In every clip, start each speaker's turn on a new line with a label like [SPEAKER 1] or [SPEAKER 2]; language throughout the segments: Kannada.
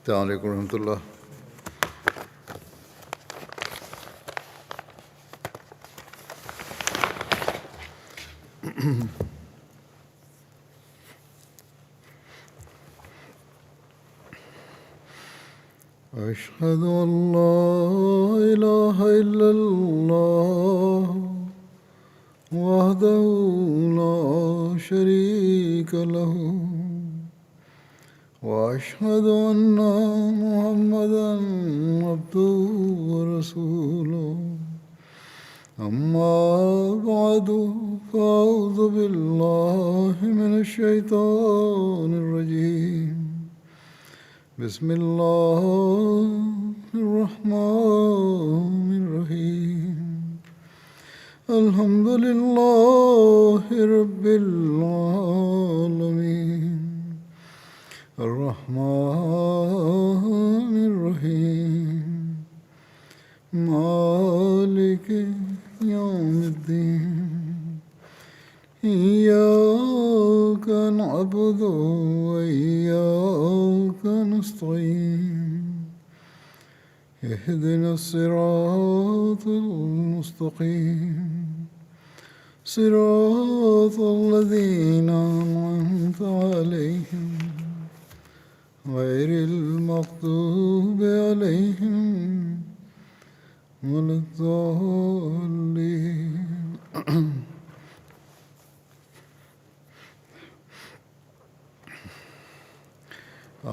[SPEAKER 1] السلام عليكم ورحمة الله. أشهد أن لا إله إلا الله وحده لا شريك له وأشهد أن محمدا عبده ورسوله أما بعد فأعوذ بالله من الشيطان الرجيم بسم الله الرحمن الرحيم الحمد لله رب العالمين الرحمن الرحيم مالك يوم الدين إياك نعبد وإياك نستعين اهدنا الصراط المستقيم صراط الذين أنعمت عليهم غير المغضوب عليهم ولا الضالين.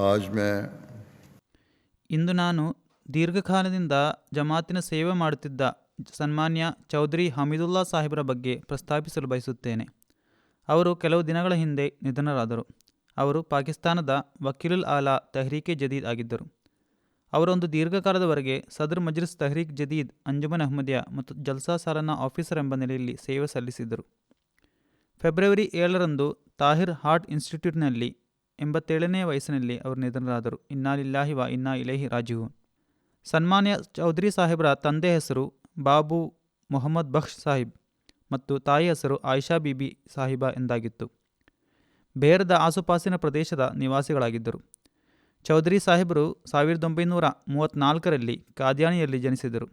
[SPEAKER 1] आज मैं
[SPEAKER 2] ಇಂದು ನಾನು ದೀರ್ಘಕಾಲದಿಂದ ಜಮಾತಿನ ಸೇವೆ ಮಾಡುತ್ತಿದ್ದ ಸನ್ಮಾನ್ಯ ಚೌಧರಿ ಹಮೀದುಲ್ಲಾ ಸಾಹೇಬರ ಬಗ್ಗೆ ಪ್ರಸ್ತಾಪಿಸಲು ಬಯಸುತ್ತೇನೆ. ಅವರು ಕೆಲವು ದಿನಗಳ ಹಿಂದೆ ನಿಧನರಾದರು. ಅವರು ಪಾಕಿಸ್ತಾನದ ವಕೀಲುಲ್ ಆಲಾ ತೆಹ್ರೀಕೆ ಜದೀದ್ ಆಗಿದ್ದರು. ಅವರೊಂದು ದೀರ್ಘಕಾಲದವರೆಗೆ ಸದರ್ ಮಜ್ಲಿಸ್ ತೆಹ್ರೀಕ್ ಜದೀದ್, ಅಂಜುಮನ್ ಅಹ್ಮದಿಯಾ ಮತ್ತು ಜಲ್ಸಾ ಸಾಲನಾ ಆಫೀಸರ್ ಎಂಬ ನೆಲೆಯಲ್ಲಿ ಸೇವೆ ಸಲ್ಲಿಸಿದ್ದರು. ಫೆಬ್ರವರಿ 7ರಂದು ತಾಹಿರ್ ಹಾರ್ಟ್ ಇನ್ಸ್ಟಿಟ್ಯೂಟ್ನಲ್ಲಿ 87ನೇ ವಯಸ್ಸಿನಲ್ಲಿ ಅವರು ನಿಧನರಾದರು. ಇನ್ನಾ ಲಿಲ್ಲಾಹಿ ವ ಇನ್ನಾ ಇಲೈಹಿ ರಾಜಿಊನ್. ಸನ್ಮಾನ್ಯ ಚೌಧರಿ ಸಾಹೇಬರ ತಂದೆ ಹೆಸರು ಬಾಬು ಮೊಹಮ್ಮದ್ ಬಕ್ಷ್ ಸಾಹಿಬ್ ಮತ್ತು ತಾಯಿ ಹೆಸರು ಆಯಿಷಾ ಬೀಬಿ ಸಾಹಿಬಾ ಎಂದಾಗಿತ್ತು. ಬೇರದ ಆಸುಪಾಸಿನ ಪ್ರದೇಶದ ನಿವಾಸಿಗಳಾಗಿದ್ದರು. ಚೌಧರಿ ಸಾಹೇಬರು 1934ರಲ್ಲಿ ಕಾದ್ಯಾನಿಯಲ್ಲಿ ಜನಿಸಿದರು.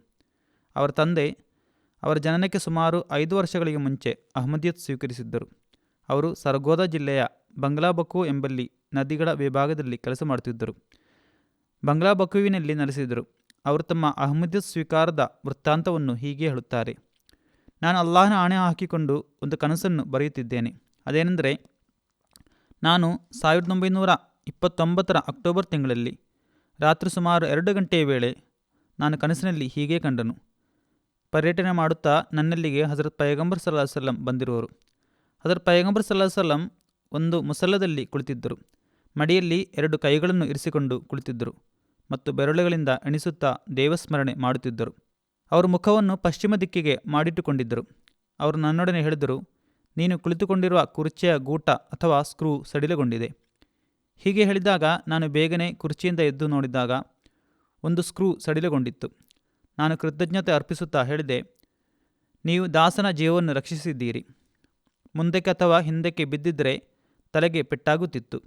[SPEAKER 2] ಅವರ ತಂದೆ ಅವರ ಜನನಕ್ಕೆ ಸುಮಾರು 5 ವರ್ಷಗಳಿಗೆ ಮುಂಚೆ ಅಹ್ಮದಿಯತ್ ಸ್ವೀಕರಿಸಿದ್ದರು. ಅವರು ಸರ್ಗೋದಾ ಜಿಲ್ಲೆಯ ಬಂಗ್ಲಾಬಕು ಎಂಬಲ್ಲಿ ನದಿಗಳ ವಿಭಾಗದಲ್ಲಿ ಕೆಲಸ ಮಾಡುತ್ತಿದ್ದರು. ಬಂಗ್ಲಾಬಕುವಿನಲ್ಲಿ ನೆಲೆಸಿದರು. ಅವರು ತಮ್ಮ ಅಹ್ಮದಿಯತ್ ಸ್ವೀಕಾರದ ವೃತ್ತಾಂತವನ್ನು ಹೀಗೆ ಹೇಳುತ್ತಾರೆ: ನಾನು ಅಲ್ಲಾಹನ ಆಣೆ ಹಾಕಿಕೊಂಡು ಒಂದು ಕನಸನ್ನು ಬರೆಯುತ್ತಿದ್ದೇನೆ. ಅದೇನೆಂದರೆ, ನಾನು 1929ರ ಅಕ್ಟೋಬರ್ ತಿಂಗಳಲ್ಲಿ ರಾತ್ರಿ ಸುಮಾರು 2 ಗಂಟೆಯ ವೇಳೆ ನಾನು ಕನಸಿನಲ್ಲಿ ಹೀಗೆ ಕಂಡನು. ಪರ್ಯಟನೆ ಮಾಡುತ್ತಾ ನನ್ನಲ್ಲಿಗೆ ಹಜರತ್ ಪೈಗಂಬರ್ ಸಲ್ಲಲ್ಲಾಹು ಅಲೈಹಿ ವಸಲ್ಲಂ ಬಂದಿರುವರು. ಹಜರತ್ ಪೈಗಂಬರ್ ಸಲ್ಲಲ್ಲಾಹು ಅಲೈಹಿ ವಸಲ್ಲಂ ಒಂದು ಮುಸಲ್ಲದಲ್ಲಿ ಕುಳಿತಿದ್ದರು. ಮಡಿಯಲ್ಲಿ 2 ಕೈಗಳನ್ನು ಇರಿಸಿಕೊಂಡು ಕುಳಿತಿದ್ದರು ಮತ್ತು ಬೆರಳುಗಳಿಂದ ಎಣಿಸುತ್ತಾ ದೇವಸ್ಮರಣೆ ಮಾಡುತ್ತಿದ್ದರು. ಅವರು ಮುಖವನ್ನು ಪಶ್ಚಿಮ ದಿಕ್ಕಿಗೆ ಮಾಡಿಟ್ಟುಕೊಂಡಿದ್ದರು. ಅವರು ನನ್ನೊಡನೆ ಹೇಳಿದರು, ನೀನು ಕುಳಿತುಕೊಂಡಿರುವ ಕುರ್ಚಿಯ ಗೂಟ ಅಥವಾ ಸ್ಕ್ರೂ ಸಡಿಲಗೊಂಡಿದೆ. ಹೀಗೆ ಹೇಳಿದಾಗ ನಾನು ಬೇಗನೆ ಕುರ್ಚಿಯಿಂದ ಎದ್ದು ನೋಡಿದಾಗ ಒಂದು ಸ್ಕ್ರೂ ಸಡಿಲಗೊಂಡಿತ್ತು. ನಾನು ಕೃತಜ್ಞತೆ ಅರ್ಪಿಸುತ್ತಾ ಹೇಳಿದೆ, ನೀವು ದಾಸನ ಜೀವವನ್ನು ರಕ್ಷಿಸಿದ್ದೀರಿ. ಮುಂದಕ್ಕೆ ಅಥವಾ ಹಿಂದಕ್ಕೆ ಬಿದ್ದಿದ್ದರೆ ತಲೆಗೆ ಪೆಟ್ಟಾಗುತ್ತಿತ್ತು.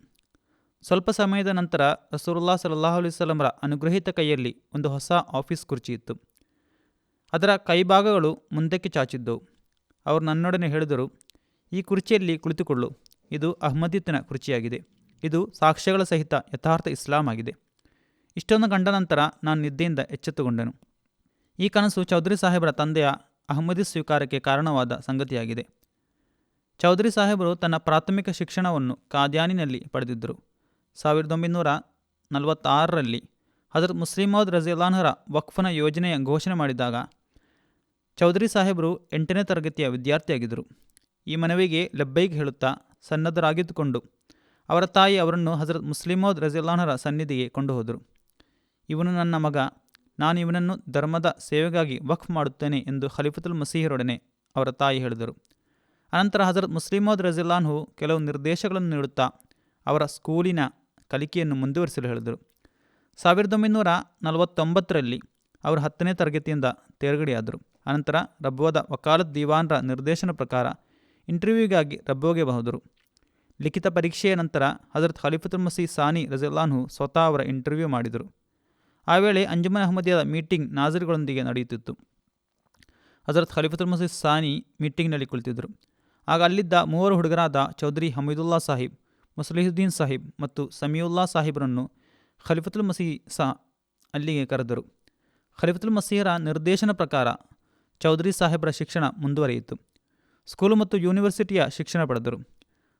[SPEAKER 2] ಸ್ವಲ್ಪ ಸಮಯದ ನಂತರ ರಸೂಲುಲ್ಲಾಹ್ ಸಲ್ಲಲ್ಲಾಹು ಅಲೈಹಿ ವಸಲ್ಲಂರ ಅನುಗ್ರಹಿತ ಕೈಯಲ್ಲಿ ಒಂದು ಹೊಸ ಆಫೀಸ್ ಕುರ್ಚಿ ಇತ್ತು. ಅದರ ಕೈಭಾಗಗಳು ಮುಂದಕ್ಕೆ ಚಾಚಿದ್ದವು. ಅವರು ನನ್ನೊಡನೆ ಹೇಳಿದರು, ಈ ಕುರ್ಚಿಯಲ್ಲಿ ಕುಳಿತುಕೊಳ್ಳು. ಇದು ಅಹ್ಮದಿಯತ್ತಿನ ಕುರ್ಚಿಯಾಗಿದೆ. ಇದು ಸಾಕ್ಷ್ಯಗಳ ಸಹಿತ ಯಥಾರ್ಥ ಇಸ್ಲಾಂ ಆಗಿದೆ. ಇಷ್ಟೊಂದು ಕಂಡ ನಂತರ ನಾನು ನಿದ್ದೆಯಿಂದ ಎಚ್ಚೆತ್ತುಕೊಂಡೆನು. ಈ ಕನಸು ಚೌಧರಿ ಸಾಹೇಬರ ತಂದೆಯ ಅಹ್ಮದಿ ಸ್ವೀಕಾರಕ್ಕೆ ಕಾರಣವಾದ ಸಂಗತಿಯಾಗಿದೆ. ಚೌಧರಿ ಸಾಹೇಬರು ತನ್ನ ಪ್ರಾಥಮಿಕ ಶಿಕ್ಷಣವನ್ನು ಕಾದ್ಯಾನಿನಲ್ಲಿ ಪಡೆದಿದ್ದರು. 1946ರಲ್ಲಿ ಹಜರತ್ ಮುಸ್ಲಿಮೌದ್ ರಜಿಯಲ್ಲಾಹುರ ವಕ್ಫನ ಯೋಜನೆಯ ಘೋಷಣೆ ಮಾಡಿದಾಗ ಚೌಧರಿ ಸಾಹೇಬರು 8ನೇ ತರಗತಿಯ ವಿದ್ಯಾರ್ಥಿಯಾಗಿದ್ದರು. ಈ ಮನವಿಗೆ ಲಬ್ಬೈಕ್ ಹೇಳುತ್ತಾ ಸನ್ನದ್ಧರಾಗಿದ್ದುಕೊಂಡು ಅವರ ತಾಯಿ ಅವರನ್ನು ಹಜರತ್ ಮುಸ್ಲಿಮೌದ್ ರಜಿಯಲ್ಲಾಹುರ ಸನ್ನಿಧಿಗೆ ಕೊಂಡು ಹೋದರು. ಇವನು ನನ್ನ ಮಗ, ನಾನು ಇವನನ್ನು ಧರ್ಮದ ಸೇವೆಗಾಗಿ ವಕ್ಫ್ ಮಾಡುತ್ತೇನೆ ಎಂದು ಖಲೀಫತುಲ್ ಮಸೀಹರೊಡನೆ ಅವರ ತಾಯಿ ಹೇಳಿದರು. ಅನಂತರ ಹಜರತ್ ಮುಸ್ಲಿಮೌದ್ ರಜಿಯಲ್ಲಾಹು ಕೆಲವು ನಿರ್ದೇಶಗಳನ್ನು ನೀಡುತ್ತಾ ಅವರ ಸ್ಕೂಲಿನ ಕಲಿಕೆಯನ್ನು ಮುಂದುವರಿಸಲು ಹೇಳಿದರು. 1949ರಲ್ಲಿ ಅವರು 10ನೇ ತರಗತಿಯಿಂದ ತೇರ್ಗಡೆಯಾದರು. ಅನಂತರ ರಬ್ವಾದ ವಕಾಲತ್ ದಿವಾನ್ರ ನಿರ್ದೇಶನ ಪ್ರಕಾರ ಇಂಟರ್ವ್ಯೂಗಾಗಿ ರಬ್ಬೋಗೆ ಹೋದರು. ಲಿಖಿತ ಪರೀಕ್ಷೆಯ ನಂತರ ಹಜರತ್ ಖಲೀಫತುಲ್ ಮಸೀಹ್ ಸಾನಿ ರಜಿಯಲ್ಲಾಹು ಸ್ವತಃ ಅವರ ಇಂಟರ್ವ್ಯೂ ಮಾಡಿದರು. ಆ ವೇಳೆ ಅಂಜುಮನ್ ಅಹಮದಿಯಾದ ಮೀಟಿಂಗ್ ನಾಜರ್ಗಳೊಂದಿಗೆ ನಡೆಯುತ್ತಿತ್ತು. ಹಜರತ್ ಖಲೀಫತುಲ್ ಮಸೀಹ್ ಸಾನಿ ಮೀಟಿಂಗ್ನಲ್ಲಿ ಕುಳಿತಿದ್ದರು. ಆಗ ಅಲ್ಲಿದ್ದ 3 ಹುಡುಗರಾದ ಚೌಧರಿ ಹಮೀದುಲ್ಲಾ ಸಾಹಿಬ್, ಮುಸ್ಲಿಹುದ್ದೀನ್ ಸಾಹಿಬ್ ಮತ್ತು ಸಮೀವುಲ್ಲಾ ಸಾಹಿಬ್ರನ್ನು ಖಲೀಫತುಲ್ ಮಸೀಹ್ ಅಲ್ಲಿಗೆ ಕರೆದರು. ಖಲೀಫತುಲ್ ಮಸೀಹರ ನಿರ್ದೇಶನ ಪ್ರಕಾರ ಚೌಧರಿ ಸಾಹೇಬ್ರ ಶಿಕ್ಷಣ ಮುಂದುವರಿಯಿತು. ಸ್ಕೂಲು ಮತ್ತು ಯೂನಿವರ್ಸಿಟಿಯ ಶಿಕ್ಷಣ ಪಡೆದರು.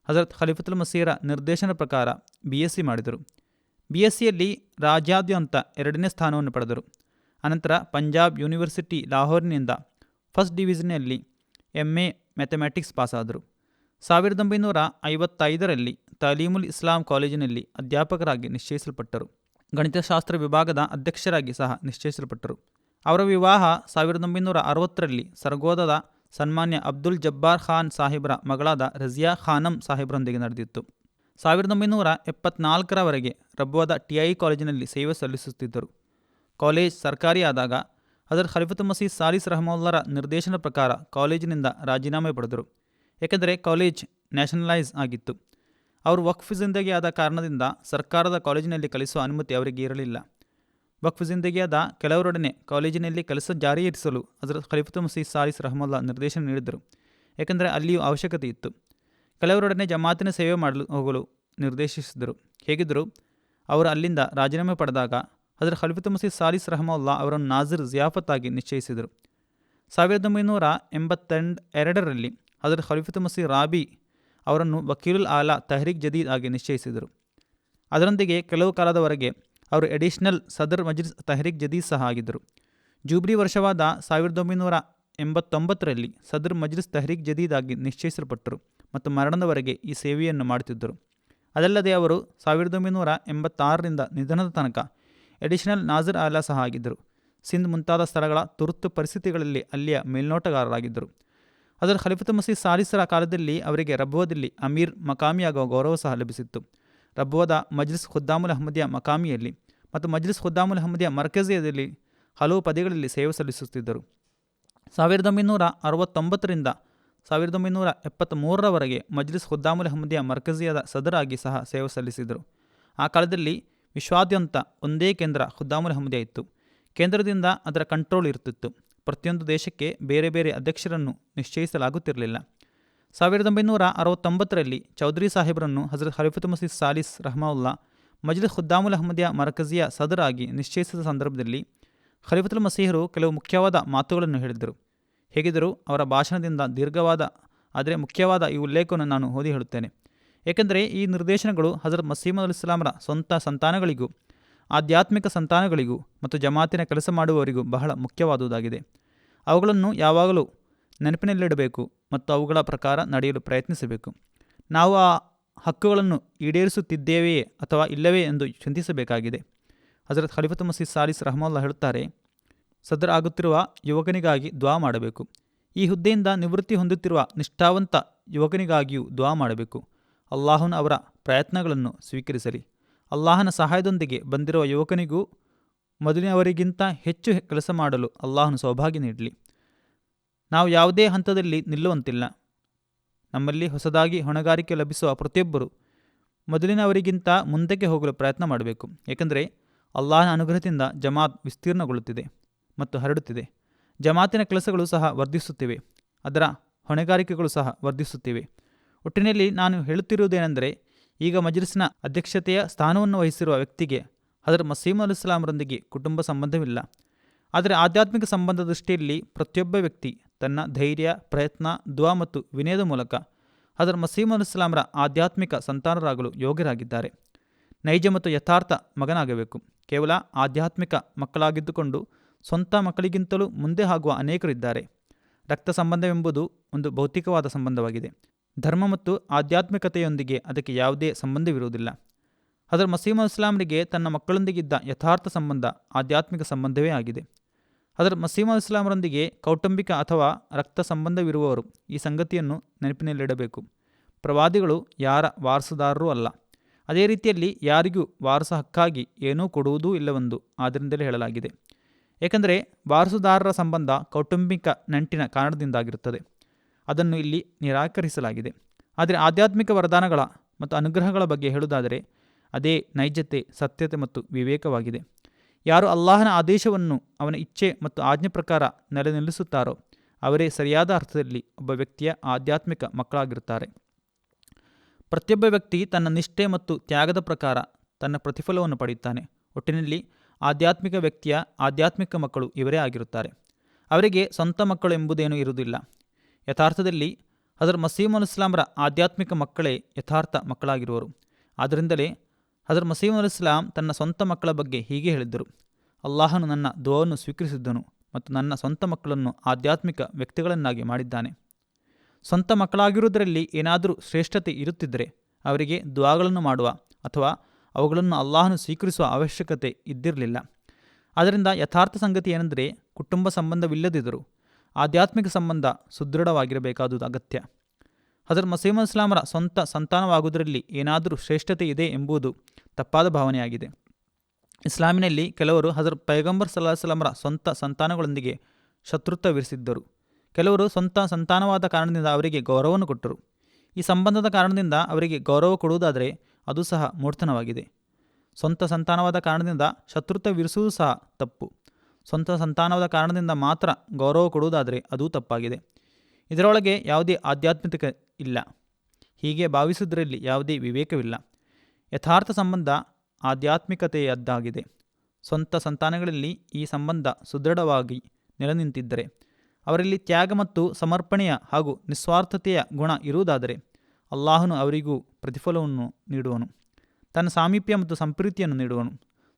[SPEAKER 2] ಹಜರತ್ ಖಲೀಫತುಲ್ ಮಸೀಹರ ನಿರ್ದೇಶನ ಪ್ರಕಾರ BSc ಮಾಡಿದರು. BScಯಲ್ಲಿ ರಾಜ್ಯಾದ್ಯಂತ 2ನೇ ಸ್ಥಾನವನ್ನು ಪಡೆದರು. ಅನಂತರ ಪಂಜಾಬ್ ಯೂನಿವರ್ಸಿಟಿ ಲಾಹೋರ್ನಿಂದ ಫಸ್ಟ್ ಡಿವಿಷನ್ನಲ್ಲಿ MA ಮ್ಯಾಥಮೆಟಿಕ್ಸ್ ಪಾಸಾದರು. 1955ರಲ್ಲಿ ತಾಲೀಮುಲ್ ಇಸ್ಲಾಂ ಕಾಲೇಜಿನಲ್ಲಿ ಅಧ್ಯಾಪಕರಾಗಿ ನಿಶ್ಚಯಿಸಲ್ಪಟ್ಟರು. ಗಣಿತಶಾಸ್ತ್ರ ವಿಭಾಗದ ಅಧ್ಯಕ್ಷರಾಗಿ ಸಹ ನಿಶ್ಚಯಿಸಲ್ಪಟ್ಟರು. ಅವರ ವಿವಾಹ 1960ರಲ್ಲಿ ಸರ್ಗೋದಾದ ಸನ್ಮಾನ್ಯ ಅಬ್ದುಲ್ ಜಬ್ಬಾರ್ ಖಾನ್ ಸಾಹಿಬ್ರ ಮಗಳಾದ ರಜಿಯಾ ಖಾನಂ ಸಾಹಿಬ್ರೊಂದಿಗೆ ನಡೆದಿತ್ತು. 1974ರವರೆಗೆ ರಬ್ವಾದ TI ಕಾಲೇಜಿನಲ್ಲಿ ಸೇವೆ ಸಲ್ಲಿಸುತ್ತಿದ್ದರು. ಕಾಲೇಜ್ ಸರ್ಕಾರಿ ಆದಾಗ ಹಜರತ್ ಖಲೀಫತುಲ್ ಮಸೀಹ್ ಸಾಲಿಸ್ ರಹಮುಲ್ಲರ ನಿರ್ದೇಶನ ಪ್ರಕಾರ ಕಾಲೇಜಿನಿಂದ ರಾಜೀನಾಮೆ ಪಡೆದರು. ಏಕೆಂದರೆ ಕಾಲೇಜ್ ನ್ಯಾಷನಲೈಸ್ ಆಗಿತ್ತು. ಅವರು ವಕ್ಫ್ ಜಿಂದಗಿ ಆದ ಕಾರಣದಿಂದ ಸರ್ಕಾರದ ಕಾಲೇಜಿನಲ್ಲಿ ಕಲಿಸುವ ಅನುಮತಿ ಅವರಿಗೆ ಇರಲಿಲ್ಲ. ವಕ್ಫ್ ಜಿಂದಗಿಯಾದ ಕೆಲವರೊಡನೆ ಕಾಲೇಜಿನಲ್ಲಿ ಕೆಲಸ ಜಾರಿಯಿರಿಸಲು ಹಜರತ್ ಖಲೀಫತುಲ್ ಮಸೀಹ್ ಸಾಲಿಸ್ ರಹಮುಲ್ಲಾ ನಿರ್ದೇಶನ ನೀಡಿದರು. ಏಕೆಂದರೆ ಅಲ್ಲಿಯೂ ಅವಶ್ಯಕತೆ ಇತ್ತು. ಕೆಲವರೊಡನೆ ಜಮಾತಿನ ಸೇವೆ ಮಾಡಲು ಹೋಗಲು ನಿರ್ದೇಶಿಸಿದರು. ಹೇಗಿದ್ದರೂ ಅವರು ಅಲ್ಲಿಂದ ರಾಜೀನಾಮೆ ಪಡೆದಾಗ ಹಜರತ್ ಖಲೀಫತುಲ್ ಮಸೀಹ್ ಸಾಲಿಸ್ ರಹಮುಲ್ಲಾ ಅವರನ್ನು ನಾಜಿರ್ ಜಿಯಾಫತ್ ಆಗಿ ನಿಶ್ಚಯಿಸಿದರು. 1982ರಲ್ಲಿ ಹಜರತ್ ಖಲೀಫತುಲ್ ಮಸೀಹ್ ರಾಬಿ ಅವರನ್ನು ವಕೀಲುಲ್ ಆಲಾ ತೆಹ್ರೀಕ್ ಜದೀದ್ ಆಗಿ ನಿಶ್ಚಯಿಸಿದರು. ಅದರೊಂದಿಗೆ ಕೆಲವು ಕಾಲದವರೆಗೆ ಅವರು ಎಡಿಷನಲ್ ಸದರ್ ಮಜ್ಲಿಸ್ ತೆಹ್ರೀಕ್ ಜದೀದ್ ಸಹ ಆಗಿದ್ದರು. ಜೂಬ್ಲಿ ವರ್ಷವಾದ 1989ರಲ್ಲಿ ಸದರ್ ಮಜ್ಲಿಸ್ ತೆಹ್ರೀಕ್ ಜದೀದ್ ಆಗಿ ನಿಶ್ಚಯಿಸಲ್ಪಟ್ಟರು ಮತ್ತು ಮರಣದವರೆಗೆ ಈ ಸೇವೆಯನ್ನು ಮಾಡುತ್ತಿದ್ದರು. ಅದಲ್ಲದೆ ಅವರು 1986ರಿಂದ ನಿಧನದ ತನಕ ಎಡಿಷನಲ್ ನಾಜಿರ್ ಆಲಾ ಸಹ ಆಗಿದ್ದರು. ಸಿಂಧ್ ಮುಂತಾದ ಸ್ಥಳಗಳ ತುರ್ತು ಪರಿಸ್ಥಿತಿಗಳಲ್ಲಿ ಅಲ್ಲಿಯ ಮೇಲ್ನೋಟಗಾರರಾಗಿದ್ದರು. ಹಜರತ್ ಖಲೀಫತುಲ್ ಮಸೀಹ್ ಸಾಲಿಸರ ಕಾಲದಲ್ಲಿ ಅವರಿಗೆ ರಬ್ವಾದಲ್ಲಿ ಅಮೀರ್ ಮಕಾಮಿಯಾಗುವ ಗೌರವ ಸಹ ಲಭಿಸಿತ್ತು. ರಬ್ವಾದ ಮಜ್ಲಿಸ್ ಖುದ್ದಾಮುಲ್ ಅಹಮದಿಯಾ ಮಕಾಮಿಯಲ್ಲಿ ಮತ್ತು ಮಜ್ಲಿಸ್ ಖುದ್ದಾಮುಲ್ ಅಹಮದಿಯಾ ಮರ್ಕಜಿಯದಲ್ಲಿ ಹಲವು ಪದಗಳಲ್ಲಿ ಸೇವೆ ಸಲ್ಲಿಸುತ್ತಿದ್ದರು. 1969ರಿಂದ 1973ರವರೆಗೆ ಮಜ್ಲಿಸ್ ಖುದ್ದಾಮುಲ್ ಅಹಮದಿಯಾ ಮರ್ಕಜಿಯಾದ ಸದರ್ ಆಗಿ ಸಹ ಸೇವೆ ಸಲ್ಲಿಸಿದರು. ಆ ಕಾಲದಲ್ಲಿ ವಿಶ್ವಾದ್ಯಂತ ಒಂದೇ ಕೇಂದ್ರ ಖುದ್ದಾಮುಲ್ ಅಹಮದಿಯಾ ಇತ್ತು. ಕೇಂದ್ರದಿಂದ ಅದರ ಕಂಟ್ರೋಲ್ ಇರುತ್ತಿತ್ತು. ಪ್ರತಿಯೊಂದು ದೇಶಕ್ಕೆ ಬೇರೆ ಬೇರೆ ಅಧ್ಯಕ್ಷರನ್ನು ನಿಶ್ಚಯಿಸಲಾಗುತ್ತಿರಲಿಲ್ಲ. 1969ರಲ್ಲಿ ಚೌಧರಿ ಸಾಹೇಬ್ರನ್ನು ಹಜರತ್ ಖಲೀಫತುಲ್ ಮಸೀಹ್ ಸಾಲಿಸ್ ರಹಮುಲ್ಲಾ ಮಜ್ಲಿಸ್ ಖುದ್ದಾಮುಲ್ ಅಹಮದಿಯಾ ಮರ್ಕಜಿಯಾ ಸದರ್ ಆಗಿ ನಿಶ್ಚಯಿಸಿದ ಸಂದರ್ಭದಲ್ಲಿ ಖಲೀಫತುಲ್ ಮಸೀಹರು ಕೆಲವು ಮುಖ್ಯವಾದ ಮಾತುಗಳನ್ನು ಹೇಳಿದರು. ಹೇಗಿದ್ದರೂ ಅವರ ಭಾಷಣದಿಂದ ದೀರ್ಘವಾದ ಆದರೆ ಮುಖ್ಯವಾದ ಈ ಉಲ್ಲೇಖವನ್ನು ನಾನು ಓದಿ ಹೇಳುತ್ತೇನೆ. ಏಕೆಂದರೆ ಈ ನಿರ್ದೇಶನಗಳು ಹಜರತ್ ಮಸೀಹ್ ಮೌದ್ ಇಸ್ಲಾಮರ ಸ್ವಂತ ಸಂತಾನಗಳಿಗೂ ಆಧ್ಯಾತ್ಮಿಕ ಸಂತಾನಗಳಿಗೂ ಮತ್ತು ಜಮಾತಿನ ಕೆಲಸ ಮಾಡುವವರಿಗೂ ಬಹಳ ಮುಖ್ಯವಾದುದಾಗಿದೆ. ಅವುಗಳನ್ನು ಯಾವಾಗಲೂ ನೆನಪಿನಲ್ಲಿಡಬೇಕು ಮತ್ತು ಅವುಗಳ ಪ್ರಕಾರ ನಡೆಯಲು ಪ್ರಯತ್ನಿಸಬೇಕು. ನಾವು ಆ ಹಕ್ಕುಗಳನ್ನು ಈಡೇರಿಸುತ್ತಿದ್ದೇವೆಯೇ ಅಥವಾ ಇಲ್ಲವೇ ಎಂದು ಚಿಂತಿಸಬೇಕಾಗಿದೆ. ಹಜರತ್ ಖಲೀಫತುಲ್ ಮಸೀಹ್ ಸಾಲಿಸ್ ರಹಮುಲ್ಲಾ ಹೇಳುತ್ತಾರೆ, ಸದರ್ ಆಗುತ್ತಿರುವ ಯುವಕನಿಗಾಗಿ ದುಆ ಮಾಡಬೇಕು. ಈ ಹುದ್ದೆಯಿಂದ ನಿವೃತ್ತಿ ಹೊಂದುತ್ತಿರುವ ನಿಷ್ಠಾವಂತ ಯುವಕನಿಗಾಗಿಯೂ ದುಆ ಮಾಡಬೇಕು. ಅಲ್ಲಾಹನು ಅವರ ಪ್ರಯತ್ನಗಳನ್ನು ಸ್ವೀಕರಿಸಲಿ. ಅಲ್ಲಾಹನ ಸಹಾಯದೊಂದಿಗೆ ಬಂದಿರುವ ಯುವಕನಿಗೂ ಮೊದಲಿನವರಿಗಿಂತ ಹೆಚ್ಚು ಕೆಲಸ ಮಾಡಲು ಅಲ್ಲಾಹನು ಸೌಭಾಗ್ಯ ನೀಡಲಿ. ನಾವು ಯಾವುದೇ ಹಂತದಲ್ಲಿ ನಿಲ್ಲುವಂತಿಲ್ಲ. ನಮ್ಮಲ್ಲಿ ಹೊಸದಾಗಿ ಹೊಣೆಗಾರಿಕೆ ಲಭಿಸುವ ಪ್ರತಿಯೊಬ್ಬರು ಮೊದಲಿನವರಿಗಿಂತ ಮುಂದಕ್ಕೆ ಹೋಗಲು ಪ್ರಯತ್ನ ಮಾಡಬೇಕು. ಏಕೆಂದರೆ ಅಲ್ಲಾಹನ ಅನುಗ್ರಹದಿಂದ ಜಮಾತ್ ವಿಸ್ತೀರ್ಣಗೊಳ್ಳುತ್ತಿದೆ ಮತ್ತು ಹರಡುತ್ತಿದೆ. ಜಮಾತಿನ ಕೆಲಸಗಳು ಸಹ ವರ್ಧಿಸುತ್ತಿವೆ. ಅದರ ಹೊಣೆಗಾರಿಕೆಗಳು ಸಹ ವರ್ಧಿಸುತ್ತಿವೆ. ಒಟ್ಟಿನಲ್ಲಿ ನಾನು ಹೇಳುತ್ತಿರುವುದೇನೆಂದರೆ, ಈಗ ಮಜ್ಲಿಸ್ನ ಅಧ್ಯಕ್ಷತೆಯ ಸ್ಥಾನವನ್ನು ವಹಿಸಿರುವ ವ್ಯಕ್ತಿಗೆ ಹಜರತ್ ಮಸೀಹ್ ಮೌದ್ ಇಸ್ಲಾಮರೊಂದಿಗೆ ಕುಟುಂಬ ಸಂಬಂಧವಿಲ್ಲ. ಆದರೆ ಆಧ್ಯಾತ್ಮಿಕ ಸಂಬಂಧದ ದೃಷ್ಟಿಯಲ್ಲಿ ಪ್ರತಿಯೊಬ್ಬ ವ್ಯಕ್ತಿ ತನ್ನ ಧೈರ್ಯ, ಪ್ರಯತ್ನ, ದುಆ ಮತ್ತು ವಿನಯದ ಮೂಲಕ ಹಜರತ್ ಮಸೀಹ್ ಮೌದ್ ಇಸ್ಲಾಮರ ಆಧ್ಯಾತ್ಮಿಕ ಸಂತಾನರಾಗಲು ಯೋಗ್ಯರಾಗಿದ್ದಾರೆ. ನೈಜ ಮತ್ತು ಯಥಾರ್ಥ ಮಗನಾಗಬೇಕು. ಕೇವಲ ಆಧ್ಯಾತ್ಮಿಕ ಮಕ್ಕಳಾಗಿದ್ದುಕೊಂಡು ಸ್ವಂತ ಮಕ್ಕಳಿಗಿಂತಲೂ ಮುಂದೆ ಆಗುವ ಅನೇಕರಿದ್ದಾರೆ. ರಕ್ತ ಸಂಬಂಧವೆಂಬುದು ಒಂದು ಭೌತಿಕವಾದ ಸಂಬಂಧವಾಗಿದೆ. ಧರ್ಮ ಮತ್ತು ಆಧ್ಯಾತ್ಮಿಕತೆಯೊಂದಿಗೆ ಅದಕ್ಕೆ ಯಾವುದೇ ಸಂಬಂಧವಿರುವುದಿಲ್ಲ. ಹಜರತ್ ಮಸೀಹ್ ಮೌದ್ ಇಸ್ಲಾಮರಿಗೆ ತನ್ನ ಮಕ್ಕಳೊಂದಿಗಿದ್ದ ಯಥಾರ್ಥ ಸಂಬಂಧ ಆಧ್ಯಾತ್ಮಿಕ ಸಂಬಂಧವೇ ಆಗಿದೆ. ಹಜರತ್ ಮಸೀಹ್ ಮೌದ್ ಇಸ್ಲಾಮರೊಂದಿಗೆ ಕೌಟುಂಬಿಕ ಅಥವಾ ರಕ್ತ ಸಂಬಂಧವಿರುವವರು ಈ ಸಂಗತಿಯನ್ನು ನೆನಪಿನಲ್ಲಿಡಬೇಕು. ಪ್ರವಾದಿಗಳು ಯಾರ ವಾರಸುದಾರರೂ ಅಲ್ಲ. ಅದೇ ರೀತಿಯಲ್ಲಿ ಯಾರಿಗೂ ವಾರಸ ಹಕ್ಕಾಗಿ ಏನೂ ಕೊಡುವುದೂ ಇಲ್ಲವೆಂದು ಆದ್ದರಿಂದಲೇ ಹೇಳಲಾಗಿದೆ. ಏಕೆಂದರೆ ವಾರಸುದಾರರ ಸಂಬಂಧ ಕೌಟುಂಬಿಕ ನಂಟಿನ ಕಾರಣದಿಂದಾಗಿರುತ್ತದೆ. ಅದನ್ನು ಇಲ್ಲಿ ನಿರಾಕರಿಸಲಾಗಿದೆ. ಆದರೆ ಆಧ್ಯಾತ್ಮಿಕ ವರದಾನಗಳ ಮತ್ತು ಅನುಗ್ರಹಗಳ ಬಗ್ಗೆ ಹೇಳುವುದಾದರೆ ಅದೇ ನೈಜತೆ, ಸತ್ಯತೆ ಮತ್ತು ವಿವೇಕವಾಗಿದೆ. ಯಾರು ಅಲ್ಲಾಹನ ಆದೇಶವನ್ನು ಅವನ ಇಚ್ಛೆ ಮತ್ತು ಆಜ್ಞೆ ಪ್ರಕಾರ ನಿಲ್ಲಿಸುತ್ತಾರೋ ಅವರೇ ಸರಿಯಾದ ಅರ್ಥದಲ್ಲಿ ಒಬ್ಬ ವ್ಯಕ್ತಿಯ ಆಧ್ಯಾತ್ಮಿಕ ಮಕ್ಕಳಾಗಿರುತ್ತಾರೆ. ಪ್ರತಿಯೊಬ್ಬ ವ್ಯಕ್ತಿ ತನ್ನ ನಿಷ್ಠೆ ಮತ್ತು ತ್ಯಾಗದ ಪ್ರಕಾರ ತನ್ನ ಪ್ರತಿಫಲವನ್ನು ಪಡೆಯುತ್ತಾನೆ. ಒಟ್ಟಿನಲ್ಲಿ ಆಧ್ಯಾತ್ಮಿಕ ವ್ಯಕ್ತಿಯ ಆಧ್ಯಾತ್ಮಿಕ ಮಕ್ಕಳು ಇವರೇ ಆಗಿರುತ್ತಾರೆ. ಅವರಿಗೆ ಸ್ವಂತ ಮಕ್ಕಳು ಎಂಬುದೇನೂ ಇರುವುದಿಲ್ಲ. ಯಥಾರ್ಥದಲ್ಲಿ ಹಜರತ್ ಮಸೀಹುಲ್ ಇಸ್ಲಾಮರ ಆಧ್ಯಾತ್ಮಿಕ ಮಕ್ಕಳೇ ಯಥಾರ್ಥ ಮಕ್ಕಳಾಗಿರುವರು. ಆದ್ದರಿಂದಲೇ ಹಜರತ್ ಮಸೀಹುಲ್ ಇಸ್ಲಾಂ ತನ್ನ ಸ್ವಂತ ಮಕ್ಕಳ ಬಗ್ಗೆ ಹೀಗೆ ಹೇಳಿದ್ದರು: ಅಲ್ಲಾಹನು ನನ್ನ ದುಆವನ್ನು ಸ್ವೀಕರಿಸಿದ್ದನು ಮತ್ತು ನನ್ನ ಸ್ವಂತ ಮಕ್ಕಳನ್ನು ಆಧ್ಯಾತ್ಮಿಕ ವ್ಯಕ್ತಿಗಳನ್ನಾಗಿ ಮಾಡಿದ್ದಾನೆ. ಸ್ವಂತ ಮಕ್ಕಳಾಗಿರುವುದರಲ್ಲಿ ಏನಾದರೂ ಶ್ರೇಷ್ಠತೆ ಇರುತ್ತಿದ್ದರೆ ಅವರಿಗೆ ದುಆಗಳನ್ನು ಮಾಡುವ ಅಥವಾ ಅವುಗಳನ್ನು ಅಲ್ಲಾಹನು ಸ್ವೀಕರಿಸುವ ಅವಶ್ಯಕತೆ ಇದ್ದಿರಲಿಲ್ಲ. ಆದ್ದರಿಂದ ಯಥಾರ್ಥ ಸಂಗತಿ ಏನೆಂದರೆ, ಕುಟುಂಬ ಸಂಬಂಧವಿಲ್ಲದಿದ್ದರೂ ಆಧ್ಯಾತ್ಮಿಕ ಸಂಬಂಧ ಸುದೃಢವಾಗಿರಬೇಕಾದುದು ಅಗತ್ಯ. ಹಜರತ್ ಮಸೀಹುಲ್ ಇಸ್ಲಾಮರ ಸ್ವಂತ ಸಂತಾನವಾಗುವುದರಲ್ಲಿ ಏನಾದರೂ ಶ್ರೇಷ್ಠತೆ ಇದೆ ಎಂಬುದು ತಪ್ಪಾದ ಭಾವನೆಯಾಗಿದೆ. ಇಸ್ಲಾಮಿನಲ್ಲಿ ಕೆಲವರು ಹಜರತ್ ಪೈಗಂಬರ್ ಸಲ್ಲಲ್ಲಾಹು ಅಲೈಹಿ ವಸಲ್ಲಮರ ಸ್ವಂತ ಸಂತಾನಗಳೊಂದಿಗೆ ಶತ್ರುತ್ವವಿರಿಸಿದ್ದರು. ಕೆಲವರು ಸ್ವಂತ ಸಂತಾನವಾದ ಕಾರಣದಿಂದ ಅವರಿಗೆ ಗೌರವವನ್ನು ಕೊಟ್ಟರು. ಈ ಸಂಬಂಧದ ಕಾರಣದಿಂದ ಅವರಿಗೆ ಗೌರವ ಕೊಡುವುದಾದರೆ ಅದು ಸಹ ಮೂರ್ಖತನವಾಗಿದೆ. ಸ್ವಂತ ಸಂತಾನವಾದ ಕಾರಣದಿಂದ ಶತ್ರುತ್ವವಿರಿಸುವುದು ಸಹ ತಪ್ಪು. ಸ್ವಂತ ಸಂತಾನವಾದ ಕಾರಣದಿಂದ ಮಾತ್ರ ಗೌರವ ಕೊಡುವುದಾದರೆ ಅದೂ ತಪ್ಪಾಗಿದೆ. ಇದರೊಳಗೆ ಯಾವುದೇ ಆಧ್ಯಾತ್ಮಿಕ ಇಲ್ಲ. ಹೀಗೆ ಭಾವಿಸುವುದರಲ್ಲಿ ಯಾವುದೇ ವಿವೇಕವಿಲ್ಲ. ಯಥಾರ್ಥ ಸಂಬಂಧ ಆಧ್ಯಾತ್ಮಿಕತೆಯದ್ದಾಗಿದೆ. ಸ್ವಂತ ಸಂತಾನಗಳಲ್ಲಿ ಈ ಸಂಬಂಧ ಸುದೃಢವಾಗಿ ನೆಲೆನಿಂತಿದ್ದರೆ, ಅವರಲ್ಲಿ ತ್ಯಾಗ ಮತ್ತು ಸಮರ್ಪಣೆಯ ಹಾಗೂ ನಿಸ್ವಾರ್ಥತೆಯ ಗುಣ ಇರುವುದಾದರೆ ಅಲ್ಲಾಹನು ಅವರಿಗೂ ಪ್ರತಿಫಲವನ್ನು ನೀಡುವನು, ತನ್ನ ಸಾಮೀಪ್ಯ ಮತ್ತು ಸಂಪ್ರೀತಿಯನ್ನು ನೀಡುವನು.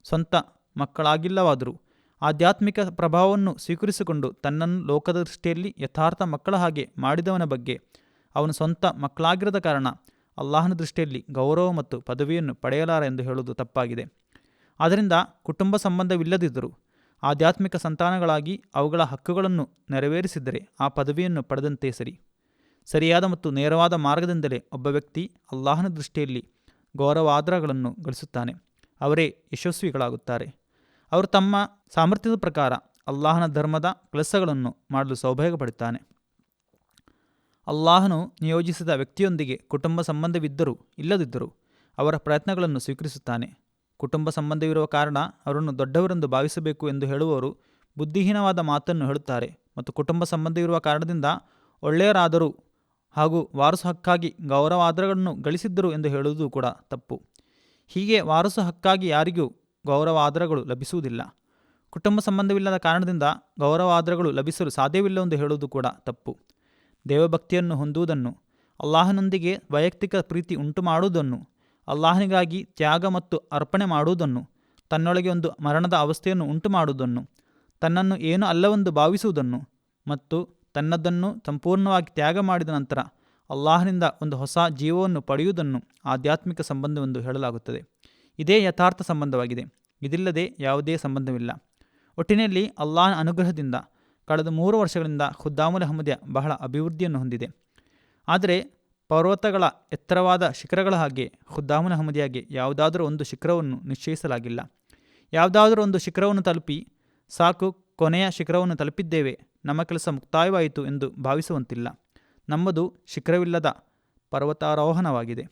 [SPEAKER 2] ಸ್ವಂತ ಮಕ್ಕಳಾಗಿಲ್ಲವಾದರೂ ಆಧ್ಯಾತ್ಮಿಕ ಪ್ರಭಾವವನ್ನು ಸ್ವೀಕರಿಸಿಕೊಂಡು ತನ್ನನ್ನು ಲೋಕದ ದೃಷ್ಟಿಯಲ್ಲಿ ಯಥಾರ್ಥ ಮಕ್ಕಳ ಹಾಗೆ ಮಾಡಿದವನ ಬಗ್ಗೆ ಅವನು ಸ್ವಂತ ಮಕ್ಕಳಾಗಿರದ ಕಾರಣ ಅಲ್ಲಾಹನ ದೃಷ್ಟಿಯಲ್ಲಿ ಗೌರವ ಮತ್ತು ಪದವಿಯನ್ನು ಪಡೆಯಲಾರ ಎಂದು ಹೇಳುವುದು ತಪ್ಪಾಗಿದೆ. ಆದ್ದರಿಂದ ಕುಟುಂಬ ಸಂಬಂಧವಿಲ್ಲದಿದ್ದರೂ ಆಧ್ಯಾತ್ಮಿಕ ಸಂತಾನಗಳಾಗಿ ಅವುಗಳ ಹಕ್ಕುಗಳನ್ನು ನೆರವೇರಿಸಿದರೆ ಆ ಪದವಿಯನ್ನು ಪಡೆದಂತೆ ಸರಿ. ಸರಿಯಾದ ಮತ್ತು ನೇರವಾದ ಮಾರ್ಗದಿಂದಲೇ ಒಬ್ಬ ವ್ಯಕ್ತಿ ಅಲ್ಲಾಹನ ದೃಷ್ಟಿಯಲ್ಲಿ ಗೌರವಾದರಗಳನ್ನು ಗಳಿಸುತ್ತಾನೆ. ಅವರೇ ಯಶಸ್ವಿಗಳಾಗುತ್ತಾರೆ. ಅವರು ತಮ್ಮ ಸಾಮರ್ಥ್ಯದ ಪ್ರಕಾರ ಅಲ್ಲಾಹನ ಧರ್ಮದ ಕೆಲಸಗಳನ್ನು ಮಾಡಲು ಸೌಭಾಗ್ಯ ಪಡುತ್ತಾನೆ. ಅಲ್ಲಾಹನು ನಿಯೋಜಿಸಿದ ವ್ಯಕ್ತಿಯೊಂದಿಗೆ ಕುಟುಂಬ ಸಂಬಂಧವಿದ್ದರೂ ಇಲ್ಲದಿದ್ದರೂ ಅವರ ಪ್ರಯತ್ನಗಳನ್ನು ಸ್ವೀಕರಿಸುತ್ತಾನೆ. ಕುಟುಂಬ ಸಂಬಂಧವಿರುವ ಕಾರಣ ಅವರನ್ನು ದೊಡ್ಡವರೆಂದು ಭಾವಿಸಬೇಕು ಎಂದು ಹೇಳುವವರು ಬುದ್ಧಿಹೀನವಾದ ಮಾತನ್ನು ಹೇಳುತ್ತಾರೆ ಮತ್ತು ಕುಟುಂಬ ಸಂಬಂಧವಿರುವ ಕಾರಣದಿಂದ ಒಳ್ಳೆಯರಾದರೂ ಹಾಗೂ ವಾರಸು ಹಕ್ಕಾಗಿ ಗೌರವಾದರಗಳನ್ನು ಗಳಿಸಿದ್ದರು ಎಂದು ಹೇಳುವುದು ಕೂಡ ತಪ್ಪು. ಹೀಗೆ ವಾರಸು ಹಕ್ಕಾಗಿ ಯಾರಿಗೂ ಗೌರವಾದರಗಳು ಲಭಿಸುವುದಿಲ್ಲ. ಕುಟುಂಬ ಸಂಬಂಧವಿಲ್ಲದ ಕಾರಣದಿಂದ ಗೌರವಾದರಗಳು ಲಭಿಸಲು ಸಾಧ್ಯವಿಲ್ಲವೆಂದು ಹೇಳುವುದು ಕೂಡ ತಪ್ಪು. ದೇವಭಕ್ತಿಯನ್ನು ಹೊಂದುವುದನ್ನು, ಅಲ್ಲಾಹನೊಂದಿಗೆ ವೈಯಕ್ತಿಕ ಪ್ರೀತಿ ಉಂಟು ಮಾಡುವುದನ್ನು, ಅಲ್ಲಾಹನಿಗಾಗಿ ತ್ಯಾಗ ಮತ್ತು ಅರ್ಪಣೆ ಮಾಡುವುದನ್ನು, ತನ್ನೊಳಗೆ ಒಂದು ಮರಣದ ಅವಸ್ಥೆಯನ್ನು ಉಂಟು ಮಾಡುವುದನ್ನು, ತನ್ನನ್ನು ಏನೂ ಅಲ್ಲವೆಂದು ಭಾವಿಸುವುದನ್ನು ಮತ್ತು ತನ್ನದನ್ನು ಸಂಪೂರ್ಣವಾಗಿ ತ್ಯಾಗ ಮಾಡಿದ ನಂತರ ಅಲ್ಲಾಹನಿಂದ ಒಂದು ಹೊಸ ಜೀವವನ್ನು ಪಡೆಯುವುದನ್ನು ಆಧ್ಯಾತ್ಮಿಕ ಸಂಬಂಧವೆಂದು ಹೇಳಲಾಗುತ್ತದೆ. ಇದೇ ಯಥಾರ್ಥ ಸಂಬಂಧವಾಗಿದೆ. ಇದಿಲ್ಲದೆ ಯಾವುದೇ ಸಂಬಂಧವಿಲ್ಲ. ಒಟ್ಟಿನಲ್ಲಿ ಅಲ್ಲಾಹನ ಅನುಗ್ರಹದಿಂದ ಕಳೆದ 3 ವರ್ಷಗಳಿಂದ ಖುದ್ದಾಮುಲ್ ಅಹ್ಮದಿಯ ಬಹಳ ಅಭಿವೃದ್ಧಿಯನ್ನು ಹೊಂದಿದೆ. ಆದರೆ ಪರ್ವತಗಳ ಎತ್ತರವಾದ ಶಿಖರಗಳ ಹಾಗೆ ಖುದ್ದಾಮುಲ್ ಅಹ್ಮದಿಯಾಗೆ ಯಾವುದಾದರೂ ಒಂದು ಶಿಖರವನ್ನು ನಿಶ್ಚಯಿಸಲಾಗಿಲ್ಲ. ಯಾವುದಾದರೂ ಒಂದು ಶಿಖರವನ್ನು ತಲುಪಿ ಸಾಕು, ಕೊನೆಯ ಶಿಖರವನ್ನು ತಲುಪಿದ್ದೇವೆ, ನಮ್ಮ ಕೆಲಸ ಮುಕ್ತಾಯವಾಯಿತು ಎಂದು ಭಾವಿಸುವಂತಿಲ್ಲ. ನಮ್ಮದು ಶಿಖರವಿಲ್ಲದ ಪರ್ವತಾರೋಹಣವಾಗಿದೆ.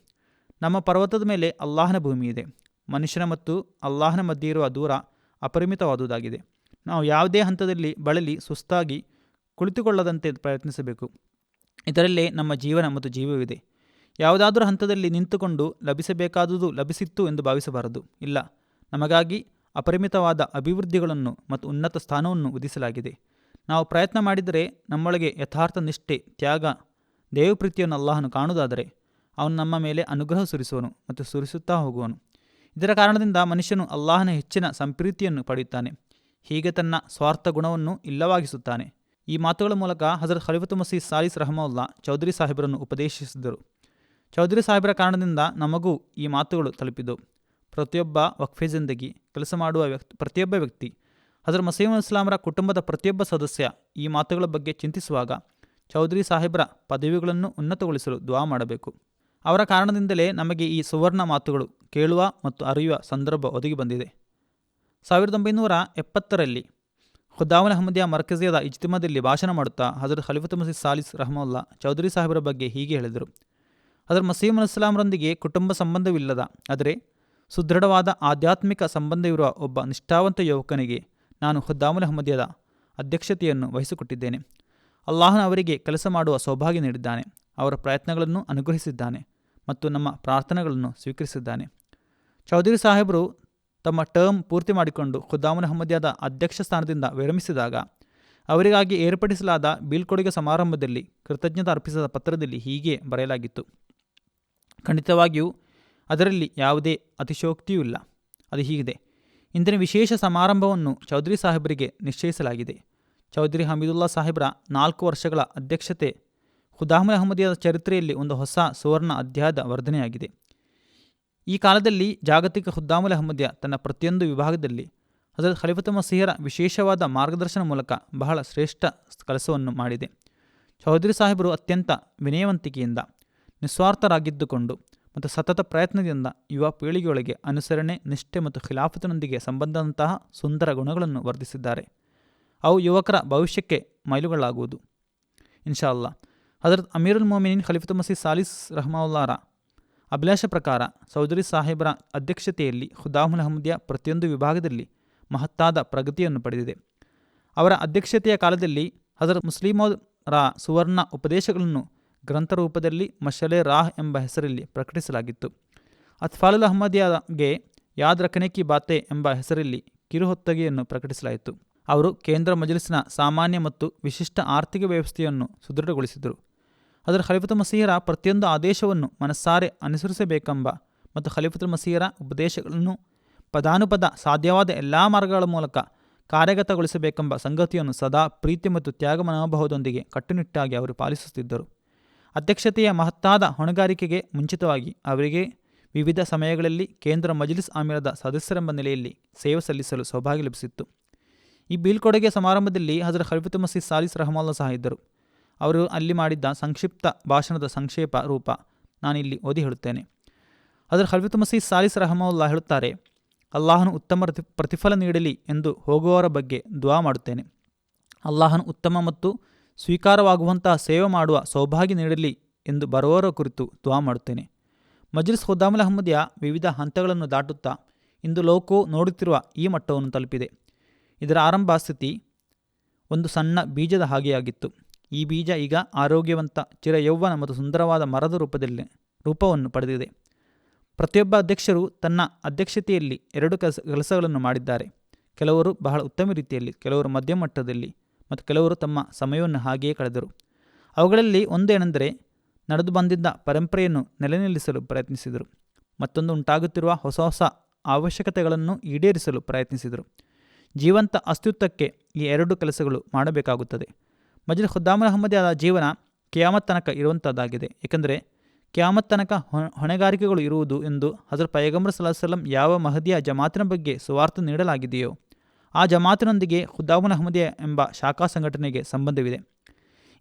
[SPEAKER 2] ನಮ್ಮ ಪರ್ವತದ ಮೇಲೆ ಅಲ್ಲಾಹನ ಭೂಮಿಯಿದೆ. ಮನುಷ್ಯನ ಮತ್ತು ಅಲ್ಲಾಹನ ಮಧ್ಯೆ ಇರುವ ದೂರ ಅಪರಿಮಿತವಾದುದಾಗಿದೆ. ನಾವು ಯಾವುದೇ ಹಂತದಲ್ಲಿ ಬಳಲಿ ಸುಸ್ತಾಗಿ ಕುಳಿತುಕೊಳ್ಳದಂತೆ ಪ್ರಯತ್ನಿಸಬೇಕು. ಇದರಲ್ಲೇ ನಮ್ಮ ಜೀವನ ಮತ್ತು ಜೀವವಿದೆ. ಯಾವುದಾದರೂ ಹಂತದಲ್ಲಿ ನಿಂತುಕೊಂಡು ಲಭಿಸಬೇಕಾದುದು ಲಭಿಸಿತ್ತು ಎಂದು ಭಾವಿಸಬಾರದು. ಇಲ್ಲ, ನಮಗಾಗಿ ಅಪರಿಮಿತವಾದ ಅಭಿವೃದ್ಧಿಗಳನ್ನು ಮತ್ತು ಉನ್ನತ ಸ್ಥಾನವನ್ನು ವಿಧಿಸಲಾಗಿದೆ. ನಾವು ಪ್ರಯತ್ನ ಮಾಡಿದರೆ ನಮ್ಮೊಳಗೆ ಯಥಾರ್ಥ ನಿಷ್ಠೆ, ತ್ಯಾಗ, ದೇವಪ್ರೀತಿಯನ್ನು ಅಲ್ಲಾಹನು ಕಾಣುವುದಾದರೆ ಅವನು ನಮ್ಮ ಮೇಲೆ ಅನುಗ್ರಹ ಸುರಿಸುವನು ಮತ್ತು ಸುರಿಸುತ್ತಾ ಹೋಗುವನು. ಇದರ ಕಾರಣದಿಂದ ಮನುಷ್ಯನು ಅಲ್ಲಾಹನ ಹೆಚ್ಚಿನ ಸಂಪ್ರೀತಿಯನ್ನು ಪಡೆಯುತ್ತಾನೆ. ಹೀಗೆ ತನ್ನ ಸ್ವಾರ್ಥ ಗುಣವನ್ನು ಇಲ್ಲವಾಗಿಸುತ್ತಾನೆ. ಈ ಮಾತುಗಳ ಮೂಲಕ ಹಜರತ್ ಖಲೀಫತುಲ್ ಮಸೀಹ್ ಸಾಲಿಸ್ ರಹಮಹುಲ್ಲಾ ಚೌಧರಿ ಸಾಹೇಬರನ್ನು ಉಪದೇಶಿಸಿದರು. ಚೌಧರಿ ಸಾಹೇಬರ ಕಾರಣದಿಂದ ನಮಗೂ ಈ ಮಾತುಗಳು ತಲುಪಿದವು. ಪ್ರತಿಯೊಬ್ಬ ವಕ್ಫೆ ಜಿಂದಗಿ ಕೆಲಸ ಮಾಡುವ ಪ್ರತಿಯೊಬ್ಬ ವ್ಯಕ್ತಿ, ಹಜರತ್ ಮಸೀಹುಲ್ ಇಸ್ಲಾಮರ ಕುಟುಂಬದ ಪ್ರತಿಯೊಬ್ಬ ಸದಸ್ಯ ಈ ಮಾತುಗಳ ಬಗ್ಗೆ ಚಿಂತಿಸುವಾಗ ಚೌಧರಿ ಸಾಹೇಬರ ಪದವಿಗಳನ್ನು ಉನ್ನತಗೊಳಿಸಲು ದುಆ ಮಾಡಬೇಕು. ಅವರ ಕಾರಣದಿಂದಲೇ ನಮಗೆ ಈ ಸುವರ್ಣ ಮಾತುಗಳು ಕೇಳುವ ಮತ್ತು ಅರಿಯುವ ಸಂದರ್ಭ ಒದಗಿ ಬಂದಿದೆ. 1970ರಲ್ಲಿ ಖುದ್ದಾಮುಲ್ ಅಹ್ಮದಿಯ ಮರ್ಕಜಿಯಾದ ಇಜ್ತಿಮಾದಲ್ಲಿ ಭಾಷಣ ಮಾಡುತ್ತಾ ಹಜರತ್ ಖಲೀಫತುಲ್ ಮಸೀಹ್ ಸಾಲಿಸ್ ರಹಮಹುಲ್ಲಾ ಚೌಧರಿ ಸಾಹೇಬರ ಬಗ್ಗೆ ಹೀಗೆ ಹೇಳಿದರು: ಹಜರತ್ ಮಸೀಹ್ ಅಲೈಹಿಸ್ಸಲಾಮರೊಂದಿಗೆ ಕುಟುಂಬ ಸಂಬಂಧವಿಲ್ಲದ ಆದರೆ ಸುದೃಢವಾದ ಆಧ್ಯಾತ್ಮಿಕ ಸಂಬಂಧವಿರುವ ಒಬ್ಬ ನಿಷ್ಠಾವಂತ ಯುವಕನಿಗೆ ನಾನು ಖುದ್ದಾಮುಲ್ ಅಹ್ಮದಿಯದ ಅಧ್ಯಕ್ಷತೆಯನ್ನು ವಹಿಸಿಕೊಟ್ಟಿದ್ದೇನೆ. ಅಲ್ಲಾಹನು ಅವರಿಗೆ ಕೆಲಸ ಮಾಡುವ ಸೌಭಾಗ್ಯ ನೀಡಿದ್ದಾನೆ, ಅವರ ಪ್ರಯತ್ನಗಳನ್ನು ಅನುಗ್ರಹಿಸಿದ್ದಾನೆ ಮತ್ತು ನಮ್ಮ ಪ್ರಾರ್ಥನೆಗಳನ್ನು ಸ್ವೀಕರಿಸಿದ್ದಾನೆ. ಚೌಧರಿ ಸಾಹೇಬರು ತಮ್ಮ ಟರ್ಮ್ ಪೂರ್ತಿ ಮಾಡಿಕೊಂಡು ಖುದ್ದಾಮುಲ್ ಅಹ್ಮದಿಯಾದ ಅಧ್ಯಕ್ಷ ಸ್ಥಾನದಿಂದ ವಿರಮಿಸಿದಾಗ ಅವರಿಗಾಗಿ ಏರ್ಪಡಿಸಲಾದ ಬೀಳ್ಕೊಡುಗೆ ಸಮಾರಂಭದಲ್ಲಿ ಕೃತಜ್ಞತೆ ಅರ್ಪಿಸಿದ ಪತ್ರದಲ್ಲಿ ಹೀಗೆ ಬರೆಯಲಾಗಿತ್ತು. ಖಂಡಿತವಾಗಿಯೂ ಅದರಲ್ಲಿ ಯಾವುದೇ ಅತಿಶಯೋಕ್ತಿಯೂ ಇಲ್ಲ. ಅದು ಹೀಗಿದೆ: ಇಂದಿನ ವಿಶೇಷ ಸಮಾರಂಭವನ್ನು ಚೌಧರಿ ಸಾಹೇಬರಿಗೆ ನಿಶ್ಚಯಿಸಲಾಗಿದೆ. ಚೌಧರಿ ಹಮೀದುಲ್ಲಾ ಸಾಹೇಬ್ರ 4 ವರ್ಷಗಳ ಅಧ್ಯಕ್ಷತೆ ಖುದ್ದಾಮುಲ್ ಅಹ್ಮದಿಯಾದ ಚರಿತ್ರೆಯಲ್ಲಿ ಒಂದು ಹೊಸ ಸುವರ್ಣ ಅಧ್ಯಾಯದ ವರ್ಧನೆಯಾಗಿದೆ. ಈ ಕಾಲದಲ್ಲಿ ಜಾಗತಿಕ ಖುದ್ದಾಮುಲ್ ಅಹ್ಮದಿಯ ತನ್ನ ಪ್ರತಿಯೊಂದು ವಿಭಾಗದಲ್ಲಿ ಹಜರತ್ ಖಲೀಫತುಲ್ ಮಸೀಹರ ವಿಶೇಷವಾದ ಮಾರ್ಗದರ್ಶನ ಮೂಲಕ ಬಹಳ ಶ್ರೇಷ್ಠ ಕೆಲಸವನ್ನು ಮಾಡಿದೆ. ಚೌಧರಿ ಸಾಹೇಬರು ಅತ್ಯಂತ ವಿನಯವಂತಿಕೆಯಿಂದ, ನಿಸ್ವಾರ್ಥರಾಗಿದ್ದುಕೊಂಡು ಮತ್ತು ಸತತ ಪ್ರಯತ್ನದಿಂದ ಯುವ ಪೀಳಿಗೆಯೊಳಗೆ ಅನುಸರಣೆ, ನಿಷ್ಠೆ ಮತ್ತು ಖಿಲಾಫತಿನೊಂದಿಗೆ ಸಂಬಂಧದಂತಹ ಸುಂದರ ಗುಣಗಳನ್ನು ವರ್ಧಿಸಿದ್ದಾರೆ. ಅವು ಯುವಕರ ಭವಿಷ್ಯಕ್ಕೆ ಮೈಲುಗಳಾಗುವುದು ಇನ್ಶಾ ಅಲ್ಲಾ. ಹಜರತ್ ಅಮೀರುಲ್ ಮೊಮಿನೀನ್ ಖಲೀಫತುಲ್ ಮಸೀಹ್ ಸಾಲಿಸ್ ರಹಮಹುಲ್ಲಾರ ಅಭಿಲಾಷ ಪ್ರಕಾರ ಚೌಧರಿ ಸಾಹೇಬರ ಅಧ್ಯಕ್ಷತೆಯಲ್ಲಿ ಖುದ್ದಾಮುಲ್ ಅಹ್ಮದಿಯ ಪ್ರತಿಯೊಂದು ವಿಭಾಗದಲ್ಲಿ ಮಹತ್ತಾದ ಪ್ರಗತಿಯನ್ನು ಪಡೆದಿದೆ. ಅವರ ಅಧ್ಯಕ್ಷತೆಯ ಕಾಲದಲ್ಲಿ ಹಜರತ್ ಮುಸ್ಲಿಮರ ಸುವರ್ಣ ಉಪದೇಶಗಳನ್ನು ಗ್ರಂಥರೂಪದಲ್ಲಿ ಮಶಲೆ ರಾಹ್ ಎಂಬ ಹೆಸರಲ್ಲಿ ಪ್ರಕಟಿಸಲಾಗಿತ್ತು. ಅತ್ಫಾಲುಲ್ ಅಹ್ಮದಿಯಾಗೆ ಯಾದ್ ರಖನೆ ಕಿ ಬಾತೆ ಎಂಬ ಹೆಸರಲ್ಲಿ ಕಿರುಹೊತ್ತಗೆಯನ್ನು ಪ್ರಕಟಿಸಲಾಯಿತು. ಅವರು ಕೇಂದ್ರ ಮಜ್ಲಿಸ್ನ ಸಾಮಾನ್ಯ ಮತ್ತು ವಿಶಿಷ್ಟ ಆರ್ಥಿಕ ವ್ಯವಸ್ಥೆಯನ್ನು ಸುದೃಢಗೊಳಿಸಿದರು. ಅದರ ಖಲೀಫತುಲ್ ಮಸೀಹರ ಪ್ರತಿಯೊಂದು ಆದೇಶವನ್ನು ಮನಸ್ಸಾರೆ ಅನುಸರಿಸಬೇಕೆಂಬ ಮತ್ತು ಖಲೀಫತುಲ್ ಮಸೀಹರ ಉಪದೇಶಗಳನ್ನು ಪದಾನುಪದ ಸಾಧ್ಯವಾದ ಎಲ್ಲ ಮಾರ್ಗಗಳ ಮೂಲಕ ಕಾರ್ಯಗತಗೊಳಿಸಬೇಕೆಂಬ ಸಂಗತಿಯನ್ನು ಸದಾ ಪ್ರೀತಿ ಮತ್ತು ತ್ಯಾಗ ಮನೋಭಾವದೊಂದಿಗೆ ಕಟ್ಟುನಿಟ್ಟಾಗಿ ಅವರು ಪಾಲಿಸುತ್ತಿದ್ದರು. ಅಧ್ಯಕ್ಷತೆಯ ಮಹತ್ತಾದ ಹೊಣೆಗಾರಿಕೆಗೆ ಮುಂಚಿತವಾಗಿ ಅವರಿಗೆ ವಿವಿಧ ಸಮಯಗಳಲ್ಲಿ ಕೇಂದ್ರ ಮಜ್ಲಿಸ್ ಆಮೀರದ ಸದಸ್ಯರೆಂಬ ನೆಲೆಯಲ್ಲಿ ಸೇವೆ ಸಲ್ಲಿಸಲು ಸೌಭಾಗ್ಯ ಲಭಿಸಿತ್ತು. ಈ ಬೀಳ್ಕೊಡುಗೆ ಸಮಾರಂಭದಲ್ಲಿ ಹಜರತ್ ಖಲೀಫತುಲ್ ಮಸೀಹ್ ಸಾಲಿಸ್ ರಹಮಹುಲ್ಲಾ ಸಹ ಇದ್ದರು. ಅವರು ಅಲ್ಲಿ ಮಾಡಿದ್ದ ಸಂಕ್ಷಿಪ್ತ ಭಾಷಣದ ಸಂಕ್ಷೇಪ ರೂಪ ನಾನಿಲ್ಲಿ ಓದಿ ಹೇಳುತ್ತೇನೆ. ಹಜರತ್ ಖಲೀಫತುಲ್ ಮಸೀಹ್ ಸಾಲಿಸ್ ರಹಮಹುಲ್ಲಾ ಹೇಳುತ್ತಾರೆ: ಅಲ್ಲಾಹನು ಉತ್ತಮ ಪ್ರತಿಫಲ ನೀಡಲಿ ಎಂದು ಹೋಗುವವರ ಬಗ್ಗೆ ದುವಾ ಮಾಡುತ್ತೇನೆ. ಅಲ್ಲಾಹನು ಉತ್ತಮ ಮತ್ತು ಸ್ವೀಕಾರವಾಗುವಂತಹ ಸೇವೆ ಮಾಡುವ ಸೌಭಾಗ್ಯ ನೀಡಲಿ ಎಂದು ಬರುವವರ ಕುರಿತು ದುವಾ ಮಾಡುತ್ತೇನೆ. ಮಜ್ಲಿಸ್ ಖುದ್ದಾಮುಲ್ ಅಹ್ಮದಿಯ ವಿವಿಧ ಹಂತಗಳನ್ನು ದಾಟುತ್ತಾ ಇಂದು ಲೋಕವು ನೋಡುತ್ತಿರುವ ಈ ಮಟ್ಟವನ್ನು ತಲುಪಿದೆ. ಇದರ ಆರಂಭ ಸ್ಥಿತಿ ಒಂದು ಸಣ್ಣ ಬೀಜದ ಹಾಗೆಯಾಗಿತ್ತು. ಈ ಬೀಜ ಈಗ ಆರೋಗ್ಯವಂತ, ಚಿರಯೌವನ ಮತ್ತು ಸುಂದರವಾದ ಮರದ ರೂಪವನ್ನು ಪಡೆದಿದೆ. ಪ್ರತಿಯೊಬ್ಬ ಅಧ್ಯಕ್ಷರು ತನ್ನ ಅಧ್ಯಕ್ಷತೆಯಲ್ಲಿ 2 ಕೆಲಸಗಳನ್ನು ಮಾಡಿದ್ದಾರೆ. ಕೆಲವರು ಬಹಳ ಉತ್ತಮ ರೀತಿಯಲ್ಲಿ, ಕೆಲವರು ಮಧ್ಯಮ ಮಟ್ಟದಲ್ಲಿ ಮತ್ತು ಕೆಲವರು ತಮ್ಮ ಸಮಯವನ್ನು ಹಾಗೆಯೇ ಕಳೆದರು. ಅವುಗಳಲ್ಲಿ ಒಂದು ಏನೆಂದರೆ ನಡೆದು ಬಂದಿದ್ದ ಪರಂಪರೆಯನ್ನು ನೆಲೆನಿಲ್ಲಿಸಲು ಪ್ರಯತ್ನಿಸಿದರು. ಮತ್ತೊಂದು ಉಂಟಾಗುತ್ತಿರುವ ಹೊಸ ಹೊಸ ಅವಶ್ಯಕತೆಗಳನ್ನು ಈಡೇರಿಸಲು ಪ್ರಯತ್ನಿಸಿದರು. ಜೀವಂತ ಅಸ್ತಿತ್ವಕ್ಕೆ ಈ 2 ಕೆಲಸಗಳು ಮಾಡಬೇಕಾಗುತ್ತದೆ. ಮಜ್ಲಿಸ್ ಖುದ್ದಾಮುಲ್ ಅಹ್ಮದಿಯಾದ ಜೀವನ ಕಿಯಾಮತ್ ತನಕ ಇರುವಂಥದ್ದಾಗಿದೆ. ಏಕೆಂದರೆ ಕಿಯಾಮತ್ ತನಕ ಹೊಣೆಗಾರಿಕೆಗಳು ಇರುವುದು ಎಂದು ಹಜರತ್ ಪೈಗಂಬರ್ ಸಲ್ಲಲ್ಲಾಹು ಅಲೈಹಿ ವಸಲ್ಲಂ ಯಾವ ಮಹದಿಯ ಜಮಾತಿನ ಬಗ್ಗೆ ಸುವಾರ್ತೆ ನೀಡಲಾಗಿದೆಯೋ ಆ ಜಮಾತಿನೊಂದಿಗೆ ಖುದ್ದಾಮುಲ್ ಅಹ್ಮದಿಯ ಎಂಬ ಶಾಖಾ ಸಂಘಟನೆಗೆ ಸಂಬಂಧವಿದೆ.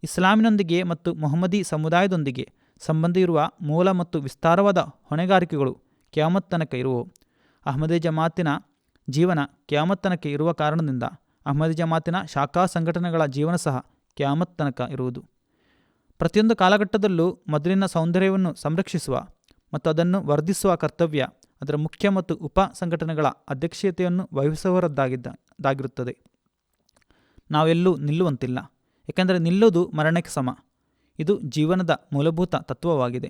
[SPEAKER 2] ಇಸ್ಲಾಮಿನೊಂದಿಗೆ ಮತ್ತು ಮೊಹಮ್ಮದಿ ಸಮುದಾಯದೊಂದಿಗೆ ಸಂಬಂಧ ಇರುವ ಮೂಲ ಮತ್ತು ವಿಸ್ತಾರವಾದ ಹೊಣೆಗಾರಿಕೆಗಳು ಕಿಯಾಮತ್ ತನಕ ಇರುವವು. ಅಹ್ಮದಿ ಜಮಾತಿನ ಜೀವನ ಕಿಯಾಮತ್ ತನಕ ಇರುವ ಕಾರಣದಿಂದ ಅಹ್ಮದಿ ಜಮಾತಿನ ಶಾಖಾ ಸಂಘಟನೆಗಳ ಜೀವನ ಸಹ ಕಿಯಾಮತ್ ತನಕ ಇರುವುದು. ಪ್ರತಿಯೊಂದು ಕಾಲಘಟ್ಟದಲ್ಲೂ ಮೊದಲಿನ ಸೌಂದರ್ಯವನ್ನು ಸಂರಕ್ಷಿಸುವ ಮತ್ತು ಅದನ್ನು ವರ್ಧಿಸುವ ಕರ್ತವ್ಯ ಅದರ ಮುಖ್ಯ ಮತ್ತು ಉಪ ಸಂಘಟನೆಗಳ ಅಧ್ಯಕ್ಷತೆಯನ್ನು ವಹಿಸುವವರದ್ದಾಗಿರುತ್ತದೆ. ನಾವೆಲ್ಲೂ ನಿಲ್ಲುವಂತಿಲ್ಲ, ಏಕೆಂದರೆ ನಿಲ್ಲುವುದು ಮರಣಕ್ಕೆ ಸಮ. ಇದು ಜೀವನದ ಮೂಲಭೂತ ತತ್ವವಾಗಿದೆ.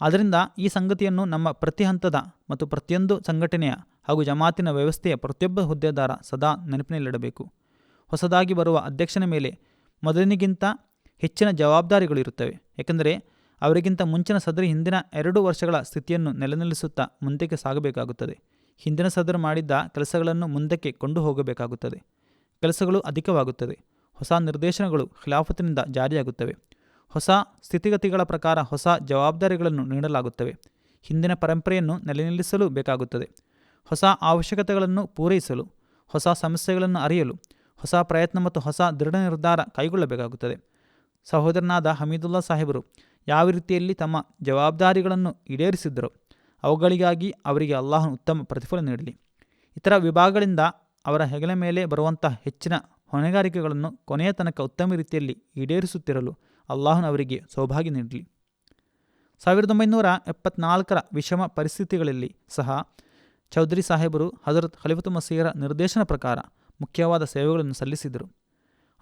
[SPEAKER 2] ಆದ್ದರಿಂದ ಈ ಸಂಗತಿಯನ್ನು ನಮ್ಮ ಪ್ರತಿ ಹಂತದ ಮತ್ತು ಪ್ರತಿಯೊಂದು ಸಂಘಟನೆಯ ಹಾಗೂ ಜಮಾತಿನ ವ್ಯವಸ್ಥೆಯ ಪ್ರತಿಯೊಬ್ಬ ಹುದ್ದೆದಾರ ಸದಾ ನೆನಪಿನಲ್ಲಿಡಬೇಕು. ಹೊಸದಾಗಿ ಬರುವ ಅಧ್ಯಕ್ಷನ ಮೇಲೆ ಮೊದಲಿನಿಗಿಂತ ಹೆಚ್ಚಿನ ಜವಾಬ್ದಾರಿಗಳಿರುತ್ತವೆ. ಏಕೆಂದರೆ ಅವರಿಗಿಂತ ಮುಂಚಿನ ಸದರಿ ಹಿಂದಿನ 2 ವರ್ಷಗಳ ಸ್ಥಿತಿಯನ್ನು ನೆಲೆನಿಲ್ಲಿಸುತ್ತಾ ಮುಂದಕ್ಕೆ ಸಾಗಬೇಕಾಗುತ್ತದೆ. ಹಿಂದಿನ ಸದರು ಮಾಡಿದ್ದ ಕೆಲಸಗಳನ್ನು ಮುಂದಕ್ಕೆ ಕೊಂಡು ಹೋಗಬೇಕಾಗುತ್ತದೆ. ಕೆಲಸಗಳು ಅಧಿಕವಾಗುತ್ತದೆ. ಹೊಸ ನಿರ್ದೇಶನಗಳು ಖಿಲಾಫತಿನಿಂದ ಜಾರಿಯಾಗುತ್ತವೆ. ಹೊಸ ಸ್ಥಿತಿಗತಿಗಳ ಪ್ರಕಾರ ಹೊಸ ಜವಾಬ್ದಾರಿಗಳನ್ನು ನೀಡಲಾಗುತ್ತವೆ. ಹಿಂದಿನ ಪರಂಪರೆಯನ್ನು ನೆಲೆನಿಲ್ಲಿಸಲು ಬೇಕಾಗುತ್ತದೆ. ಹೊಸ ಅವಶ್ಯಕತೆಗಳನ್ನು ಪೂರೈಸಲು, ಹೊಸ ಸಮಸ್ಯೆಗಳನ್ನು ಅರಿಯಲು ಹೊಸ ಪ್ರಯತ್ನ ಮತ್ತು ಹೊಸ ದೃಢ ನಿರ್ಧಾರ ಕೈಗೊಳ್ಳಬೇಕಾಗುತ್ತದೆ. ಸಹೋದರನಾದ ಹಮೀದುಲ್ಲಾ ಸಾಹೇಬರು ಯಾವ ರೀತಿಯಲ್ಲಿ ತಮ್ಮ ಜವಾಬ್ದಾರಿಗಳನ್ನು ಈಡೇರಿಸಿದ್ದರೋ ಅವುಗಳಿಗಾಗಿ ಅವರಿಗೆ ಅಲ್ಲಾಹನು ಉತ್ತಮ ಪ್ರತಿಫಲ ನೀಡಲಿ. ಇತರ ವಿಭಾಗಗಳಿಂದ ಅವರ ಹೆಗಲ ಮೇಲೆ ಬರುವಂಥ ಹೆಚ್ಚಿನ ಹೊಣೆಗಾರಿಕೆಗಳನ್ನು ಕೊನೆಯ ತನಕ ಉತ್ತಮ ರೀತಿಯಲ್ಲಿ ಈಡೇರಿಸುತ್ತಿರಲು ಅಲ್ಲಾಹನು ಅವರಿಗೆ ಸೌಭಾಗ್ಯ ನೀಡಲಿ. 1974 ವಿಷಮ ಪರಿಸ್ಥಿತಿಗಳಲ್ಲಿ ಸಹ ಚೌಧರಿ ಸಾಹೇಬರು ಹಜರತ್ ಖಲೀಫತು ಮಸೀಹರ ನಿರ್ದೇಶನ ಪ್ರಕಾರ ಮುಖ್ಯವಾದ ಸೇವೆಗಳನ್ನು ಸಲ್ಲಿಸಿದರು.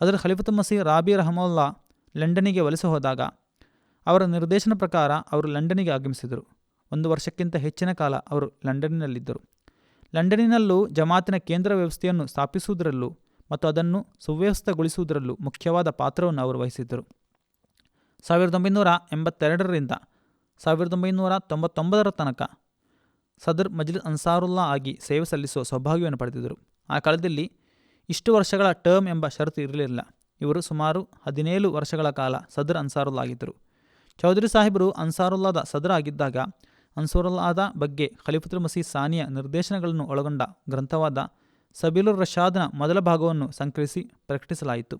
[SPEAKER 2] ಹಜರತ್ ಖಲೀಫತು ಮಸೀಹ್ ರಾಬಿ ರಹಮುಲ್ಲಾ ಲಂಡನ್ನಿಗೆ ವಲಸೆ ಹೋದಾಗ ಅವರ ನಿರ್ದೇಶನ ಪ್ರಕಾರ ಅವರು ಲಂಡನ್ನಿಗೆ ಆಗಮಿಸಿದರು. 1 ವರ್ಷಕ್ಕಿಂತ ಹೆಚ್ಚಿನ ಕಾಲ ಅವರು ಲಂಡನ್ನಿನಲ್ಲಿದ್ದರು. ಲಂಡನ್ನಿನಲ್ಲೂ ಜಮಾತಿನ ಕೇಂದ್ರ ವ್ಯವಸ್ಥೆಯನ್ನು ಸ್ಥಾಪಿಸುವುದರಲ್ಲೂ ಮತ್ತು ಅದನ್ನು ಸುವ್ಯವಸ್ಥೆಗೊಳಿಸುವುದರಲ್ಲೂ ಮುಖ್ಯವಾದ ಪಾತ್ರವನ್ನು ಅವರು ವಹಿಸಿದ್ದರು. 1982ರಿಂದ 1999 ತನಕ ಸದರ್ ಮಜ್ಲಿಸ್ ಅನ್ಸಾರುಲ್ಲಾ ಆಗಿ ಸೇವೆ ಸಲ್ಲಿಸುವ ಸೌಭಾಗ್ಯವನ್ನು ಪಡೆದಿದ್ದರು. ಆ ಕಾಲದಲ್ಲಿ ಇಷ್ಟು ವರ್ಷಗಳ ಟರ್ಮ್ ಎಂಬ ಷರತ್ತು ಇರಲಿಲ್ಲ. ಇವರು ಸುಮಾರು 17 ವರ್ಷಗಳ ಕಾಲ ಸದರ್ ಅನ್ಸಾರುಲ್ಲಾ ಆಗಿದ್ದರು. ಚೌಧರಿ ಸಾಹೇಬರು ಅನ್ಸಾರುಲ್ಲಾದ ಸದರ್ ಆಗಿದ್ದಾಗ ಅನ್ಸಾರುಲ್ಲಾದ ಬಗ್ಗೆ ಖಲೀಫತುಲ್ ಮಸೀಹ್ ಸಾನಿಯ ನಿರ್ದೇಶನಗಳನ್ನು ಒಳಗೊಂಡ ಗ್ರಂಥವಾದ ಸಬೀಲುರ್ ರಶಾದ್ನ ಮೊದಲ ಭಾಗವನ್ನು ಸಂಕಲಿಸಿ ಪ್ರಕಟಿಸಲಾಯಿತು.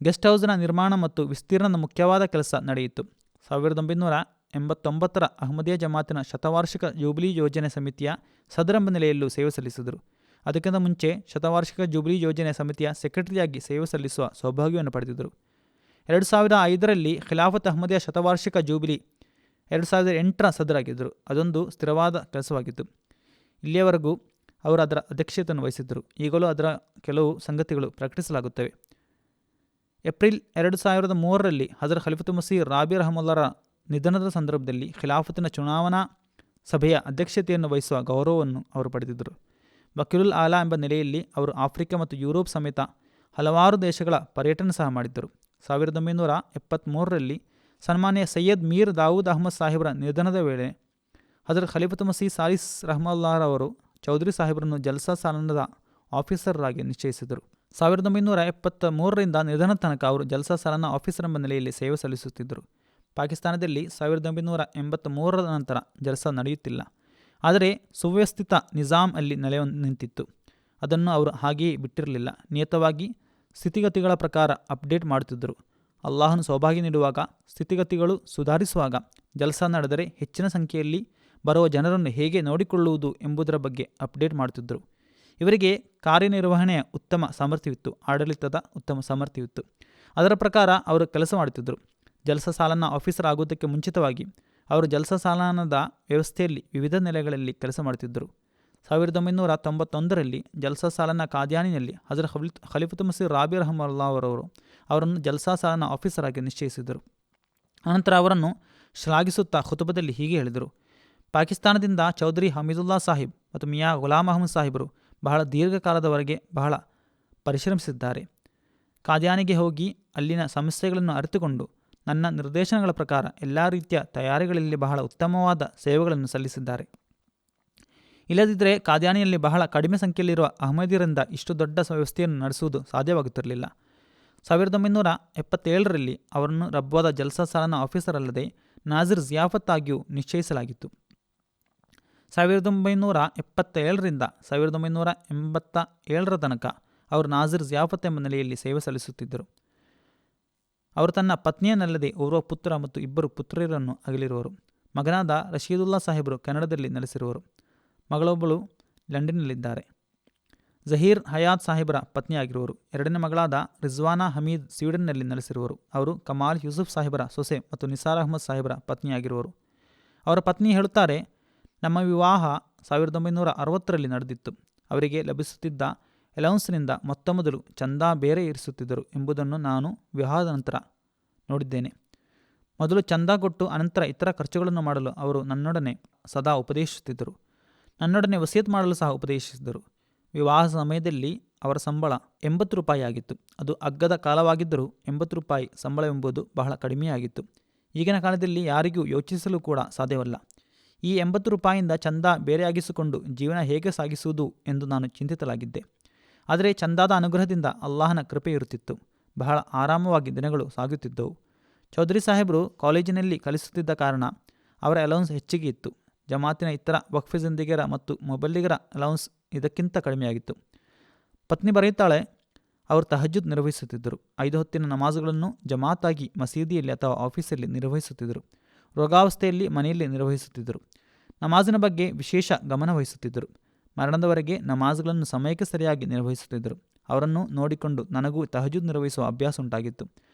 [SPEAKER 2] ಗೆಸ್ಟ್ ಹೌಸ್ನ ನಿರ್ಮಾಣ ಮತ್ತು ವಿಸ್ತೀರ್ಣದ ಮುಖ್ಯವಾದ ಕೆಲಸ ನಡೆಯಿತು. 1989ರ ಅಹಮದಿಯಾ ಜಮಾತಿನ ಶತವಾರ್ಷಿಕ ಜೂಬಿಲಿ ಯೋಜನೆ ಸಮಿತಿಯ ಸದರಂಬ ನೆಲೆಯಲ್ಲೂ ಸೇವೆ ಸಲ್ಲಿಸಿದರು. ಅದಕ್ಕಿಂತ ಮುಂಚೆ ಶತವಾರ್ಷಿಕ ಜೂಬಿಲಿ ಯೋಜನೆ ಸಮಿತಿಯ ಸೆಕ್ರೆಟರಿಯಾಗಿ ಸೇವೆ ಸಲ್ಲಿಸುವ ಸೌಭಾಗ್ಯವನ್ನು ಪಡೆದಿದ್ದರು. 2005ರಲ್ಲಿ ಖಿಲಾಫತ್ ಅಹಮದಿಯಾ ಶತವಾರ್ಷಿಕ ಜೂಬಿಲಿ 2008ರ ಸದರಾಗಿದ್ದರು. ಅದೊಂದು ಸ್ಥಿರವಾದ ಕೆಲಸವಾಗಿತ್ತು. ಇಲ್ಲಿಯವರೆಗೂ ಅವರು ಅದರ ಅಧ್ಯಕ್ಷತೆಯನ್ನು ವಹಿಸಿದ್ದರು. ಈಗಲೂ ಅದರ ಕೆಲವು ಸಂಗತಿಗಳು ಪ್ರಕಟಿಸಲಾಗುತ್ತವೆ. ಏಪ್ರಿಲ್ 2003ರಲ್ಲಿ ಹಜರತ್ ಖಲೀಫತು ಮಸೀಹ್ ರಾಬಿ ರಹಮುಲ್ಲಾರ ನಿಧನದ ಸಂದರ್ಭದಲ್ಲಿ ಖಿಲಾಫತಿನ ಚುನಾವಣಾ ಸಭೆಯ ಅಧ್ಯಕ್ಷತೆಯನ್ನು ವಹಿಸುವ ಗೌರವವನ್ನು ಅವರು ಪಡೆದಿದ್ದರು. ವಕೀಲುಲ್ ಆಲಾ ಎಂಬ ನೆಲೆಯಲ್ಲಿ ಅವರು ಆಫ್ರಿಕಾ ಮತ್ತು ಯುರೋಪ್ ಸಮೇತ ಹಲವಾರು ದೇಶಗಳ ಪರ್ಯಟನೆ ಸಹ ಮಾಡಿದ್ದರು. 1973ರಲ್ಲಿ ಸನ್ಮಾನ್ಯ ಸೈಯದ್ ಮೀರ್ ದಾವೂದ್ ಅಹಮದ್ ಸಾಹೇಬರ ನಿಧನದ ವೇಳೆ ಹಜರತ್ ಖಲೀಫತು ಮಸೀಹ್ ಸಾಲಿಸ್ ರಹಮುಲ್ಲಾರವರು ಚೌಧರಿ ಸಾಹೇಬರನ್ನು ಜಲ್ಸಾ ಸಾಲಾನದ ಆಫೀಸರ್ರಾಗಿ ನಿಶ್ಚಯಿಸಿದರು. 1973ರಿಂದ ನಿಧನದ ತನಕ ಅವರು ಜಲ್ಸಾ ಸಾಲಾನ ಆಫೀಸರ್ ಎಂಬ ನೆಲೆಯಲ್ಲಿ ಸೇವೆ ಸಲ್ಲಿಸುತ್ತಿದ್ದರು. ಪಾಕಿಸ್ತಾನದಲ್ಲಿ 1983ರ ನಂತರ ಜಲ್ಸಾ ನಡೆಯುತ್ತಿಲ್ಲ. ಆದರೆ ಸುವ್ಯವಸ್ಥಿತ ನಿಜಾಮ್ ಅಲ್ಲಿ ನೆಲೆ ನಿಂತಿತ್ತು. ಅದನ್ನು ಅವರು ಹಾಗೆಯೇ ಬಿಟ್ಟಿರಲಿಲ್ಲ. ನಿಯತವಾಗಿ ಸ್ಥಿತಿಗತಿಗಳ ಪ್ರಕಾರ ಅಪ್ಡೇಟ್ ಮಾಡುತ್ತಿದ್ದರು. ಅಲ್ಲಾಹನು ಸೌಭಾಗ್ಯ ನೀಡುವಾಗ, ಸ್ಥಿತಿಗತಿಗಳು ಸುಧಾರಿಸುವಾಗ ಜಲ್ಸಾ ನಡೆದರೆ ಹೆಚ್ಚಿನ ಸಂಖ್ಯೆಯಲ್ಲಿ ಬರುವ ಜನರನ್ನು ಹೇಗೆ ನೋಡಿಕೊಳ್ಳುವುದು ಎಂಬುದರ ಬಗ್ಗೆ ಅಪ್ಡೇಟ್ ಮಾಡುತ್ತಿದ್ದರು. ಇವರಿಗೆ ಕಾರ್ಯನಿರ್ವಹಣೆಯ ಉತ್ತಮ ಸಾಮರ್ಥ್ಯವಿತ್ತು, ಆಡಳಿತದ ಉತ್ತಮ ಸಾಮರ್ಥ್ಯವಿತ್ತು. ಅದರ ಪ್ರಕಾರ ಅವರು ಕೆಲಸ ಮಾಡುತ್ತಿದ್ದರು. ಜಲ್ಸಾ ಸಾಲಾನ ಆಫೀಸರ್ ಆಗುವುದಕ್ಕೆ ಮುಂಚಿತವಾಗಿ ಅವರು ಜಲ್ಸಾ ಸಾಲಾನದ ವ್ಯವಸ್ಥೆಯಲ್ಲಿ ವಿವಿಧ ನೆಲೆಗಳಲ್ಲಿ ಕೆಲಸ ಮಾಡುತ್ತಿದ್ದರು. 1991ರಲ್ಲಿ ಜಲ್ಸಾ ಸಾಲಾನ ಕಾದ್ಯಾನಿನಲ್ಲಿ ಹಜರತ್ ಖಲೀಫತು ಮಸೀಹ್ ರಾಬಿ ರಹಮುಲ್ಲಾರವರು ಅವರನ್ನು ಜಲ್ಸಾ ಸಾಲಾನ ಆಫೀಸರ್ ಆಗಿ ನಿಶ್ಚಯಿಸಿದರು. ಅನಂತರ ಅವರನ್ನು ಶ್ಲಾಘಿಸುತ್ತಾ ಖುತಬದಲ್ಲಿ ಹೀಗೆ ಹೇಳಿದರು: ಪಾಕಿಸ್ತಾನದಿಂದ ಚೌಧರಿ ಹಮೀದುಲ್ಲಾ ಸಾಹಿಬ್ ಮತ್ತು ಮಿಯಾ ಗುಲಾಮ್ ಅಹಮದ್ ಸಾಹಿಬರು ಬಹಳ ದೀರ್ಘಕಾಲದವರೆಗೆ ಬಹಳ ಪರಿಶ್ರಮಿಸಿದ್ದಾರೆ. ಕಾದ್ಯಾನಿಗೆ ಹೋಗಿ ಅಲ್ಲಿನ ಸಮಸ್ಯೆಗಳನ್ನು ಅರಿತುಕೊಂಡು ನನ್ನ ನಿರ್ದೇಶನಗಳ ಪ್ರಕಾರ ಎಲ್ಲ ರೀತಿಯ ತಯಾರಿಗಳಲ್ಲಿ ಬಹಳ ಉತ್ತಮವಾದ ಸೇವೆಗಳನ್ನು ಸಲ್ಲಿಸಿದ್ದಾರೆ. ಇಲ್ಲದಿದ್ದರೆ ಕಾದ್ಯಾನಿಯಲ್ಲಿ ಬಹಳ ಕಡಿಮೆ ಸಂಖ್ಯೆಯಲ್ಲಿರುವ ಅಹಮದಿಯರಿಂದ ಇಷ್ಟು ದೊಡ್ಡ ವ್ಯವಸ್ಥೆಯನ್ನು ನಡೆಸುವುದು ಸಾಧ್ಯವಾಗುತ್ತಿರಲಿಲ್ಲ. 1977ರಲ್ಲಿ ಅವರನ್ನು ರಬ್ವಾದ ಜಲ್ಸಾ ಸಾಲಾನ ಆಫೀಸರ್ ಅಲ್ಲದೆ ನಾಜಿರ್ ಜಿಯಾಫತ್ ಆಗಿಯೂ ನಿಶ್ಚಯಿಸಲಾಗಿತ್ತು. 1977ರಿಂದ 1987ರ ತನಕ ಅವರು ನಾಜಿರ್ ಜಿಯಾಫತ್ ಎಂಬ ನೆಲೆಯಲ್ಲಿ ಸೇವೆ ಸಲ್ಲಿಸುತ್ತಿದ್ದರು. ಅವರು ತನ್ನ ಪತ್ನಿಯನ್ನಲ್ಲದೆ ಓರ್ವ ಪುತ್ರ ಮತ್ತು 2 ಪುತ್ರಿಯರನ್ನು ಅಗಲಿರುವರು. ಮಗನಾದ ರಶೀದುಲ್ಲಾ ಸಾಹೇಬರು ಕೆನಡಾದಲ್ಲಿ ನೆಲೆಸಿರುವರು. ಮಗಳೊಬ್ಬಳು ಲಂಡನ್ನಿನಲ್ಲಿದ್ದಾರೆ. ಜಹೀರ್ ಹಯಾತ್ ಸಾಹೇಬರ ಪತ್ನಿಯಾಗಿರುವರು. 2ನೇ ಮಗಳಾದ ರಿಜ್ವಾನಾ ಹಮೀದ್ ಸ್ವೀಡನ್ನಲ್ಲಿ ನೆಲೆಸಿರುವರು. ಅವರು ಕಮಾಲ್ ಯೂಸುಫ್ ಸಾಹೇಬರ ಸೊಸೆ ಮತ್ತು ನಿಸಾರ್ ಅಹಮದ್ ಸಾಹೇಬರ ಪತ್ನಿಯಾಗಿರುವರು. ಅವರ ಪತ್ನಿ ಹೇಳುತ್ತಾರೆ, ನಮ್ಮ ವಿವಾಹ 1960ರಲ್ಲಿ ನಡೆದಿತ್ತು. ಅವರಿಗೆ ಲಭಿಸುತ್ತಿದ್ದ ಅಲೌನ್ಸ್ನಿಂದ ಮೊದಲು ಚಂದಾ ಬೇರೆ ಇರಿಸುತ್ತಿದ್ದರು ಎಂಬುದನ್ನು ನಾನು ವಿವಾಹದ ನಂತರ ನೋಡಿದ್ದೇನೆ. ಮೊದಲು ಚಂದಾ ಕೊಟ್ಟು ಅನಂತರ ಇತರ ಖರ್ಚುಗಳನ್ನು ಮಾಡಲು ಅವರು ನನ್ನೊಡನೆ ಸದಾ ಉಪದೇಶಿಸುತ್ತಿದ್ದರು. ನನ್ನೊಡನೆ ವಸಿಯತ್ ಮಾಡಲು ಸಹ ಉಪದೇಶಿಸಿದರು. ವಿವಾಹ ಸಮಯದಲ್ಲಿ ಅವರ ಸಂಬಳ 80 ರೂಪಾಯಿ ಆಗಿತ್ತು. ಅದು ಅಗ್ಗದ ಕಾಲವಾಗಿದ್ದರೂ 80 ರೂಪಾಯಿ ಸಂಬಳವೆಂಬುದು ಬಹಳ ಕಡಿಮೆಯಾಗಿತ್ತು. ಈಗಿನ ಕಾಲದಲ್ಲಿ ಯಾರಿಗೂ ಯೋಚಿಸಲು ಕೂಡ ಸಾಧ್ಯವಲ್ಲ. ಈ 80 ರೂಪಾಯಿಯಿಂದ ಚಂದಾ ಬೇರೆಯಾಗಿಸಿಕೊಂಡು ಜೀವನ ಹೇಗೆ ಸಾಗಿಸುವುದು ಎಂದು ನಾನು ಚಿಂತಿತಲಾಗಿದ್ದೆ. ಆದರೆ ಚಂದಾದ ಅನುಗ್ರಹದಿಂದ ಅಲ್ಲಾಹನ ಕೃಪೆ ಇರುತ್ತಿತ್ತು. ಬಹಳ ಆರಾಮವಾಗಿ ದಿನಗಳು ಸಾಗುತ್ತಿದ್ದವು. ಚೌಧರಿ ಸಾಹೇಬರು ಕಾಲೇಜಿನಲ್ಲಿ ಕಲಿಸುತ್ತಿದ್ದ ಕಾರಣ ಅವರ ಅಲೌನ್ಸ್ ಹೆಚ್ಚಿಗೆ ಇತ್ತು. ಜಮಾತಿನ ಇತರ ವಕ್ಫೆ ಜಿಂದಿಗರ ಮತ್ತು ಮೊಬಲ್ಲಿಗರ ಅಲೌನ್ಸ್ ಇದಕ್ಕಿಂತ ಕಡಿಮೆಯಾಗಿತ್ತು. ಪತ್ನಿ ಬರೆಯುತ್ತಾಳೆ, ಅವರು ತಹಜ್ಜುದ್ ನಿರ್ವಹಿಸುತ್ತಿದ್ದರು. 5 ಹೊತ್ತಿನ ನಮಾಜುಗಳನ್ನು ಜಮಾತಾಗಿ ಮಸೀದಿಯಲ್ಲಿ ಅಥವಾ ಆಫೀಸಲ್ಲಿ ನಿರ್ವಹಿಸುತ್ತಿದ್ದರು. ರೋಗಾವಸ್ಥೆಯಲ್ಲಿ ಮನೆಯಲ್ಲಿ ನಿರ್ವಹಿಸುತ್ತಿದ್ದರು. ನಮಾಜಿನ ಬಗ್ಗೆ ವಿಶೇಷ ಗಮನ ವಹಿಸುತ್ತಿದ್ದರು. ಮರಣದವರೆಗೆ ನಮಾಜ್ಗಳನ್ನು ಸಮಯಕ್ಕೆ ಸರಿಯಾಗಿ ನಿರ್ವಹಿಸುತ್ತಿದ್ದರು. ಅವರನ್ನು ನೋಡಿಕೊಂಡು ನನಗೂ ತಹಜ್ಜುದ್ ನಿರ್ವಹಿಸುವ ಅಭ್ಯಾಸ ಉಂಟಾಗಿತ್ತು.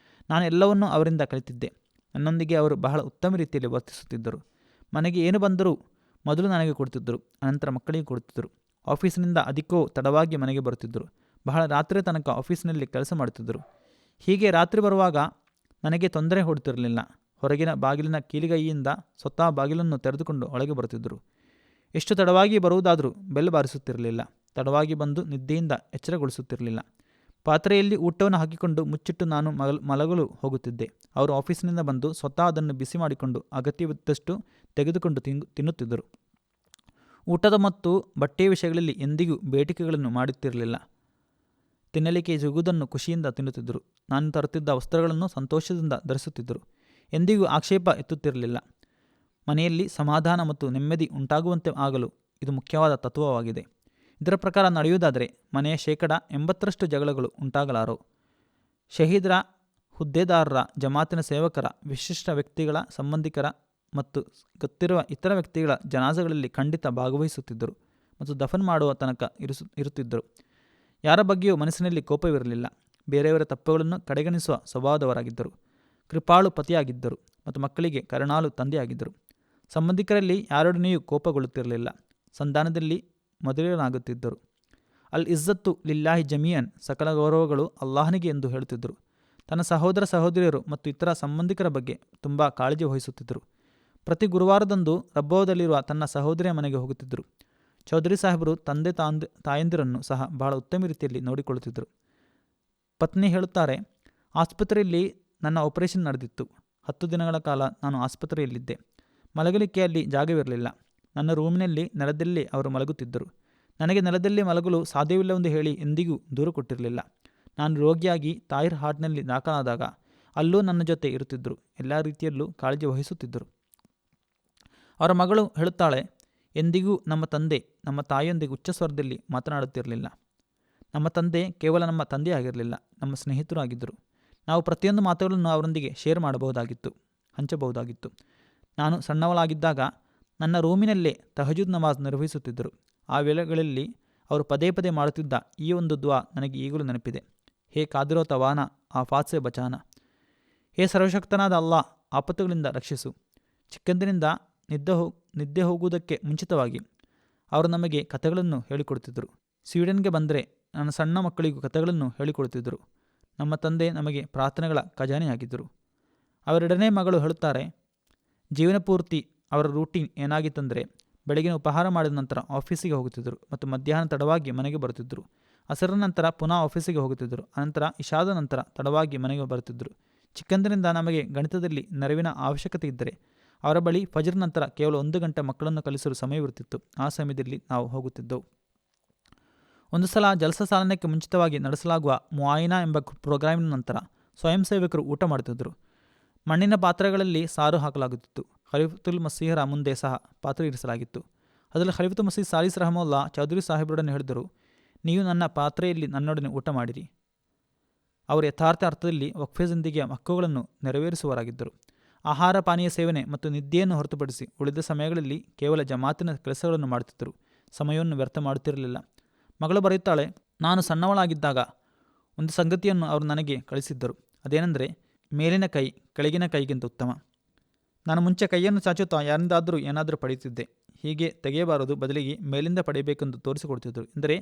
[SPEAKER 2] ನಾನು ಎಲ್ಲವನ್ನೂ ಅವರಿಂದ ಕಲಿತಿದ್ದೆ. ನನ್ನೊಂದಿಗೆ ಅವರು ಬಹಳ ಉತ್ತಮ ರೀತಿಯಲ್ಲಿ ವರ್ತಿಸುತ್ತಿದ್ದರು. ಮನೆಗೆ ಏನು ಬಂದರೂ ಮೊದಲು ನನಗೆ ಕೊಡ್ತಿದ್ದರು, ಅನಂತರ ಮಕ್ಕಳಿಗೆ ಕೊಡುತ್ತಿದ್ದರು. ಆಫೀಸಿನಿಂದ ಅಧಿಕವೂ ತಡವಾಗಿ ಮನೆಗೆ ಬರುತ್ತಿದ್ದರು. ಬಹಳ ರಾತ್ರಿ ತನಕ ಆಫೀಸಿನಲ್ಲಿ ಕೆಲಸ ಮಾಡುತ್ತಿದ್ದರು. ಹೀಗೆ ರಾತ್ರಿ ಬರುವಾಗ ನನಗೆ ತೊಂದರೆ ಕೊಡುತ್ತಿರಲಿಲ್ಲ. ಹೊರಗಿನ ಬಾಗಿಲಿನ ಕೀಲಿಗೈಯಿಂದ ಸ್ವತಃ ಬಾಗಿಲನ್ನು ತೆರೆದುಕೊಂಡು ಒಳಗೆ ಬರುತ್ತಿದ್ದರು. ಎಷ್ಟು ತಡವಾಗಿ ಬರುವುದಾದರೂ ಬೆಲ್ ಬಾರಿಸುತ್ತಿರಲಿಲ್ಲ. ತಡವಾಗಿ ಬಂದು ನಿದ್ದೆಯಿಂದ ಎಚ್ಚರಗೊಳಿಸುತ್ತಿರಲಿಲ್ಲ. ಪಾತ್ರೆಯಲ್ಲಿ ಊಟವನ್ನು ಹಾಕಿಕೊಂಡು ಮುಚ್ಚಿಟ್ಟು ನಾನು ಮಲಗಲು ಹೋಗುತ್ತಿದ್ದೆ. ಅವರು ಆಫೀಸಿನಿಂದ ಬಂದು ಸ್ವತಃ ಅದನ್ನು ಬಿಸಿ ಮಾಡಿಕೊಂಡು ಅಗತ್ಯವಿದ್ದಷ್ಟು ತೆಗೆದುಕೊಂಡು ತಿನ್ನುತ್ತಿದ್ದರು. ಊಟದ ಮತ್ತು ಬಟ್ಟೆಯ ವಿಷಯಗಳಲ್ಲಿ ಎಂದಿಗೂ ಬೇಡಿಕೆಗಳನ್ನು ಮಾಡುತ್ತಿರಲಿಲ್ಲ. ತಿನ್ನಲಿಕ್ಕೆ ಸಿಗುವುದನ್ನು ಖುಷಿಯಿಂದ ತಿನ್ನುತ್ತಿದ್ದರು. ನಾನು ತರುತ್ತಿದ್ದ ವಸ್ತ್ರಗಳನ್ನು ಸಂತೋಷದಿಂದ ಧರಿಸುತ್ತಿದ್ದರು. ಎಂದಿಗೂ ಆಕ್ಷೇಪ ಎತ್ತುತ್ತಿರಲಿಲ್ಲ. ಮನೆಯಲ್ಲಿ ಸಮಾಧಾನ ಮತ್ತು ನೆಮ್ಮದಿ ಉಂಟಾಗುವಂತೆ ಆಗಲು ಇದು ಮುಖ್ಯವಾದ ತತ್ವವಾಗಿದೆ. ಇದರ ಪ್ರಕಾರ ನಡೆಯುವುದಾದರೆ ಮನೆಯ 80% ಜಗಳಗಳು ಉಂಟಾಗಲಾರವು. ಶಹೀದರ, ಹುದ್ದೆದಾರರ, ಜಮಾತಿನ ಸೇವಕರ, ವಿಶಿಷ್ಟ ವ್ಯಕ್ತಿಗಳ, ಸಂಬಂಧಿಕರ ಮತ್ತು ಗೊತ್ತಿರುವ ಇತರ ವ್ಯಕ್ತಿಗಳ ಜನಾಜಗಳಲ್ಲಿ ಖಂಡಿತ ಭಾಗವಹಿಸುತ್ತಿದ್ದರು ಮತ್ತು ದಫನ್ ಮಾಡುವ ತನಕ ಇರುತ್ತಿದ್ದರು. ಯಾರ ಬಗ್ಗೆಯೂ ಮನಸ್ಸಿನಲ್ಲಿ ಕೋಪವಿರಲಿಲ್ಲ. ಬೇರೆಯವರ ತಪ್ಪುಗಳನ್ನು ಕಡೆಗಣಿಸುವ ಸ್ವಭಾವದವರಾಗಿದ್ದರು. ಕೃಪಾಳು ಪತಿಯಾಗಿದ್ದರು ಮತ್ತು ಮಕ್ಕಳಿಗೆ ಕರುಣಾಳು ತಂದೆಯಾಗಿದ್ದರು. ಸಂಬಂಧಿಕರಲ್ಲಿ ಯಾರೊಡನೆಯೂ ಕೋಪಗೊಳ್ಳುತ್ತಿರಲಿಲ್ಲ. ಸಂಧಾನದಲ್ಲಿ ಮೊದಲನಾಗುತ್ತಿದ್ದರು. ಅಲ್ ಇಜ್ಜತ್ತು ಲಿಲ್ಲಾಹಿ ಜಮೀಯನ್, ಸಕಲ ಗೌರವಗಳು ಅಲ್ಲಾಹನಿಗೆ ಎಂದು ಹೇಳುತ್ತಿದ್ದರು. ತನ್ನ ಸಹೋದರ ಸಹೋದರಿಯರು ಮತ್ತು ಇತರ ಸಂಬಂಧಿಕರ ಬಗ್ಗೆ ತುಂಬ ಕಾಳಜಿ ವಹಿಸುತ್ತಿದ್ದರು. ಪ್ರತಿ ಗುರುವಾರದಂದು ರಬ್ಬೌದಲ್ಲಿರುವ ತನ್ನ ಸಹೋದರಿಯ ಮನೆಗೆ ಹೋಗುತ್ತಿದ್ದರು. ಚೌಧರಿ ಸಾಹೇಬರು ತಂದೆ ತಾಯಂದಿರನ್ನು ಸಹ ಬಹಳ ಉತ್ತಮ ರೀತಿಯಲ್ಲಿ ನೋಡಿಕೊಳ್ಳುತ್ತಿದ್ದರು. ಪತ್ನಿ ಹೇಳುತ್ತಾರೆ, ಆಸ್ಪತ್ರೆಯಲ್ಲಿ ನನ್ನ ಆಪರೇಷನ್ ನಡೆದಿತ್ತು. 10 ದಿನಗಳ ಕಾಲ ನಾನು ಆಸ್ಪತ್ರೆಯಲ್ಲಿದ್ದೆ. ಮಲಗಲಿಕ್ಕೆ ಅಲ್ಲಿ ಜಾಗವಿರಲಿಲ್ಲ. ನನ್ನ ರೂಮಿನಲ್ಲಿ ನೆಲದಲ್ಲಿ ಅವರು ಮಲಗುತ್ತಿದ್ದರು. ನನಗೆ ನೆಲದಲ್ಲಿ ಮಲಗಲು ಸಾಧ್ಯವಿಲ್ಲವೆಂದು ಹೇಳಿ ಎಂದಿಗೂ ದೂರು ಕೊಟ್ಟಿರಲಿಲ್ಲ. ನಾನು ರೋಗಿಯಾಗಿ ತಾಯಿರ್ ಹಾರ್ಟ್ನಲ್ಲಿ ದಾಖಲಾದಾಗ ಅಲ್ಲೂ ನನ್ನ ಜೊತೆ ಇರುತ್ತಿದ್ದರು. ಎಲ್ಲ ರೀತಿಯಲ್ಲೂ ಕಾಳಜಿ ವಹಿಸುತ್ತಿದ್ದರು. ಅವರ ಮಗಳು ಹೇಳುತ್ತಾಳೆ, ಎಂದಿಗೂ ನಮ್ಮ ತಂದೆ ನಮ್ಮ ತಾಯಿಯೊಂದಿಗೆ ಉಚ್ಚ ಸ್ವರದಲ್ಲಿ ಮಾತನಾಡುತ್ತಿರಲಿಲ್ಲ. ನಮ್ಮ ತಂದೆ ಕೇವಲ ನಮ್ಮ ತಂದೆಯಾಗಿರಲಿಲ್ಲ, ನಮ್ಮ ಸ್ನೇಹಿತರು ಆಗಿದ್ದರು. ನಾವು ಪ್ರತಿಯೊಂದು ಮಾತುಗಳನ್ನು ಅವರೊಂದಿಗೆ ಶೇರ್ ಮಾಡಬಹುದಾಗಿತ್ತು, ಹಂಚಬಹುದಾಗಿತ್ತು. ನಾನು ಸಣ್ಣವಳಾಗಿದ್ದಾಗ ನನ್ನ ರೂಮಿನಲ್ಲೇ ತಹಜುದ್ ನಮಾಜ್ ನಿರ್ವಹಿಸುತ್ತಿದ್ದರು. ಆ ವೇಳೆಗಳಲ್ಲಿ ಅವರು ಪದೇ ಪದೇ ಮಾಡುತ್ತಿದ್ದ ಈ ಒಂದು ದುವಾ ನನಗೆ ಈಗಲೂ ನೆನಪಿದೆ. ಹೇ ಕಾದಿರೋ ತವಾನ ಆಫಾತ್ ಸೆ ಬಚಾನ, ಹೇ ಸರ್ವಶಕ್ತನಾದ ಅಲ್ಲಾ, ಆಪತ್ತುಗಳಿಂದ ರಕ್ಷಿಸು. ಚಿಕ್ಕಂದಿನಿಂದ ನಿದ್ದೆ ಹೋಗುವುದಕ್ಕೆ ಮುಂಚಿತವಾಗಿ ಅವರು ನಮಗೆ ಕಥೆಗಳನ್ನು ಹೇಳಿಕೊಡುತ್ತಿದ್ದರು. ಸ್ವೀಡನ್ಗೆ ಬಂದರೆ ನನ್ನ ಸಣ್ಣ ಮಕ್ಕಳಿಗೂ ಕಥೆಗಳನ್ನು ಹೇಳಿಕೊಡುತ್ತಿದ್ದರು. ನಮ್ಮ ತಂದೆ ನಮಗೆ ಪ್ರಾರ್ಥನೆಗಳ ಖಜಾನೆಯಾಗಿದ್ದರು. ಅವರೆರಡನೇ ಮಗಳು ಹೇಳುತ್ತಾರೆ, ಜೀವನ ಪೂರ್ತಿ ಅವರ ರೂಟೀನ್ ಏನಾಗಿತ್ತಂದರೆ ಬೆಳಗಿನ ಉಪಹಾರ ಮಾಡಿದ ನಂತರ ಆಫೀಸಿಗೆ ಹೋಗುತ್ತಿದ್ದರು ಮತ್ತು ಮಧ್ಯಾಹ್ನ ತಡವಾಗಿ ಮನೆಗೆ ಬರುತ್ತಿದ್ದರು. ಅಸರ ನಂತರ ಪುನಃ ಆಫೀಸಿಗೆ ಹೋಗುತ್ತಿದ್ದರು. ಅನಂತರ ಇಶಾದ ನಂತರ ತಡವಾಗಿ ಮನೆಗೆ ಬರುತ್ತಿದ್ದರು. ಚಿಕ್ಕಂದಿನಿಂದ ನಮಗೆ ಗಣಿತದಲ್ಲಿ ನೆರವಿನ ಅವಶ್ಯಕತೆ ಇದ್ದರೆ ಅವರ ಬಳಿ ಫಜರ್ ನಂತರ ಕೇವಲ 1 ಗಂಟೆ ಮಕ್ಕಳನ್ನು ಕಲಿಸಲು ಸಮಯವಿರುತ್ತಿತ್ತು. ಆ ಸಮಯದಲ್ಲಿ ನಾವು ಹೋಗುತ್ತಿದ್ದೆವು. ಒಂದು ಸಲ ಜಲಸ ಚಾಲನೆಗೆ ಮುಂಚಿತವಾಗಿ ನಡೆಸಲಾಗುವ ಮುಆಯಿನಾ ಎಂಬ ಪ್ರೋಗ್ರಾಮಿನ ನಂತರ ಸ್ವಯಂ ಸೇವಕರು ಊಟ ಮಾಡುತ್ತಿದ್ದರು. ಮಣ್ಣಿನ ಪಾತ್ರೆಗಳಲ್ಲಿ ಸಾರು ಹಾಕಲಾಗುತ್ತಿತ್ತು. ಖಲೀಫತುಲ್ ಮಸೀಹರ ಮುಂದೆ ಸಹ ಪಾತ್ರೆ ಇರಿಸಲಾಗಿತ್ತು. ಅದರಲ್ಲಿ ಖಲೀಫತುಲ್ ಮಸೀಹ್ ಸಾಲಿಸ್ ರಹಮುಲ್ಲಾ ಚೌಧರಿ ಸಾಹೇಬರೊಡನೆ ಹೇಳಿದರು, ನೀವು ನನ್ನ ಪಾತ್ರೆಯಲ್ಲಿ ನನ್ನೊಡನೆ ಊಟ ಮಾಡಿರಿ. ಅವರು ಯಥಾರ್ಥ ಅರ್ಥದಲ್ಲಿ ವಕ್ಫೆ ಜಿಂದಗಿಯ ಹಕ್ಕುಗಳನ್ನು ನೆರವೇರಿಸುವವರಾಗಿದ್ದರು. ಆಹಾರ ಪಾನೀಯ ಸೇವನೆ ಮತ್ತು ನಿದ್ದೆಯನ್ನು ಹೊರತುಪಡಿಸಿ ಉಳಿದ ಸಮಯಗಳಲ್ಲಿ ಕೇವಲ ಜಮಾತಿನ ಕೆಲಸಗಳನ್ನು ಮಾಡುತ್ತಿದ್ದರು. ಸಮಯವನ್ನು ವ್ಯರ್ಥ ಮಾಡುತ್ತಿರಲಿಲ್ಲ. ಮಗಳು ಬರೆಯುತ್ತಾಳೆ, ನಾನು ಸಣ್ಣವಳಾಗಿದ್ದಾಗ ಒಂದು ಸಂಗತಿಯನ್ನು ಅವರು ನನಗೆ ಕಳಿಸಿದ್ದರು. ಅದೇನೆಂದರೆ, ಮೇಲಿನ ಕೈ ಕೆಳಗಿನ ಕೈಗಿಂತ ಉತ್ತಮ. ನಾನು ಮುಂಚೆ ಕೈಯನ್ನು ಚಾಚುತ್ತಾ ಯಾರಿಂದಾದರೂ ಏನಾದರೂ ಪಡೆಯುತ್ತಿದ್ದೆ. ಹೀಗೆ ತೆಗೆಯಬಾರದು, ಬದಲಿಗೆ ಮೇಲಿಂದ ಪಡೆಯಬೇಕೆಂದು ತೋರಿಸಿಕೊಡ್ತಿದ್ದರು. ಎಂದರೆ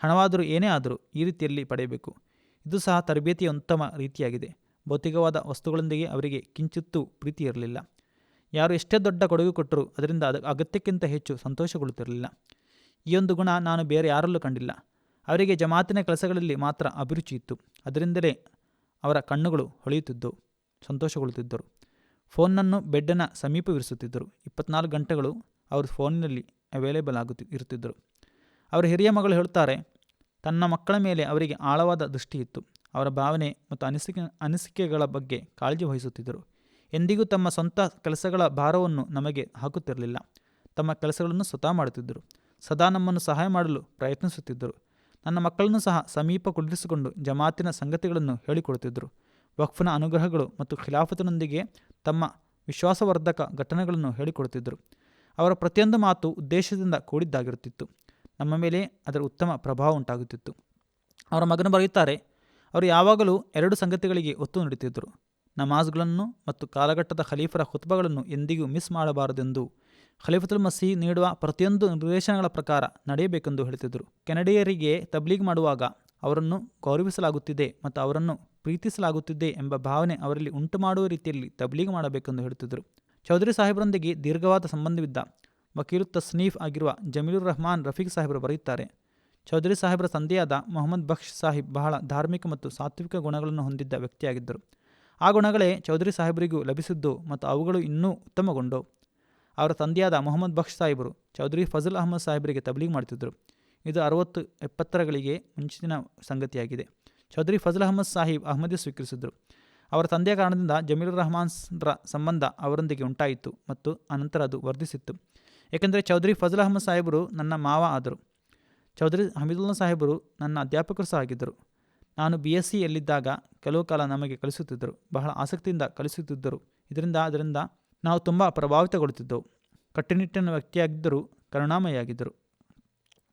[SPEAKER 2] ಹಣವಾದರೂ ಏನೇ ಆದರೂ ಈ ರೀತಿಯಲ್ಲಿ ಪಡೆಯಬೇಕು. ಇದು ಸಹ ತರಬೇತಿಯ ಉತ್ತಮ ರೀತಿಯಾಗಿದೆ. ಭೌತಿಕವಾದ ವಸ್ತುಗಳೊಂದಿಗೆ ಅವರಿಗೆ ಕಿಂಚಿತ್ತೂ ಪ್ರೀತಿ ಇರಲಿಲ್ಲ. ಯಾರು ಎಷ್ಟೇ ದೊಡ್ಡ ಕೊಡುಗೆ ಕೊಟ್ಟರೂ ಅದರಿಂದ ಅಗತ್ಯಕ್ಕಿಂತ ಹೆಚ್ಚು ಸಂತೋಷಗೊಳ್ಳುತ್ತಿರಲಿಲ್ಲ. ಈ ಒಂದು ಗುಣ ನಾನು ಬೇರೆ ಯಾರಲ್ಲೂ ಕಂಡಿಲ್ಲ. ಅವರಿಗೆ ಜಮಾತಿನ ಕೆಲಸಗಳಲ್ಲಿ ಮಾತ್ರ ಅಭಿರುಚಿ ಇತ್ತು. ಅದರಿಂದಲೇ ಅವರ ಕಣ್ಣುಗಳು ಹೊಳೆಯುತ್ತಿದ್ದವು, ಸಂತೋಷಗೊಳ್ಳುತ್ತಿದ್ದರು. ಫೋನನ್ನು ಬೆಡ್ಡಿನ ಸಮೀಪವಿರಿಸುತ್ತಿದ್ದರು. 24 ಗಂಟೆಗಳು ಅವರು ಫೋನಿನಲ್ಲಿ ಅವೈಲೇಬಲ್ ಇರುತ್ತಿದ್ದರು. ಅವರ ಹಿರಿಯ ಮಗಳು ಹೇಳುತ್ತಾರೆ, ತನ್ನ ಮಕ್ಕಳ ಮೇಲೆ ಅವರಿಗೆ ಆಳವಾದ ದೃಷ್ಟಿ ಇತ್ತು. ಅವರ ಭಾವನೆ ಮತ್ತು ಅನಿಸಿಕೆಗಳ ಬಗ್ಗೆ ಕಾಳಜಿ ವಹಿಸುತ್ತಿದ್ದರು. ಎಂದಿಗೂ ತಮ್ಮ ಸ್ವಂತ ಕೆಲಸಗಳ ಭಾರವನ್ನು ನಮಗೆ ಹಾಕುತ್ತಿರಲಿಲ್ಲ. ತಮ್ಮ ಕೆಲಸಗಳನ್ನು ಸ್ವತಃ ಮಾಡುತ್ತಿದ್ದರು. ಸದಾ ನಮ್ಮನ್ನು ಸಹಾಯ ಮಾಡಲು ಪ್ರಯತ್ನಿಸುತ್ತಿದ್ದರು. ನನ್ನ ಮಕ್ಕಳನ್ನು ಸಹ ಸಮೀಪ ಕುಳ್ಳಿರಿಸಿಕೊಂಡು ಜಮಾತಿನ ಸಂಗತಿಗಳನ್ನು ಹೇಳಿಕೊಡುತ್ತಿದ್ದರು. ವಕ್ಫ್ನ ಅನುಗ್ರಹಗಳು ಮತ್ತು ಖಿಲಾಫತಿನೊಂದಿಗೆ ತಮ್ಮ ವಿಶ್ವಾಸವರ್ಧಕ ಘಟನೆಗಳನ್ನು ಹೇಳಿಕೊಡುತ್ತಿದ್ದರು. ಅವರ ಪ್ರತಿಯೊಂದು ಮಾತು ಉದ್ದೇಶದಿಂದ ಕೂಡಿದ್ದಾಗಿರುತ್ತಿತ್ತು. ನಮ್ಮ ಮೇಲೆ ಅದರ ಉತ್ತಮ ಪ್ರಭಾವ ಉಂಟಾಗುತ್ತಿತ್ತು. ಅವರ ಮಗನು ಬರೆಯುತ್ತಾರೆ, ಅವರು ಯಾವಾಗಲೂ 2 ಸಂಗತಿಗಳಿಗೆ ಒತ್ತು ನೀಡುತ್ತಿದ್ದರು. ನಮಾಜ್ಗಳನ್ನು ಮತ್ತು ಕಾಲಘಟ್ಟದ ಖಲೀಫರ ಖುತ್ಬಗಳನ್ನು ಎಂದಿಗೂ ಮಿಸ್ ಮಾಡಬಾರದೆಂದು ಖಲೀಫತುಲ್ ಮಸೀಹ್ ನೀಡುವ ಪ್ರತಿಯೊಂದು ನಿರ್ದೇಶನಗಳ ಪ್ರಕಾರ ನಡೆಯಬೇಕೆಂದು ಹೇಳುತ್ತಿದ್ದರು. ಕೆನಡಿಯರಿಗೆ ತಬ್ಲೀಗ್ ಮಾಡುವಾಗ ಅವರನ್ನು ಗೌರವಿಸಲಾಗುತ್ತಿದೆ ಮತ್ತು ಅವರನ್ನು ಪ್ರೀತಿಸಲಾಗುತ್ತಿದೆ ಎಂಬ ಭಾವನೆ ಅವರಲ್ಲಿ ಉಂಟು ಮಾಡುವ ರೀತಿಯಲ್ಲಿ ತಬ್ಲೀಗ್ ಮಾಡಬೇಕೆಂದು ಹೇಳುತ್ತಿದ್ದರು. ಚೌಧರಿ ಸಾಹೇಬರೊಂದಿಗೆ ದೀರ್ಘವಾದ ಸಂಬಂಧವಿದ್ದ ವಕೀಲು ತಸ್ನೀಫ್ ಆಗಿರುವ ಜಮೀಲುರ್ ರಹಮಾನ್ ರಫೀಕ್ ಸಾಹೇಬರು ಬರೆಯುತ್ತಾರೆ, ಚೌಧರಿ ಸಾಹೇಬರ ತಂದೆಯಾದ ಮೊಹಮ್ಮದ್ ಬಕ್ಷ್ ಸಾಹಿಬ್ ಬಹಳ ಧಾರ್ಮಿಕ ಮತ್ತು ಸಾತ್ವಿಕ ಗುಣಗಳನ್ನು ಹೊಂದಿದ್ದ ವ್ಯಕ್ತಿಯಾಗಿದ್ದರು. ಆ ಗುಣಗಳೇ ಚೌಧರಿ ಸಾಹೇಬರಿಗೂ ಲಭಿಸಿದ್ದು ಮತ್ತು ಅವುಗಳು ಇನ್ನೂ ಉತ್ತಮಗೊಂಡವು. ಅವರ ತಂದೆಯಾದ ಮೊಹಮ್ಮದ್ ಬಕ್ಷ್ ಸಾಹಿಬರು ಚೌಧರಿ ಫಜಲ್ ಅಹಮದ್ ಸಾಹೇಬರಿಗೆ ತಬ್ಲೀಗ್ ಮಾಡುತ್ತಿದ್ದರು. ಇದು 60-70ಗಳಿಗೆ ಮುಂಚಿನ ಸಂಗತಿಯಾಗಿದೆ. ಚೌಧರಿ ಫಜಲ್ ಅಹಮದ್ ಸಾಹಿಬ್ ಅಹಮದಿ ಸ್ವೀಕರಿಸಿದರು. ಅವರ ತಂದೆಯ ಕಾರಣದಿಂದ ಜಮೀಲುರ್ ರಹಮಾನ್ರ ಸಂಬಂಧ ಅವರೊಂದಿಗೆ ಉಂಟಾಯಿತು ಮತ್ತು ಅನಂತರ ಅದು ವರ್ಧಿಸಿತ್ತು. ಏಕೆಂದರೆ ಚೌಧರಿ ಫಜಲ್ ಅಹಮದ್ ಸಾಹೇಬರು ನನ್ನ ಮಾವ ಆದರು. ಚೌಧರಿ ಹಮೀದುಲ್ಲಾ ಸಾಹೇಬರು ನನ್ನ ಅಧ್ಯಾಪಕರು ಸಹ ಆಗಿದ್ದರು. ನಾನು BScಯಲ್ಲಿದ್ದಾಗ ಕೆಲವು ಕಾಲ ನಮಗೆ ಕಲಿಸುತ್ತಿದ್ದರು. ಬಹಳ ಆಸಕ್ತಿಯಿಂದ ಕಲಿಸುತ್ತಿದ್ದರು. ಅದರಿಂದ ನಾವು ತುಂಬ ಪ್ರಭಾವಿತಗೊಳ್ಳುತ್ತಿದ್ದೆವು. ಕಟ್ಟುನಿಟ್ಟಿನ ವ್ಯಕ್ತಿಯಾಗಿದ್ದರೂ ಕರುಣಾಮಯಿಯಾಗಿದ್ದರು.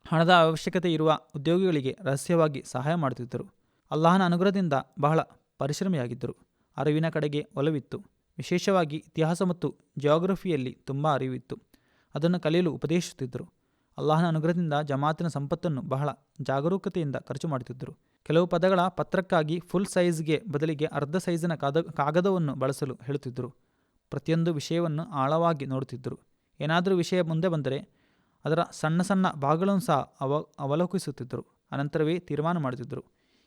[SPEAKER 2] ಹಣದ ಅವಶ್ಯಕತೆ ಇರುವ ಉದ್ಯೋಗಿಗಳಿಗೆ ರಹಸ್ಯವಾಗಿ ಸಹಾಯ ಮಾಡುತ್ತಿದ್ದರು. ಅಲ್ಲಾಹನ ಅನುಗ್ರಹದಿಂದ ಬಹಳ ಪರಿಶ್ರಮಿಯಾಗಿದ್ದರು. ಅರಿವಿನ ಕಡೆಗೆ ಒಲವಿತ್ತು. ವಿಶೇಷವಾಗಿ ಇತಿಹಾಸ ಮತ್ತು ಜಿಯೋಗ್ರಫಿಯಲ್ಲಿ ತುಂಬ ಅರಿವಿತ್ತು. ಅದನ್ನು ಕಲಿಯಲು ಉಪದೇಶಿಸುತ್ತಿದ್ದರು. ಅಲ್ಲಾಹನ ಅನುಗ್ರಹದಿಂದ ಜಮಾತಿನ ಸಂಪತ್ತನ್ನು ಬಹಳ ಜಾಗರೂಕತೆಯಿಂದ ಖರ್ಚು ಮಾಡುತ್ತಿದ್ದರು. ಕೆಲವು ಪದಗಳ ಪತ್ರಕ್ಕಾಗಿ ಫುಲ್ ಸೈಜ್ಗೆ ಬದಲಿಗೆ ಅರ್ಧ ಸೈಜಿನ ಕಾಗದವನ್ನು ಬಳಸಲು ಹೇಳುತ್ತಿದ್ದರು. ಪ್ರತಿಯೊಂದು ವಿಷಯವನ್ನು ಆಳವಾಗಿ ನೋಡುತ್ತಿದ್ದರು. ಏನಾದರೂ ವಿಷಯ ಮುಂದೆ ಬಂದರೆ ಅದರ ಸಣ್ಣ ಸಣ್ಣ ಭಾಗಗಳನ್ನು ಸಹ ಅವಲೋಕಿಸುತ್ತಿದ್ದರು. ಅನಂತರವೇ ತೀರ್ಮಾನ ಮಾಡುತ್ತಿದ್ದರು.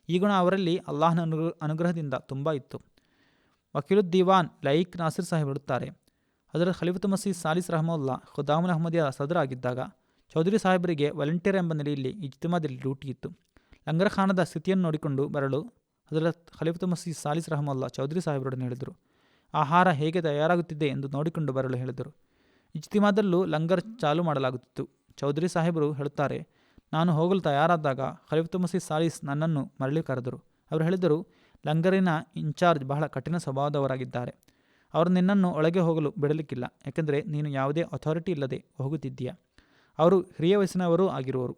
[SPEAKER 2] ಈ ಗುಣ ಅವರಲ್ಲಿ ಅಲ್ಲಾಹನ ಅನುಗ್ರಹದಿಂದ ತುಂಬ ಇತ್ತು. ವಕೀಲುದ್ ದಿವಾನ್ ಲೈಕ್ ನಾಸಿರ್ ಸಾಹೇಬ್ ಹೇಳುತ್ತಾರೆ, ಹಜರತ್ ಖಲೀಫತುಲ್ ಮಸೀಹ್ ಸಾಲಿಸ್ ರಹಮುಲ್ಲಾ ಖುದಾಮುಲ್ ಅಹಮದಿಯ ಸದರ ಆಗಿದ್ದಾಗ ಚೌಧರಿ ಸಾಹೇಬರಿಗೆ ವಾಲಂಟಿಯರ್ ಎಂಬ ನೆಲೆಯಲ್ಲಿ ಇಜ್ತಿಮಾದಲ್ಲಿ ಡ್ಯೂಟಿ ಇತ್ತು. ಲಂಗರ್ಖಾನದ ಸ್ಥಿತಿಯನ್ನು ನೋಡಿಕೊಂಡು ಬರಲು ಹಜರತ್ ಖಲೀಫತುಲ್ ಮಸೀಹ್ ಸಾಲಿಸ್ ರಹಮುಲ್ಲಾ ಚೌಧರಿ ಸಾಹೇಬರೊಡನೆ ಹೇಳಿದರು. ಆಹಾರ ಹೇಗೆ ತಯಾರಾಗುತ್ತಿದೆ ಎಂದು ನೋಡಿಕೊಂಡು ಬರಲು ಹೇಳಿದರು. ಇಜ್ತಿಮಾದಲ್ಲೂ ಲಂಗರ್ ಚಾಲು ಮಾಡಲಾಗುತ್ತಿತ್ತು. ಚೌಧರಿ ಸಾಹೇಬರು ಹೇಳುತ್ತಾರೆ, ನಾನು ಹೋಗಲು ತಯಾರಾದಾಗ ಖಲೀಫತುಲ್ ಮಸೀಹ್ ಸಾಲಿಸ್ ನನ್ನನ್ನು ಮರಳಿ ಕರೆದರು. ಅವರು ಹೇಳಿದರು, ಲಂಗರಿನ ಇನ್ಚಾರ್ಜ್ ಬಹಳ ಕಠಿಣ ಸ್ವಭಾವದವರಾಗಿದ್ದಾರೆ. ಅವರು ನಿನ್ನನ್ನು ಒಳಗೆ ಹೋಗಲು ಬಿಡಲಿಕ್ಕಿಲ್ಲ, ಏಕೆಂದರೆ ನೀನು ಯಾವುದೇ ಅಥಾರಿಟಿ ಇಲ್ಲದೆ ಹೋಗುತ್ತಿದ್ದೀಯ. ಅವರು ಹಿರಿಯ ವಯಸ್ಸಿನವರೂ ಆಗಿರುವರು.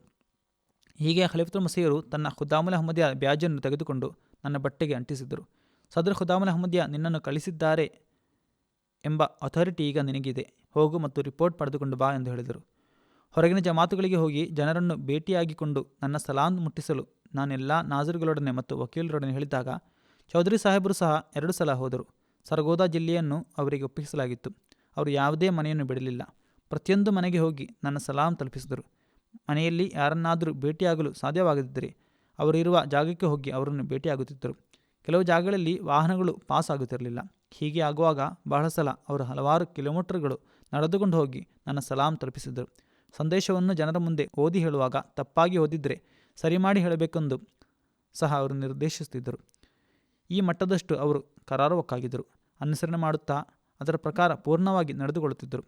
[SPEAKER 2] ಹೀಗೆ ಖಲೀಫತುಲ್ ಮಸೀಹರು ತನ್ನ ಖುದಾಮುಲ್ ಅಹಮದಿಯ ಬ್ಯಾಜನ್ನು ತೆಗೆದುಕೊಂಡು ನನ್ನ ಬಟ್ಟೆಗೆ ಅಂಟಿಸಿದರು. ಸದರ್ ಖುದಾಮುಲ್ ಅಹಮದಿಯ ನಿನ್ನನ್ನು ಕಳಿಸಿದ್ದಾರೆ ಎಂಬ ಅಥಾರಿಟಿ ಈಗ ನಿನಗಿದೆ. ಹೋಗು ಮತ್ತು ರಿಪೋರ್ಟ್ ಪಡೆದುಕೊಂಡು ಬಾ ಎಂದು ಹೇಳಿದರು. ಹೊರಗಿನ ಜಮಾತುಗಳಿಗೆ ಹೋಗಿ ಜನರನ್ನು ಭೇಟಿಯಾಗಿಕೊಂಡು ನನ್ನ ಸಲಾಂ ಮುಟ್ಟಿಸಲು ನಾನೆಲ್ಲ ನಾಜರುಗಳೊಡನೆ ಮತ್ತು ವಕೀಲರೊಡನೆ ಹೇಳಿದಾಗ ಚೌಧರಿ ಸಾಹೇಬರು ಸಹ 2 ಸಲ ಹೋದರು. ಸರ್ಗೋದಾ ಜಿಲ್ಲೆಯನ್ನು ಅವರಿಗೆ ಒಪ್ಪಿಸಲಾಗಿತ್ತು. ಅವರು ಯಾವುದೇ ಮನೆಯನ್ನು ಬಿಡಲಿಲ್ಲ. ಪ್ರತಿಯೊಂದು ಮನೆಗೆ ಹೋಗಿ ನನ್ನ ಸಲಾಂ ತಲುಪಿಸಿದರು. ಮನೆಯಲ್ಲಿ ಯಾರನ್ನಾದರೂ ಭೇಟಿಯಾಗಲು ಸಾಧ್ಯವಾಗದಿದ್ದರೆ ಅವರು ಇರುವ ಜಾಗಕ್ಕೆ ಹೋಗಿ ಅವರನ್ನು ಭೇಟಿಯಾಗುತ್ತಿದ್ದರು. ಕೆಲವು ಜಾಗಗಳಲ್ಲಿ ವಾಹನಗಳು ಪಾಸ್ ಆಗುತ್ತಿರಲಿಲ್ಲ. ಹೀಗೆ ಆಗುವಾಗ ಬಹಳ ಸಲ ಅವರು ಹಲವಾರು ಕಿಲೋಮೀಟರ್ಗಳು ನಡೆದುಕೊಂಡು ಹೋಗಿ ನನ್ನ ಸಲಾಂ ತಲುಪಿಸಿದರು. ಸಂದೇಶವನ್ನು ಜನರ ಮುಂದೆ ಓದಿ ಹೇಳುವಾಗ ತಪ್ಪಾಗಿ ಓದಿದರೆ ಸರಿ ಮಾಡಿ ಹೇಳಬೇಕೆಂದು ಸಹ ಅವರು ನಿರ್ದೇಶಿಸುತ್ತಿದ್ದರು. ಈ ಮಟ್ಟದಷ್ಟು ಅವರು ಕರಾರುವಕ್ಕಾಗಿದ್ದರು. ಅನುಸರಣೆ ಮಾಡುತ್ತಾ ಅದರ ಪ್ರಕಾರ ಪೂರ್ಣವಾಗಿ ನಡೆದುಕೊಳ್ಳುತ್ತಿದ್ದರು.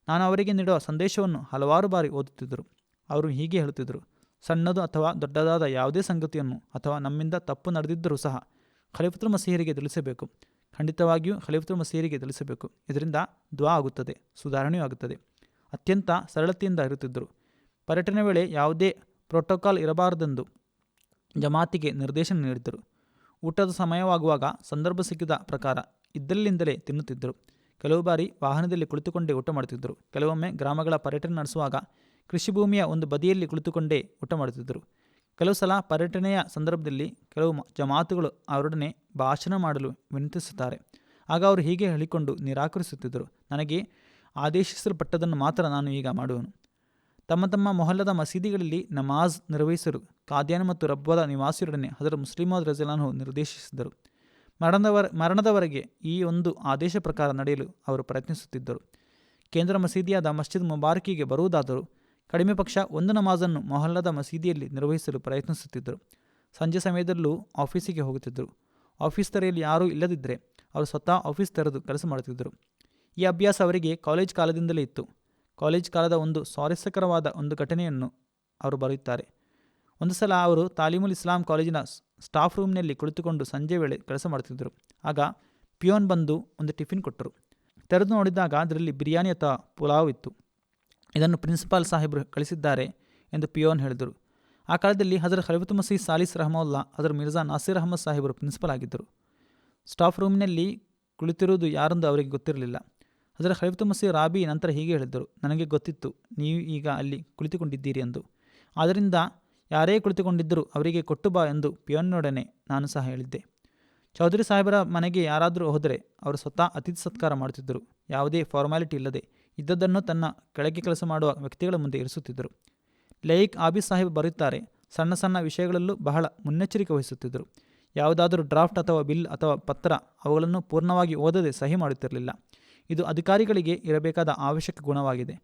[SPEAKER 2] ನಾನು ಅವರಿಗೆ ನೀಡುವ ಸಂದೇಶವನ್ನು ಹಲವಾರು ಬಾರಿ ಓದುತ್ತಿದ್ದರು. ಅವರು ಹೀಗೆ ಹೇಳುತ್ತಿದ್ದರು, ಸಣ್ಣದು ಅಥವಾ ದೊಡ್ಡದಾದ ಯಾವುದೇ ಸಂಗತಿಯನ್ನು ಅಥವಾ ನಮ್ಮಿಂದ ತಪ್ಪು ನಡೆದಿದ್ದರೂ ಸಹ ಖಲೀಫತುಲ್ ಮಸೀಹರಿಗೆ ತಿಳಿಸಬೇಕು. ಖಂಡಿತವಾಗಿಯೂ ಖಲೀಫತುಲ್ ಮಸೀಹರಿಗೆ ತಿಳಿಸಬೇಕು. ಇದರಿಂದ ದುಆ ಆಗುತ್ತದೆ, ಸುಧಾರಣೆಯೂ ಆಗುತ್ತದೆ. ಅತ್ಯಂತ ಸರಳತೆಯಿಂದ ಇರುತ್ತಿದ್ದರು. ಪರ್ಯಟನೆ ವೇಳೆ ಯಾವುದೇ ಪ್ರೋಟೋಕಾಲ್ ಇರಬಾರದೆಂದು ಜಮಾತಿಗೆ ನಿರ್ದೇಶನ ನೀಡಿದ್ದರು. ಊಟದ ಸಮಯವಾಗುವಾಗ ಸಂದರ್ಭ ಸಿಕ್ಕಿದ ಪ್ರಕಾರ ಇದ್ದಲ್ಲಿಂದಲೇ ತಿನ್ನುತ್ತಿದ್ದರು. ಕೆಲವು ಬಾರಿ ವಾಹನದಲ್ಲಿ ಕುಳಿತುಕೊಂಡೇ ಊಟ ಮಾಡುತ್ತಿದ್ದರು. ಕೆಲವೊಮ್ಮೆ ಗ್ರಾಮಗಳ ಪರ್ಯಟನೆ ನಡೆಸುವಾಗ ಕೃಷಿ ಭೂಮಿಯ ಒಂದು ಬದಿಯಲ್ಲಿ ಕುಳಿತುಕೊಂಡೇ ಊಟ ಮಾಡುತ್ತಿದ್ದರು. ಕೆಲವು ಸಲ ಪರ್ಯಟನೆಯ ಸಂದರ್ಭದಲ್ಲಿ ಕೆಲವು ಜಮಾತುಗಳು ಅವರೊಡನೆ ಭಾಷಣ ಮಾಡಲು ವಿನಂತಿಸುತ್ತಾರೆ. ಆಗ ಅವರು ಹೀಗೆ ಹೇಳಿಕೊಂಡು ನಿರಾಕರಿಸುತ್ತಿದ್ದರು, ನನಗೆ ಆದೇಶಿಸಲ್ಪಟ್ಟದನ್ನು ಮಾತ್ರ ನಾನು ಈಗ ಮಾಡುವನು. ತಮ್ಮ ತಮ್ಮ ಮೊಹಲ್ಲದ ಮಸೀದಿಗಳಲ್ಲಿ ನಮಾಜ್ ನಿರ್ವಹಿಸಲು ಕಾದ್ಯಾನ ಮತ್ತು ರಬ್ವಾದ ನಿವಾಸಿಯೊಡನೆ ಹಜರತ್ ಮುಸ್ಲಿಮೌದ್ ರಜಿಯಲ್ಲಾಹು ನಿರ್ದೇಶಿಸಿದರು. ಮರಣದವರೆಗೆ ಈ ಒಂದು ಆದೇಶ ಪ್ರಕಾರ ನಡೆಯಲು ಅವರು ಪ್ರಯತ್ನಿಸುತ್ತಿದ್ದರು. ಕೇಂದ್ರ ಮಸೀದಿಯಾದ ಮಸ್ಜಿದ್ ಮುಬಾರಕಿಗೆ ಬರುವುದಾದರೂ ಕಡಿಮೆ ಪಕ್ಷ ಒಂದು ನಮಾಜನ್ನು ಮೊಹಲ್ಲದ ಮಸೀದಿಯಲ್ಲಿ ನಿರ್ವಹಿಸಲು ಪ್ರಯತ್ನಿಸುತ್ತಿದ್ದರು. ಸಂಜೆ ಸಮಯದಲ್ಲೂ ಆಫೀಸಿಗೆ ಹೋಗುತ್ತಿದ್ದರು. ಆಫೀಸ್ ತೆರೆಯಲು ಯಾರೂ ಇಲ್ಲದಿದ್ದರೆ ಅವರು ಸ್ವತಃ ಆಫೀಸ್ ತೆರೆದು ಕೆಲಸ ಮಾಡುತ್ತಿದ್ದರು. ಈ ಅಭ್ಯಾಸ ಅವರಿಗೆ ಕಾಲೇಜ್ ಕಾಲದಿಂದಲೇ ಇತ್ತು. ಕಾಲೇಜ್ ಕಾಲದ ಒಂದು ಸ್ವಾರಸ್ಯಕರವಾದ ಒಂದು ಘಟನೆಯನ್ನು ಅವರು ಬರೆಯುತ್ತಾರೆ. ಒಂದು ಸಲ ಅವರು ತಾಲೀಮುಲ್ ಇಸ್ಲಾಂ ಕಾಲೇಜಿನ ಸ್ಟಾಫ್ ರೂಮ್ನಲ್ಲಿ ಕುಳಿತುಕೊಂಡು ಸಂಜೆ ವೇಳೆ ಕೆಲಸ ಮಾಡುತ್ತಿದ್ದರು. ಆಗ ಪಿಯೋನ್ ಬಂದು ಒಂದು ಟಿಫಿನ್ ಕೊಟ್ಟರು. ತೆರೆದು ನೋಡಿದಾಗ ಅದರಲ್ಲಿ ಬಿರಿಯಾನಿ ಅಥವಾ ಪುಲಾವ್ ಇತ್ತು. ಇದನ್ನು ಪ್ರಿನ್ಸಿಪಾಲ್ ಸಾಹೇಬರು ಕಳಿಸಿದ್ದಾರೆ ಎಂದು ಪಿಯೋನ್ ಹೇಳಿದರು. ಆ ಕಾಲದಲ್ಲಿ ಹಜರತ್ ಖಲೀಫತುಲ್ ಮಸೀಹ್ ಸಾಲಿಸ್ ರಹಮುಲ್ಲಾ ಹಜರತ್ ಮಿರ್ಜಾ ನಾಸಿರ್ ಅಹಮದ್ ಸಾಹೇಬರು ಪ್ರಿನ್ಸಿಪಲ್ ಆಗಿದ್ದರು. ಸ್ಟಾಫ್ ರೂಮಿನಲ್ಲಿ ಕುಳಿತಿರುವುದು ಯಾರೆಂದು ಅವರಿಗೆ ಗೊತ್ತಿರಲಿಲ್ಲ. ಅದರ ಖಲೀಫತುಲ್ ಮಸೀಹ್ ರಾಬಿ ನಂತರ ಹೀಗೆ ಹೇಳಿದರು, ನನಗೆ ಗೊತ್ತಿತ್ತು ನೀವು ಈಗ ಅಲ್ಲಿ ಕುಳಿತುಕೊಂಡಿದ್ದೀರಿ ಎಂದು. ಆದ್ದರಿಂದ ಯಾರೇ ಕುಳಿತುಕೊಂಡಿದ್ದರೂ ಅವರಿಗೆ ಕೊಟ್ಟು ಬಾ ಎಂದು ಪಿಯೋನ್ನೊಡನೆ ನಾನು ಸಹ ಹೇಳಿದ್ದೆ. ಚೌಧರಿ ಸಾಹೇಬರ ಮನೆಗೆ ಯಾರಾದರೂ ಹೋದರೆ ಅವರು ಸ್ವತಃ ಅತಿಥಿ ಸತ್ಕಾರ ಮಾಡುತ್ತಿದ್ದರು. ಯಾವುದೇ ಫಾರ್ಮ್ಯಾಲಿಟಿ ಇಲ್ಲದೆ ಇದ್ದದ್ದನ್ನು ತನ್ನ ಕೆಳಗೆ ಕೆಲಸ ಮಾಡುವ ವ್ಯಕ್ತಿಗಳ ಮುಂದೆ ಇರಿಸುತ್ತಿದ್ದರು. ಲೈಕ್ ಆಬೀಸ್ ಸಾಹೇಬ್ ಬರುತ್ತಾರೆ, ಸಣ್ಣ ಸಣ್ಣ ವಿಷಯಗಳಲ್ಲೂ ಬಹಳ ಮುನ್ನೆಚ್ಚರಿಕೆ ವಹಿಸುತ್ತಿದ್ದರು. ಯಾವುದಾದರೂ ಡ್ರಾಫ್ಟ್ ಅಥವಾ ಬಿಲ್ ಅಥವಾ ಪತ್ರ ಅವುಗಳನ್ನು ಪೂರ್ಣವಾಗಿ ಓದದೆ ಸಹಿ ಮಾಡುತ್ತಿರಲಿಲ್ಲ. ಇದು ಅಧಿಕಾರಿಗಳಿಗೆ ಇರಬೇಕಾದ ಅವಶ್ಯಕ ಗುಣವಾಗಿದೆ.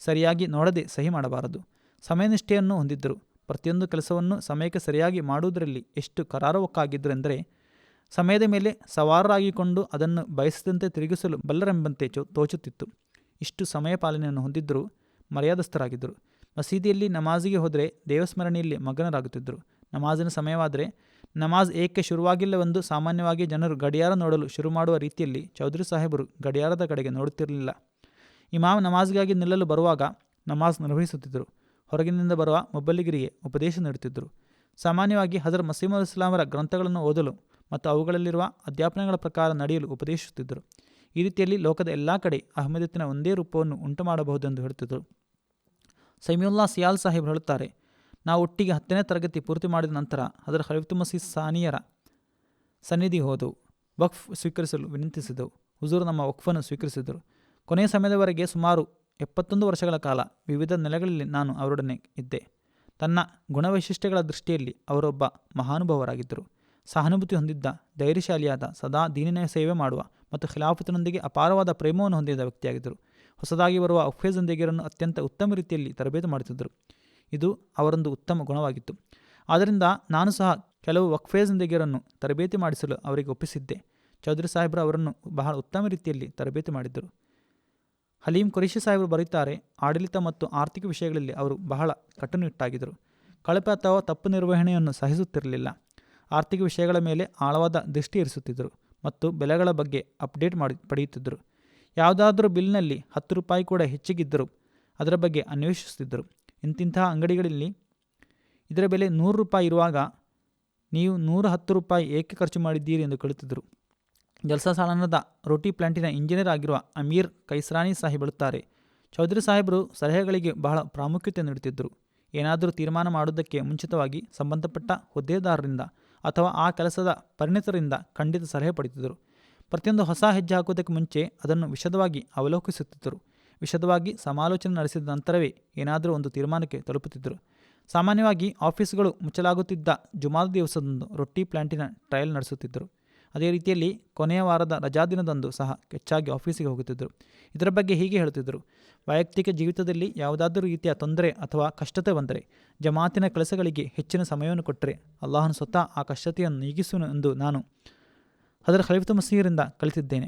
[SPEAKER 2] ಸರಿಯಾಗಿ ನೋಡದೆ ಸಹಿ ಮಾಡಬಾರದು. ಸಮಯನಿಷ್ಠೆಯನ್ನು ಹೊಂದಿದ್ದರು. ಪ್ರತಿಯೊಂದು ಕೆಲಸವನ್ನು ಸಮಯಕ್ಕೆ ಸರಿಯಾಗಿ ಮಾಡುವುದರಲ್ಲಿ ಎಷ್ಟು ಕರಾರುವಕ್ಕಾಗಿದ್ದರೆಂದರೆ ಸಮಯದ ಮೇಲೆ ಸವಾರರಾಗಿಕೊಂಡು ಅದನ್ನು ಬಯಸಿದಂತೆ ತಿರುಗಿಸಲು ಬಲ್ಲರೆಂಬಂತೆ ತೋಚುತ್ತಿತ್ತು. ಇಷ್ಟು ಸಮಯ ಪಾಲನೆಯನ್ನು ಹೊಂದಿದ್ದರೂ ಮರ್ಯಾದಸ್ಥರಾಗಿದ್ದರು. ಮಸೀದಿಯಲ್ಲಿ ನಮಾಜಿಗೆ ಹೋದರೆ ದೇವಸ್ಮರಣೆಯಲ್ಲಿ ಮಗ್ನರಾಗುತ್ತಿದ್ದರು. ನಮಾಜಿನ ಸಮಯವಾದರೆ ನಮಾಜ್ ಏಕೆ ಶುರುವಾಗಿಲ್ಲವೆಂದು ಸಾಮಾನ್ಯವಾಗಿ ಜನರು ಗಡಿಯಾರ ನೋಡಲು ಶುರು ಮಾಡುವ ರೀತಿಯಲ್ಲಿ ಚೌಧರಿ ಸಾಹೇಬರು ಗಡಿಯಾರದ ಕಡೆಗೆ ನೋಡುತ್ತಿರಲಿಲ್ಲ. ಇಮಾಮ್ ನಮಾಜ್ಗಾಗಿ ನಿಲ್ಲಲು ಬರುವಾಗ ನಮಾಜ್ ನಿರ್ವಹಿಸುತ್ತಿದ್ದರು. ಹೊರಗಿನಿಂದ ಬರುವ ಮೊಬ್ಬಲಿಗರಿಗೆ ಉಪದೇಶ ನೀಡುತ್ತಿದ್ದರು. ಸಾಮಾನ್ಯವಾಗಿ ಹಜರತ್ ಮಸೀಹುಲ್ ಇಸ್ಲಾಮರ ಗ್ರಂಥಗಳನ್ನು ಓದಲು ಮತ್ತು ಅವುಗಳಲ್ಲಿರುವ ಅಧ್ಯಾಪನಗಳ ಪ್ರಕಾರ ನಡೆಯಲು ಉಪದೇಶಿಸುತ್ತಿದ್ದರು. ಈ ರೀತಿಯಲ್ಲಿ ಲೋಕದ ಎಲ್ಲ ಕಡೆ ಅಹ್ಮದಿಯತ್ತಿನ ಒಂದೇ ರೂಪವನ್ನು ಉಂಟು ಮಾಡಬಹುದೆಂದು ಹೇಳುತ್ತಿದ್ದರು. ಸಮೀವುಲ್ಲಾ ಸಿಯಾಲ್ ಸಾಹೇಬ್ ಹೇಳುತ್ತಾರೆ, ನಾವು ಒಟ್ಟಿಗೆ 10ನೇ ತರಗತಿ ಪೂರ್ತಿ ಮಾಡಿದ ನಂತರ ಹಜರತ್ ಖಲೀಫತುಲ್ ಮಸೀಹ್ ಸಾನಿಯರ ಸನ್ನಿಧಿಗೆ ಹೋದೆವು. ವಕ್ಫ್ ಸ್ವೀಕರಿಸಲು ವಿನಂತಿಸಿದೆವು. ಹುಜೂರ್ ನಮ್ಮ ವಕ್ಫನ್ನು ಸ್ವೀಕರಿಸಿದರು. ಕೊನೆಯ ಸಮಯದವರೆಗೆ ಸುಮಾರು 71 ವರ್ಷಗಳ ಕಾಲ ವಿವಿಧ ನೆಲೆಗಳಲ್ಲಿ ನಾನು ಅವರೊಡನೆ ಇದ್ದೆ. ತನ್ನ ಗುಣವೈಶಿಷ್ಟ್ಯಗಳ ದೃಷ್ಟಿಯಲ್ಲಿ ಅವರೊಬ್ಬ ಮಹಾನುಭವರಾಗಿದ್ದರು. ಸಹಾನುಭೂತಿ ಹೊಂದಿದ್ದ, ಧೈರ್ಯಶಾಲಿಯಾದ, ಸದಾ ದೀನಿನ ಸೇವೆ ಮಾಡುವ ಮತ್ತು ಖಿಲಾಫತಿನೊಂದಿಗೆ ಅಪಾರವಾದ ಪ್ರೇಮವನ್ನು ಹೊಂದಿದ ವ್ಯಕ್ತಿಯಾಗಿದ್ದರು. ಹೊಸದಾಗಿ ಬರುವ ಅಫ್ವೇಜಂದಿಗರನ್ನು ಅತ್ಯಂತ ಉತ್ತಮ ರೀತಿಯಲ್ಲಿ ತರಬೇತಿ ಮಾಡುತ್ತಿದ್ದರು. ಇದು ಅವರೊಂದು ಉತ್ತಮ ಗುಣವಾಗಿತ್ತು. ಆದ್ದರಿಂದ ನಾನು ಸಹ ಕೆಲವು ವಕ್ಫೇಜಂದಿಗರನ್ನು ತರಬೇತಿ ಮಾಡಿಸಲು ಅವರಿಗೆ ಒಪ್ಪಿಸಿದ್ದೆ. ಚೌಧರಿ ಸಾಹೇಬರು ಅವರನ್ನು ಬಹಳ ಉತ್ತಮ ರೀತಿಯಲ್ಲಿ ತರಬೇತಿ ಮಾಡಿದ್ದರು. ಹಲೀಂ ಕುರೇಶಿ ಸಾಹೇಬರು ಬರುತ್ತಾರೆ, ಆಡಳಿತ ಮತ್ತು ಆರ್ಥಿಕ ವಿಷಯಗಳಲ್ಲಿ ಅವರು ಬಹಳ ಕಟ್ಟುನಿಟ್ಟಾಗಿದ್ದರು. ಕಳಪೆ ಅಥವಾ ತಪ್ಪು ನಿರ್ವಹಣೆಯನ್ನು ಸಹಿಸುತ್ತಿರಲಿಲ್ಲ. ಆರ್ಥಿಕ ವಿಷಯಗಳ ಮೇಲೆ ಆಳವಾದ ದೃಷ್ಟಿ ಇರಿಸುತ್ತಿದ್ದರು ಮತ್ತು ಬೆಲೆಗಳ ಬಗ್ಗೆ ಅಪ್ಡೇಟ್ ಪಡೆಯುತ್ತಿದ್ದರು. ಯಾವುದಾದರೂ ಬಿಲ್ನಲ್ಲಿ 10 ರೂಪಾಯಿ ಕೂಡ ಹೆಚ್ಚಿಗಿದ್ದರೂ ಅದರ ಬಗ್ಗೆ ಅನ್ವೇಷಿಸುತ್ತಿದ್ದರು. ಇಂತಿಂತಹ ಅಂಗಡಿಗಳಲ್ಲಿ ಇದರ ಬೆಲೆ 100 ರೂಪಾಯಿ ಇರುವಾಗ ನೀವು 110 ರೂಪಾಯಿ ಏಕೆ ಖರ್ಚು ಮಾಡಿದ್ದೀರಿ ಎಂದು ಕೇಳುತ್ತಿದ್ದರು. ಜಲ್ಸಾ ಸಾಲಾನದ ರೋಟಿ ಪ್ಲಾಂಟಿನ ಇಂಜಿನಿಯರ್ ಆಗಿರುವ ಅಮೀರ್ ಕೈಸ್ರಾನಿ ಸಾಹೇಬ್ ಹೇಳುತ್ತಾರೆ, ಚೌಧರಿ ಸಾಹೇಬರು ಸಲಹೆಗಳಿಗೆ ಬಹಳ ಪ್ರಾಮುಖ್ಯತೆ ನೀಡುತ್ತಿದ್ದರು. ಏನಾದರೂ ತೀರ್ಮಾನ ಮಾಡುವುದಕ್ಕೆ ಮುಂಚಿತವಾಗಿ ಸಂಬಂಧಪಟ್ಟ ಹುದ್ದೆದಾರರಿಂದ ಅಥವಾ ಆ ಕೆಲಸದ ಪರಿಣಿತರಿಂದ ಖಂಡಿತ ಸಲಹೆ ಪಡೆಯುತ್ತಿದ್ದರು. ಪ್ರತಿಯೊಂದು ಹೊಸ ಹೆಜ್ಜೆ ಹಾಕುವುದಕ್ಕೆ ಮುಂಚೆ ಅದನ್ನು ವಿಶದವಾಗಿ ಅವಲೋಕಿಸುತ್ತಿದ್ದರು. ವಿಶದವಾಗಿ ಸಮಾಲೋಚನೆ ನಡೆಸಿದ ನಂತರವೇ ಏನಾದರೂ ಒಂದು ತೀರ್ಮಾನಕ್ಕೆ ತಲುಪುತ್ತಿದ್ದರು. ಸಾಮಾನ್ಯವಾಗಿ ಆಫೀಸ್ಗಳು ಮುಚ್ಚಲಾಗುತ್ತಿದ್ದ ಜುಮಾದ ದಿವಸದಂದು ರೊಟ್ಟಿ ಪ್ಲಾಂಟಿನ ಟ್ರಯಲ್ ನಡೆಸುತ್ತಿದ್ದರು. ಅದೇ ರೀತಿಯಲ್ಲಿ ಕೊನೆಯ ವಾರದ ರಜಾದಿನದಂದು ಸಹ ಹೆಚ್ಚಾಗಿ ಆಫೀಸಿಗೆ ಹೋಗುತ್ತಿದ್ದರು. ಇದರ ಬಗ್ಗೆ ಹೀಗೆ ಹೇಳುತ್ತಿದ್ದರು, ವೈಯಕ್ತಿಕ ಜೀವಿತದಲ್ಲಿ ಯಾವುದಾದರೂ ರೀತಿಯ ತೊಂದರೆ ಅಥವಾ ಕಷ್ಟತೆ ಬಂದರೆ ಜಮಾತಿನ ಕೆಲಸಗಳಿಗೆ ಹೆಚ್ಚಿನ ಸಮಯವನ್ನು ಕೊಟ್ಟರೆ ಅಲ್ಲಾಹನು ಸ್ವತಃ ಆ ಕಷ್ಟತೆಯನ್ನು ನೀಗಿಸುವನು ಎಂದು ನಾನು ಹಜರತ್ ಖಲೀಫತುಲ್ ಮಸೀಹರಿಂದ ಕಲಿತಿದ್ದೇನೆ.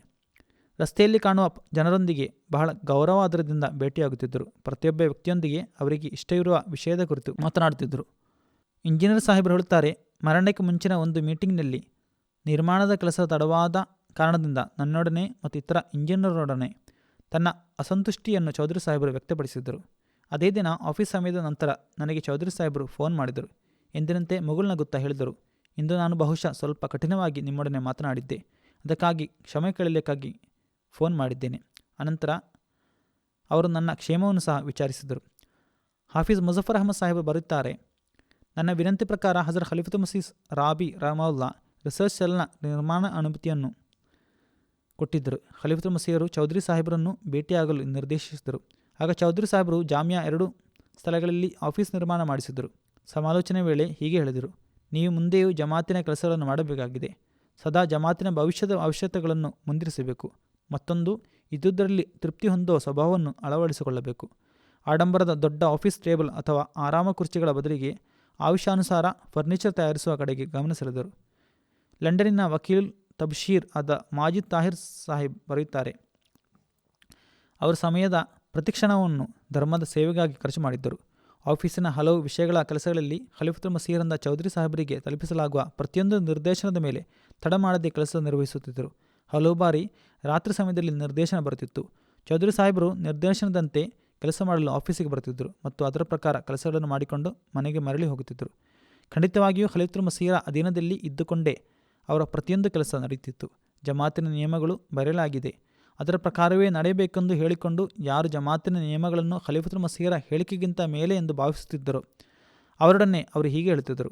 [SPEAKER 2] ರಸ್ತೆಯಲ್ಲಿ ಕಾಣುವ ಜನರೊಂದಿಗೆ ಬಹಳ ಗೌರವಾದರದಿಂದ ಭೇಟಿಯಾಗುತ್ತಿದ್ದರು. ಪ್ರತಿಯೊಬ್ಬ ವ್ಯಕ್ತಿಯೊಂದಿಗೆ ಅವರಿಗೆ ಇಷ್ಟವಿರುವ ವಿಷಯದ ಕುರಿತು ಮಾತನಾಡುತ್ತಿದ್ದರು. ಇಂಜಿನಿಯರ್ ಸಾಹೇಬರು ಹೇಳುತ್ತಾರೆ, ಮರಣಕ್ಕೆ ಮುಂಚಿನ ಒಂದು ಮೀಟಿಂಗ್ನಲ್ಲಿ ನಿರ್ಮಾಣದ ಕೆಲಸ ತಡವಾದ ಕಾರಣದಿಂದ ನನ್ನೊಡನೆ ಮತ್ತು ಇತರ ಇಂಜಿನಿಯರೊಡನೆ ತನ್ನ ಅಸಂತುಷ್ಟಿಯನ್ನು ಚೌಧರಿ ಸಾಹೇಬರು ವ್ಯಕ್ತಪಡಿಸಿದ್ದರು. ಅದೇ ದಿನ ಆಫೀಸ್ ಸಮಯದ ನಂತರ ನನಗೆ ಚೌಧರಿ ಸಾಹೇಬರು ಫೋನ್ ಮಾಡಿದರು. ಎಂದಿನಂತೆ ಮುಗುಳ್ನಗುತ್ತಾ ಹೇಳಿದರು, ಇಂದು ನಾನು ಬಹುಶಃ ಸ್ವಲ್ಪ ಕಠಿಣವಾಗಿ ನಿಮ್ಮೊಡನೆ ಮಾತನಾಡಿದ್ದೆ. ಅದಕ್ಕಾಗಿ ಕ್ಷಮೆ ಕೇಳಲಿಕ್ಕಾಗಿ ಫೋನ್ ಮಾಡಿದ್ದೇನೆ. ಅನಂತರ ಅವರು ನನ್ನ ಕ್ಷೇಮವನ್ನು ಸಹ ವಿಚಾರಿಸಿದರು. ಹಾಫೀಜ್ ಮುಜಫರ್ ಅಹಮದ್ ಸಾಹೇಬರು ಬರುತ್ತಾರೆ, ನನ್ನ ವಿನಂತಿ ಪ್ರಕಾರ ಹಜರತ್ ಖಲೀಫತುಲ್ ಮಸೀಹ್ ರಾಬಿ ರಹಮಹುಲ್ಲಾ ರಿಸರ್ಚ್ ಸೆಲ್ನ ನಿರ್ಮಾಣ ಅನುಮತಿಯನ್ನು ಕೊಟ್ಟಿದ್ದರು. ಖಲೀಫತುಲ್ ಮಸೀಹರು ಚೌಧರಿ ಸಾಹೇಬರನ್ನು ಭೇಟಿಯಾಗಲು ನಿರ್ದೇಶಿಸಿದರು. ಆಗ ಚೌಧರಿ ಸಾಹೇಬರು ಜಾಮಿಯಾ 2 ಸ್ಥಳಗಳಲ್ಲಿ ಆಫೀಸ್ ನಿರ್ಮಾಣ ಮಾಡಿಸಿದರು. ಸಮಾಲೋಚನೆ ವೇಳೆ ಹೀಗೆ ಹೇಳಿದರು, ನೀವು ಮುಂದೆಯೂ ಜಮಾತಿನ ಕೆಲಸಗಳನ್ನು ಮಾಡಬೇಕಾಗಿದೆ. ಸದಾ ಜಮಾತಿನ ಭವಿಷ್ಯದ ಅವಶ್ಯಕತೆಗಳನ್ನು ಮುಂದಿರಿಸಬೇಕು. ಮತ್ತೊಂದು, ಇದ್ದುದರಲ್ಲಿ ತೃಪ್ತಿ ಹೊಂದುವ ಸ್ವಭಾವವನ್ನು ಅಳವಡಿಸಿಕೊಳ್ಳಬೇಕು. ಆಡಂಬರದ ದೊಡ್ಡ ಆಫೀಸ್ ಟೇಬಲ್ ಅಥವಾ ಆರಾಮ ಕುರ್ಚಿಗಳ ಬದಲಿಗೆ ಆವಿಷಾನುಸಾರ ಫರ್ನಿಚರ್ ತಯಾರಿಸುವ ಕಡೆಗೆ ಗಮನ ಸೆಳೆದರು. ಲಂಡನ್ನಿನ ವಕೀಲ್ ತಬ್ಶೀರ್ ಆದ ಮಾಜಿದ್ ತಾಹಿರ್ ಸಾಹಿಬ್ ಬರೆಯುತ್ತಾರೆ, ಅವರು ಸಮಯದ ಪ್ರತಿಕ್ಷಣವನ್ನು ಧರ್ಮದ ಸೇವೆಗಾಗಿ ಖರ್ಚು ಮಾಡಿದ್ದರು. ಆಫೀಸಿನ ಹಲವು ವಿಷಯಗಳ ಕೆಲಸಗಳಲ್ಲಿ ಖಲೀಫತುಲ್ ಮಸೀಹರಿಂದ ಚೌಧರಿ ಸಾಹೇಬರಿಗೆ ತಲುಪಿಸಲಾಗುವ ಪ್ರತಿಯೊಂದು ನಿರ್ದೇಶನದ ಮೇಲೆ ತಡ ಮಾಡದೆ ಕೆಲಸ ನಿರ್ವಹಿಸುತ್ತಿದ್ದರು. ಹಲವು ಬಾರಿ ರಾತ್ರಿ ಸಮಯದಲ್ಲಿ ನಿರ್ದೇಶನ ಬರುತ್ತಿತ್ತು. ಚೌಧರಿ ಸಾಹೇಬರು ನಿರ್ದೇಶನದಂತೆ ಕೆಲಸ ಮಾಡಲು ಆಫೀಸಿಗೆ ಬರುತ್ತಿದ್ದರು ಮತ್ತು ಅದರ ಪ್ರಕಾರ ಕೆಲಸಗಳನ್ನು ಮಾಡಿಕೊಂಡು ಮನೆಗೆ ಮರಳಿ ಹೋಗುತ್ತಿದ್ದರು. ಖಂಡಿತವಾಗಿಯೂ ಖಲೀಫತುಲ್ ಮಸೀಹರ ಅಧೀನದಲ್ಲಿ ಇದ್ದುಕೊಂಡೇ ಅವರ ಪ್ರತಿಯೊಂದು ಕೆಲಸ ನಡೆಯುತ್ತಿತ್ತು. ಜಮಾತಿನ ನಿಯಮಗಳು ಬರೆಯಲಾಗಿದೆ, ಅದರ ಪ್ರಕಾರವೇ ನಡೆಯಬೇಕೆಂದು ಹೇಳಿಕೊಂಡು ಯಾರು ಜಮಾತಿನ ನಿಯಮಗಳನ್ನು ಖಲೀಫತುಲ್ ಮಸೀಹರ ಹೇಳಿಕೆಗಿಂತ ಮೇಲೆ ಎಂದು ಭಾವಿಸುತ್ತಿದ್ದರೋ ಅವರೊಡನೆ ಅವರು ಹೀಗೆ ಹೇಳುತ್ತಿದ್ದರು: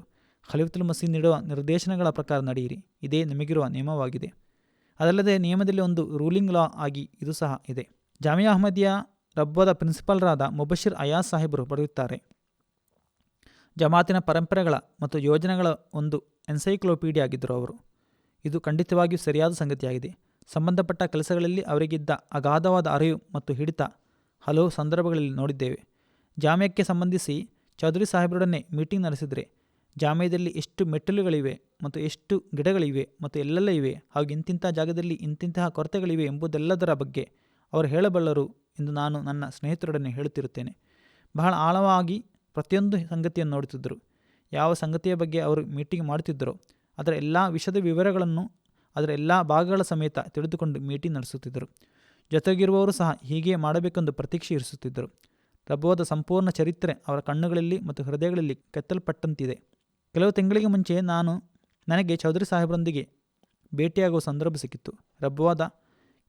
[SPEAKER 2] ಖಲೀಫತುಲ್ ಮಸೀಹ್ ನೀಡುವ ನಿರ್ದೇಶನಗಳ ಪ್ರಕಾರ ನಡೆಯಿರಿ, ಇದೇ ನಿಮಗಿರುವ ನಿಯಮವಾಗಿದೆ. ಅದಲ್ಲದೆ ನಿಯಮದಲ್ಲಿ ಒಂದು ರೂಲಿಂಗ್ ಲಾ ಆಗಿ ಇದು ಸಹ ಇದೆ. ಜಾಮಿಯಾ ಅಹ್ಮದಿಯಾ ರಬ್ವಾದ ಪ್ರಿನ್ಸಿಪಾಲ್ರಾದ ಮುಬಶಿರ್ ಅಯಾಜ್ ಸಾಹೇಬರು ಬರೆಯುತ್ತಾರೆ: ಜಮಾತಿನ ಪರಂಪರೆಗಳ ಮತ್ತು ಯೋಜನೆಗಳ ಒಂದು ಎನ್ಸೈಕ್ಲೋಪೀಡಿಯಾ ಆಗಿದ್ದರು ಅವರು. ಇದು ಖಂಡಿತವಾಗಿಯೂ ಸರಿಯಾದ ಸಂಗತಿಯಾಗಿದೆ. ಸಂಬಂಧಪಟ್ಟ ಕೆಲಸಗಳಲ್ಲಿ ಅವರಿಗಿದ್ದ ಅಗಾಧವಾದ ಅರಿವು ಮತ್ತು ಹಿಡಿತ ಹಲವು ಸಂದರ್ಭಗಳಲ್ಲಿ ನೋಡಿದ್ದೇವೆ. ಜಾಮಿಯಕ್ಕೆ ಸಂಬಂಧಿಸಿ ಚೌಧರಿ ಸಾಹೇಬರೊಡನೆ ಮೀಟಿಂಗ್ ನಡೆಸಿದರೆ ಜಾಮಿಯದಲ್ಲಿ ಎಷ್ಟು ಮೆಟ್ಟಿಲುಗಳಿವೆ ಮತ್ತು ಎಷ್ಟು ಗಿಡಗಳಿವೆ ಮತ್ತು ಎಲ್ಲೆಲ್ಲ ಇವೆ, ಹಾಗೂ ಇಂತಿಂಥ ಜಾಗದಲ್ಲಿ ಇಂತಿಂತಹ ಕೊರತೆಗಳಿವೆ ಎಂಬುದೆಲ್ಲದರ ಬಗ್ಗೆ ಅವರು ಹೇಳಬಲ್ಲರು ಎಂದು ನಾನು ನನ್ನ ಸ್ನೇಹಿತರೊಡನೆ ಹೇಳುತ್ತಿರುತ್ತೇನೆ. ಬಹಳ ಆಳವಾಗಿ ಪ್ರತಿಯೊಂದು ಸಂಗತಿಯನ್ನು ನೋಡುತ್ತಿದ್ದರು. ಯಾವ ಸಂಗತಿಯ ಬಗ್ಗೆ ಅವರು ಮೀಟಿಂಗ್ ಮಾಡುತ್ತಿದ್ದರೋ ಅದರ ಎಲ್ಲ ವಿಷಯದ ವಿವರಗಳನ್ನು ಅದರ ಎಲ್ಲ ಭಾಗಗಳ ಸಮೇತ ತಿಳಿದುಕೊಂಡು ಮೀಟಿಂಗ್ ನಡೆಸುತ್ತಿದ್ದರು. ಜೊತೆಗಿರುವವರು ಸಹ ಹೀಗೆ ಮಾಡಬೇಕೆಂದು ಪ್ರತೀಕ್ಷೆ ಇರಿಸುತ್ತಿದ್ದರು. ರಬ್ವಾದ ಸಂಪೂರ್ಣ ಚರಿತ್ರೆ ಅವರ ಕಣ್ಣುಗಳಲ್ಲಿ ಮತ್ತು ಹೃದಯಗಳಲ್ಲಿ ಕೆತ್ತಲ್ಪಟ್ಟಂತಿದೆ. ಕೆಲವು ತಿಂಗಳಿಗೆ ಮುಂಚೆ ನನಗೆ ಚೌಧರಿ ಸಾಹೇಬರೊಂದಿಗೆ ಭೇಟಿಯಾಗುವ ಸಂದರ್ಭ ಸಿಕ್ಕಿತ್ತು. ರಬ್ವಾದ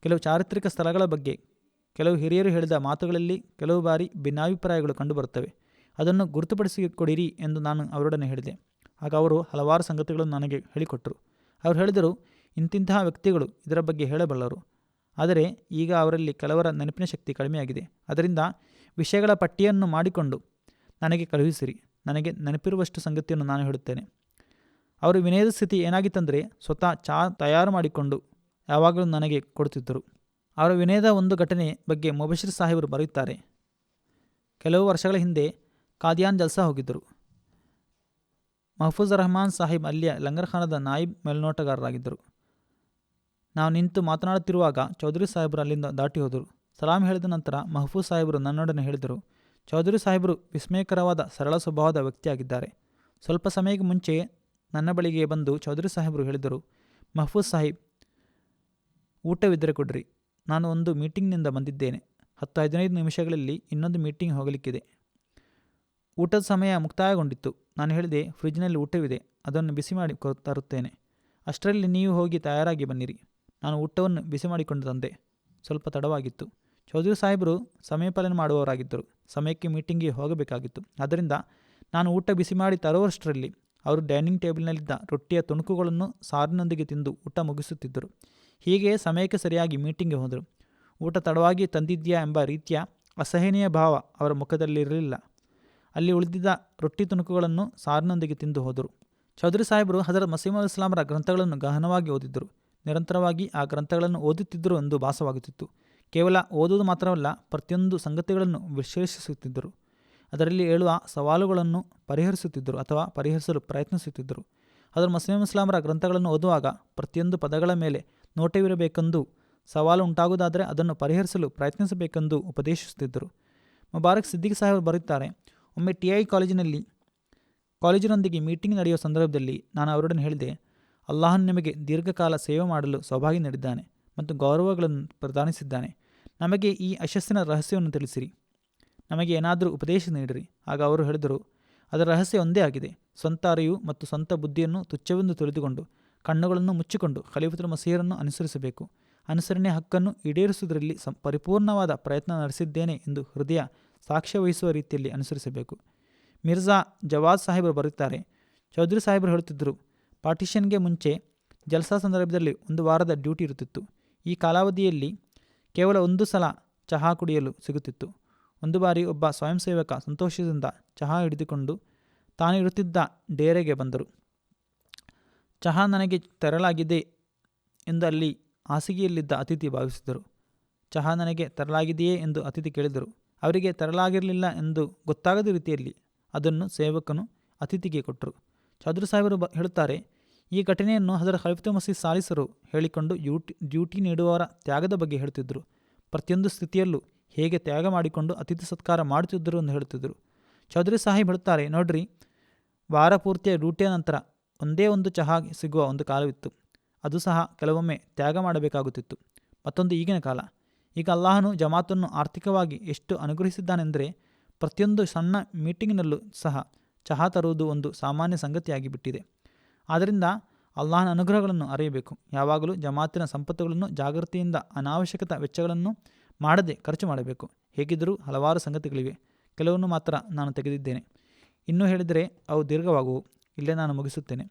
[SPEAKER 2] ಕೆಲವು ಚಾರಿತ್ರಿಕ ಸ್ಥಳಗಳ ಬಗ್ಗೆ ಕೆಲವು ಹಿರಿಯರು ಹೇಳಿದ ಮಾತುಗಳಲ್ಲಿ ಕೆಲವು ಬಾರಿ ಭಿನ್ನಾಭಿಪ್ರಾಯಗಳು ಕಂಡುಬರುತ್ತವೆ. ಅದನ್ನು ಗುರುತುಪಡಿಸಿಕೊಡಿರಿ ಎಂದು ನಾನು ಅವರೊಡನೆ ಹೇಳಿದೆ. ಆಗ ಅವರು ಹಲವಾರು ಸಂಗತಿಗಳನ್ನು ನನಗೆ ಹೇಳಿಕೊಟ್ಟರು. ಅವರು ಹೇಳಿದರು, ಇಂತಿಂತಹ ವ್ಯಕ್ತಿಗಳು ಇದರ ಬಗ್ಗೆ ಹೇಳಬಲ್ಲರು, ಆದರೆ ಈಗ ಅವರಲ್ಲಿ ಕೆಲವರ ನೆನಪಿನ ಶಕ್ತಿ ಕಡಿಮೆಯಾಗಿದೆ. ಅದರಿಂದ ವಿಷಯಗಳ ಪಟ್ಟಿಯನ್ನು ಮಾಡಿಕೊಂಡು ನನಗೆ ಕಳುಹಿಸಿರಿ. ನನಗೆ ನೆನಪಿರುವಷ್ಟು ಸಂಗತಿಯನ್ನು ನಾನು ಹೇಳುತ್ತೇನೆ. ಅವರು ವಿನಯದ ಸ್ಥಿತಿ ಏನಾಗಿತ್ತಂದರೆ ಸ್ವತಃ ಚಹಾ ತಯಾರು ಮಾಡಿಕೊಂಡು ಯಾವಾಗಲೂ ನನಗೆ ಕೊಡುತ್ತಿದ್ದರು. ಅವರ ವಿನಯದ ಒಂದು ಘಟನೆ ಬಗ್ಗೆ ಮುಬಶಿರ್ ಸಾಹೇಬರು ಬರೆಯುತ್ತಾರೆ: ಕೆಲವು ವರ್ಷಗಳ ಹಿಂದೆ ಕಾದಿಯಾನ್ ಜಲ್ಸಾ ಹೋಗಿದ್ದರು. ಮಹಫೂಜ್ ರಹಮಾನ್ ಸಾಹಿಬ್ ಅಲ್ಲಿಯ ಲಂಗರ್ಖಾನದ ನಾಯಿಬ್ ಮೇಲ್ನೋಟಗಾರರಾಗಿದ್ದರು. ನಾವು ನಿಂತು ಮಾತನಾಡುತ್ತಿರುವಾಗ ಚೌಧರಿ ಸಾಹೇಬರು ಅಲ್ಲಿಂದ ದಾಟಿ ಹೋದರು. ಸಲಾಂ ಹೇಳಿದ ನಂತರ ಮಹಫೂಜ್ ಸಾಹೇಬರು ನನ್ನೊಡನೆ ಹೇಳಿದರು: ಚೌಧರಿ ಸಾಹೇಬರು ವಿಸ್ಮಯಕರವಾದ ಸರಳ ಸ್ವಭಾವದ ವ್ಯಕ್ತಿಯಾಗಿದ್ದಾರೆ. ಸ್ವಲ್ಪ ಸಮಯಕ್ಕೆ ಮುಂಚೆ ನನ್ನ ಬಳಿಗೆ ಬಂದು ಚೌಧರಿ ಸಾಹೇಬರು ಹೇಳಿದರು: ಮಹಫೂಜ್ ಸಾಹಿಬ್, ಊಟವಿದ್ದರೆ ಕೊಡ್ರಿ, ನಾನು ಒಂದು ಮೀಟಿಂಗ್ನಿಂದ ಬಂದಿದ್ದೇನೆ. 10-15 ನಿಮಿಷಗಳಲ್ಲಿ ಇನ್ನೊಂದು ಮೀಟಿಂಗ್ ಹೋಗಲಿಕ್ಕಿದೆ. ಊಟದ ಸಮಯ ಮುಕ್ತಾಯಗೊಂಡಿತ್ತು. ನಾನು ಹೇಳಿದೆ, ಫ್ರಿಜ್ನಲ್ಲಿ ಊಟವಿದೆ, ಅದನ್ನು ಬಿಸಿ ಮಾಡಿ ತರುತ್ತೇನೆ. ಅಷ್ಟರಲ್ಲಿ ನೀವು ಹೋಗಿ ತಯಾರಾಗಿ ಬನ್ನಿರಿ. ನಾನು ಊಟವನ್ನು ಬಿಸಿ ಮಾಡಿಕೊಂಡು ತಂದೆ. ಸ್ವಲ್ಪ ತಡವಾಗಿತ್ತು. ಚೌಧರಿ ಸಾಹೇಬರು ಸಮಯ ಪಾಲನೆ ಮಾಡುವವರಾಗಿದ್ದರು. ಸಮಯಕ್ಕೆ ಮೀಟಿಂಗ್ಗೆ ಹೋಗಬೇಕಾಗಿತ್ತು. ಆದ್ದರಿಂದ ನಾನು ಊಟ ಬಿಸಿ ಮಾಡಿ ತರುವಷ್ಟರಲ್ಲಿ ಅವರು ಡೈನಿಂಗ್ ಟೇಬಲ್ನಲ್ಲಿದ್ದ ರೊಟ್ಟಿಯ ತುಣುಕುಗಳನ್ನು ಸಾರಿನೊಂದಿಗೆ ತಿಂದು ಊಟ ಮುಗಿಸುತ್ತಿದ್ದರು. ಹೀಗೆ ಸಮಯಕ್ಕೆ ಸರಿಯಾಗಿ ಮೀಟಿಂಗ್ಗೆ ಹೋದರು. ಊಟ ತಡವಾಗಿ ತಂದಿದ್ಯಾ ಎಂಬ ರೀತಿಯ ಅಸಹನೀಯ ಭಾವ ಅವರ ಮುಖದಲ್ಲಿರಲಿಲ್ಲ. ಅಲ್ಲಿ ಉಳಿದಿದ್ದ ರೊಟ್ಟಿ ತುಣುಕುಗಳನ್ನು ಸಾರಿನೊಂದಿಗೆ ತಿಂದು ಹೋದರು. ಚೌಧರಿ ಸಾಹೇಬರು ಹಜರತ್ ಮಸೀಹುಲ್ ಇಸ್ಲಾಮರ ಗ್ರಂಥಗಳನ್ನು ಗಹನವಾಗಿ ಓದಿದ್ದರು. ನಿರಂತರವಾಗಿ ಆ ಗ್ರಂಥಗಳನ್ನು ಓದುತ್ತಿದ್ದರು ಎಂದು ಭಾಸವಾಗುತ್ತಿತ್ತು. ಕೇವಲ ಓದುವುದು ಮಾತ್ರವಲ್ಲ, ಪ್ರತಿಯೊಂದು ಸಂಗತಿಗಳನ್ನು ವಿಶ್ಲೇಷಿಸುತ್ತಿದ್ದರು. ಅದರಲ್ಲಿ ಹೇಳುವ ಸವಾಲುಗಳನ್ನು ಪರಿಹರಿಸುತ್ತಿದ್ದರು ಅಥವಾ ಪರಿಹರಿಸಲು ಪ್ರಯತ್ನಿಸುತ್ತಿದ್ದರು. ಹಜರತ್ ಮಸೀಹುಲ್ ಇಸ್ಲಾಮರ ಗ್ರಂಥಗಳನ್ನು ಓದುವಾಗ ಪ್ರತಿಯೊಂದು ಪದಗಳ ಮೇಲೆ ನೋಟವಿರಬೇಕೆಂದು, ಸವಾಲು ಉಂಟಾಗುವುದಾದರೆ ಅದನ್ನು ಪರಿಹರಿಸಲು ಪ್ರಯತ್ನಿಸಬೇಕೆಂದು ಉಪದೇಶಿಸುತ್ತಿದ್ದರು. ಮುಬಾರಕ್ ಸಿದ್ದಿಕ್ ಸಾಹೇಬರು ಬರುತ್ತಾರೆ: ಒಮ್ಮೆ TI ಕಾಲೇಜಿನೊಂದಿಗೆ ಮೀಟಿಂಗ್ ನಡೆಯುವ ಸಂದರ್ಭದಲ್ಲಿ ನಾನು ಅವರೊಡನೆ ಹೇಳಿದೆ, ಅಲ್ಲಾಹನು ನಿಮಗೆ ದೀರ್ಘಕಾಲ ಸೇವೆ ಮಾಡಲು ಸೌಭಾಗ್ಯ ನೀಡಿದ್ದಾನೆ ಮತ್ತು ಗೌರವಗಳನ್ನು ಪ್ರದಾನಿಸಿದ್ದಾನೆ. ನಮಗೆ ಈ ಯಶಸ್ಸಿನ ರಹಸ್ಯವನ್ನು ತಿಳಿಸಿರಿ, ನಮಗೆ ಏನಾದರೂ ಉಪದೇಶ ನೀಡಿರಿ. ಆಗ ಅವರು ಹೇಳಿದರು, ಅದರ ರಹಸ್ಯ ಒಂದೇ ಆಗಿದೆ: ಸ್ವಂತ ಅರಿವು ಮತ್ತು ಸ್ವಂತ ಬುದ್ಧಿಯನ್ನು ತುಚ್ಛವೆಂದು ತಿಳಿದುಕೊಂಡು ಕಣ್ಣುಗಳನ್ನು ಮುಚ್ಚಿಕೊಂಡು ಖಲೀಫತುಲ್ ಮಸೀಹರನ್ನು ಅನುಸರಿಸಬೇಕು. ಅನುಸರಣೆಯ ಹಕ್ಕನ್ನು ಈಡೇರಿಸುವುದರಲ್ಲಿ ಪರಿಪೂರ್ಣವಾದ ಪ್ರಯತ್ನ ನಡೆಸಿದ್ದೇನೆ ಎಂದು ಹೃದಯ ಸಾಕ್ಷ್ಯ ವಹಿಸುವ ರೀತಿಯಲ್ಲಿ ಅನುಸರಿಸಬೇಕು. ಮಿರ್ಜಾ ಜವಾದ್ ಸಾಹೇಬರು ಬರುತ್ತಾರೆ: ಚೌಧರಿ ಸಾಹೇಬರು ಹೇಳುತ್ತಿದ್ದರು, ಪಾರ್ಟಿಷನ್ಗೆ ಮುಂಚೆ ಜಲ್ಸಾ ಸಂದರ್ಭದಲ್ಲಿ 1 ವಾರದ ಡ್ಯೂಟಿ ಇರುತ್ತಿತ್ತು. ಈ ಕಾಲಾವಧಿಯಲ್ಲಿ ಕೇವಲ 1 ಸಲ ಚಹಾ ಕುಡಿಯಲು ಸಿಗುತ್ತಿತ್ತು. ಒಂದು ಬಾರಿ ಒಬ್ಬ ಸ್ವಯಂ ಸೇವಕ ಸಂತೋಷದಿಂದ ಚಹಾ ಹಿಡಿದುಕೊಂಡು ತಾನು ಇರುತ್ತಿದ್ದ ಡೇರೆಗೆ ಬಂದರು. ಚಹಾ ನನಗೆ ತರಲಾಗಿದೆ ಎಂದು ಅಲ್ಲಿ ಹಾಸಿಗೆಯಲ್ಲಿದ್ದ ಅತಿಥಿ ಭಾವಿಸಿದರು. ಚಹಾ ನನಗೆ ತರಲಾಗಿದೆಯೇ ಎಂದು ಅತಿಥಿ ಕೇಳಿದರು. ಅವರಿಗೆ ತರಲಾಗಿರಲಿಲ್ಲ ಎಂದು ಗೊತ್ತಾಗದ ರೀತಿಯಲ್ಲಿ ಅದನ್ನು ಸೇವಕನು ಅತಿಥಿಗೆ ಕೊಟ್ಟರು. ಚೌಧರಿ ಸಾಹೇಬರು ಹೇಳುತ್ತಾರೆ, ಈ ಘಟನೆಯನ್ನು ಹಜರತ್ ಖಲೀಫತುಲ್ ಮಸೀಹ್ ಸಾಲಿಸರು ಹೇಳಿಕೊಂಡು ಡ್ಯೂಟಿ ನೀಡುವವರ ತ್ಯಾಗದ ಬಗ್ಗೆ ಹೇಳುತ್ತಿದ್ದರು. ಪ್ರತಿಯೊಂದು ಸ್ಥಿತಿಯಲ್ಲೂ ಹೇಗೆ ತ್ಯಾಗ ಮಾಡಿಕೊಂಡು ಅತಿಥಿ ಸತ್ಕಾರ ಮಾಡುತ್ತಿದ್ದರು ಎಂದು ಹೇಳುತ್ತಿದ್ದರು. ಚೌಧರಿ ಸಾಹೇಬ್ ಹೇಳುತ್ತಾರೆ, ನೋಡ್ರಿ, ವಾರ ಪೂರ್ತಿಯ ಡ್ಯೂಟಿಯ ನಂತರ ಒಂದೇ ಒಂದು ಚಹಾ ಸಿಗುವ ಒಂದು ಕಾಲವಿತ್ತು. ಅದು ಸಹ ಕೆಲವೊಮ್ಮೆ ತ್ಯಾಗ ಮಾಡಬೇಕಾಗುತ್ತಿತ್ತು. ಮತ್ತೊಂದು ಈಗಿನ ಕಾಲ. ಈಗ ಅಲ್ಲಾಹನು ಜಮಾತನ್ನು ಆರ್ಥಿಕವಾಗಿ ಎಷ್ಟು ಅನುಗ್ರಹಿಸಿದ್ದಾನೆಂದರೆ ಪ್ರತಿಯೊಂದು ಸಣ್ಣ ಮೀಟಿಂಗ್ನಲ್ಲೂ ಸಹ ಚಹಾ ತರುವುದು ಒಂದು ಸಾಮಾನ್ಯ ಸಂಗತಿಯಾಗಿ ಬಿಟ್ಟಿದೆ. ಆದ್ದರಿಂದ ಅಲ್ಲಾಹನ ಅನುಗ್ರಹಗಳನ್ನು ಅರಿಯಬೇಕು. ಯಾವಾಗಲೂ ಜಮಾತಿನ ಸಂಪತ್ತುಗಳನ್ನು ಜಾಗೃತಿಯಿಂದ ಅನಾವಶ್ಯಕ ವೆಚ್ಚಗಳನ್ನು ಮಾಡದೆ ಖರ್ಚು ಮಾಡಬೇಕು. ಹೇಗಿದ್ದರೂ ಹಲವಾರು ಸಂಗತಿಗಳಿವೆ, ಕೆಲವನ್ನು ಮಾತ್ರ ನಾನು ತೆಗೆದಿದ್ದೇನೆ. ಇನ್ನೂ ಹೇಳಿದರೆ ಅವು ದೀರ್ಘವಾಗುವು. ಇಲ್ಲೇ ನಾನು ಮುಗಿಸುತ್ತೇನೆ.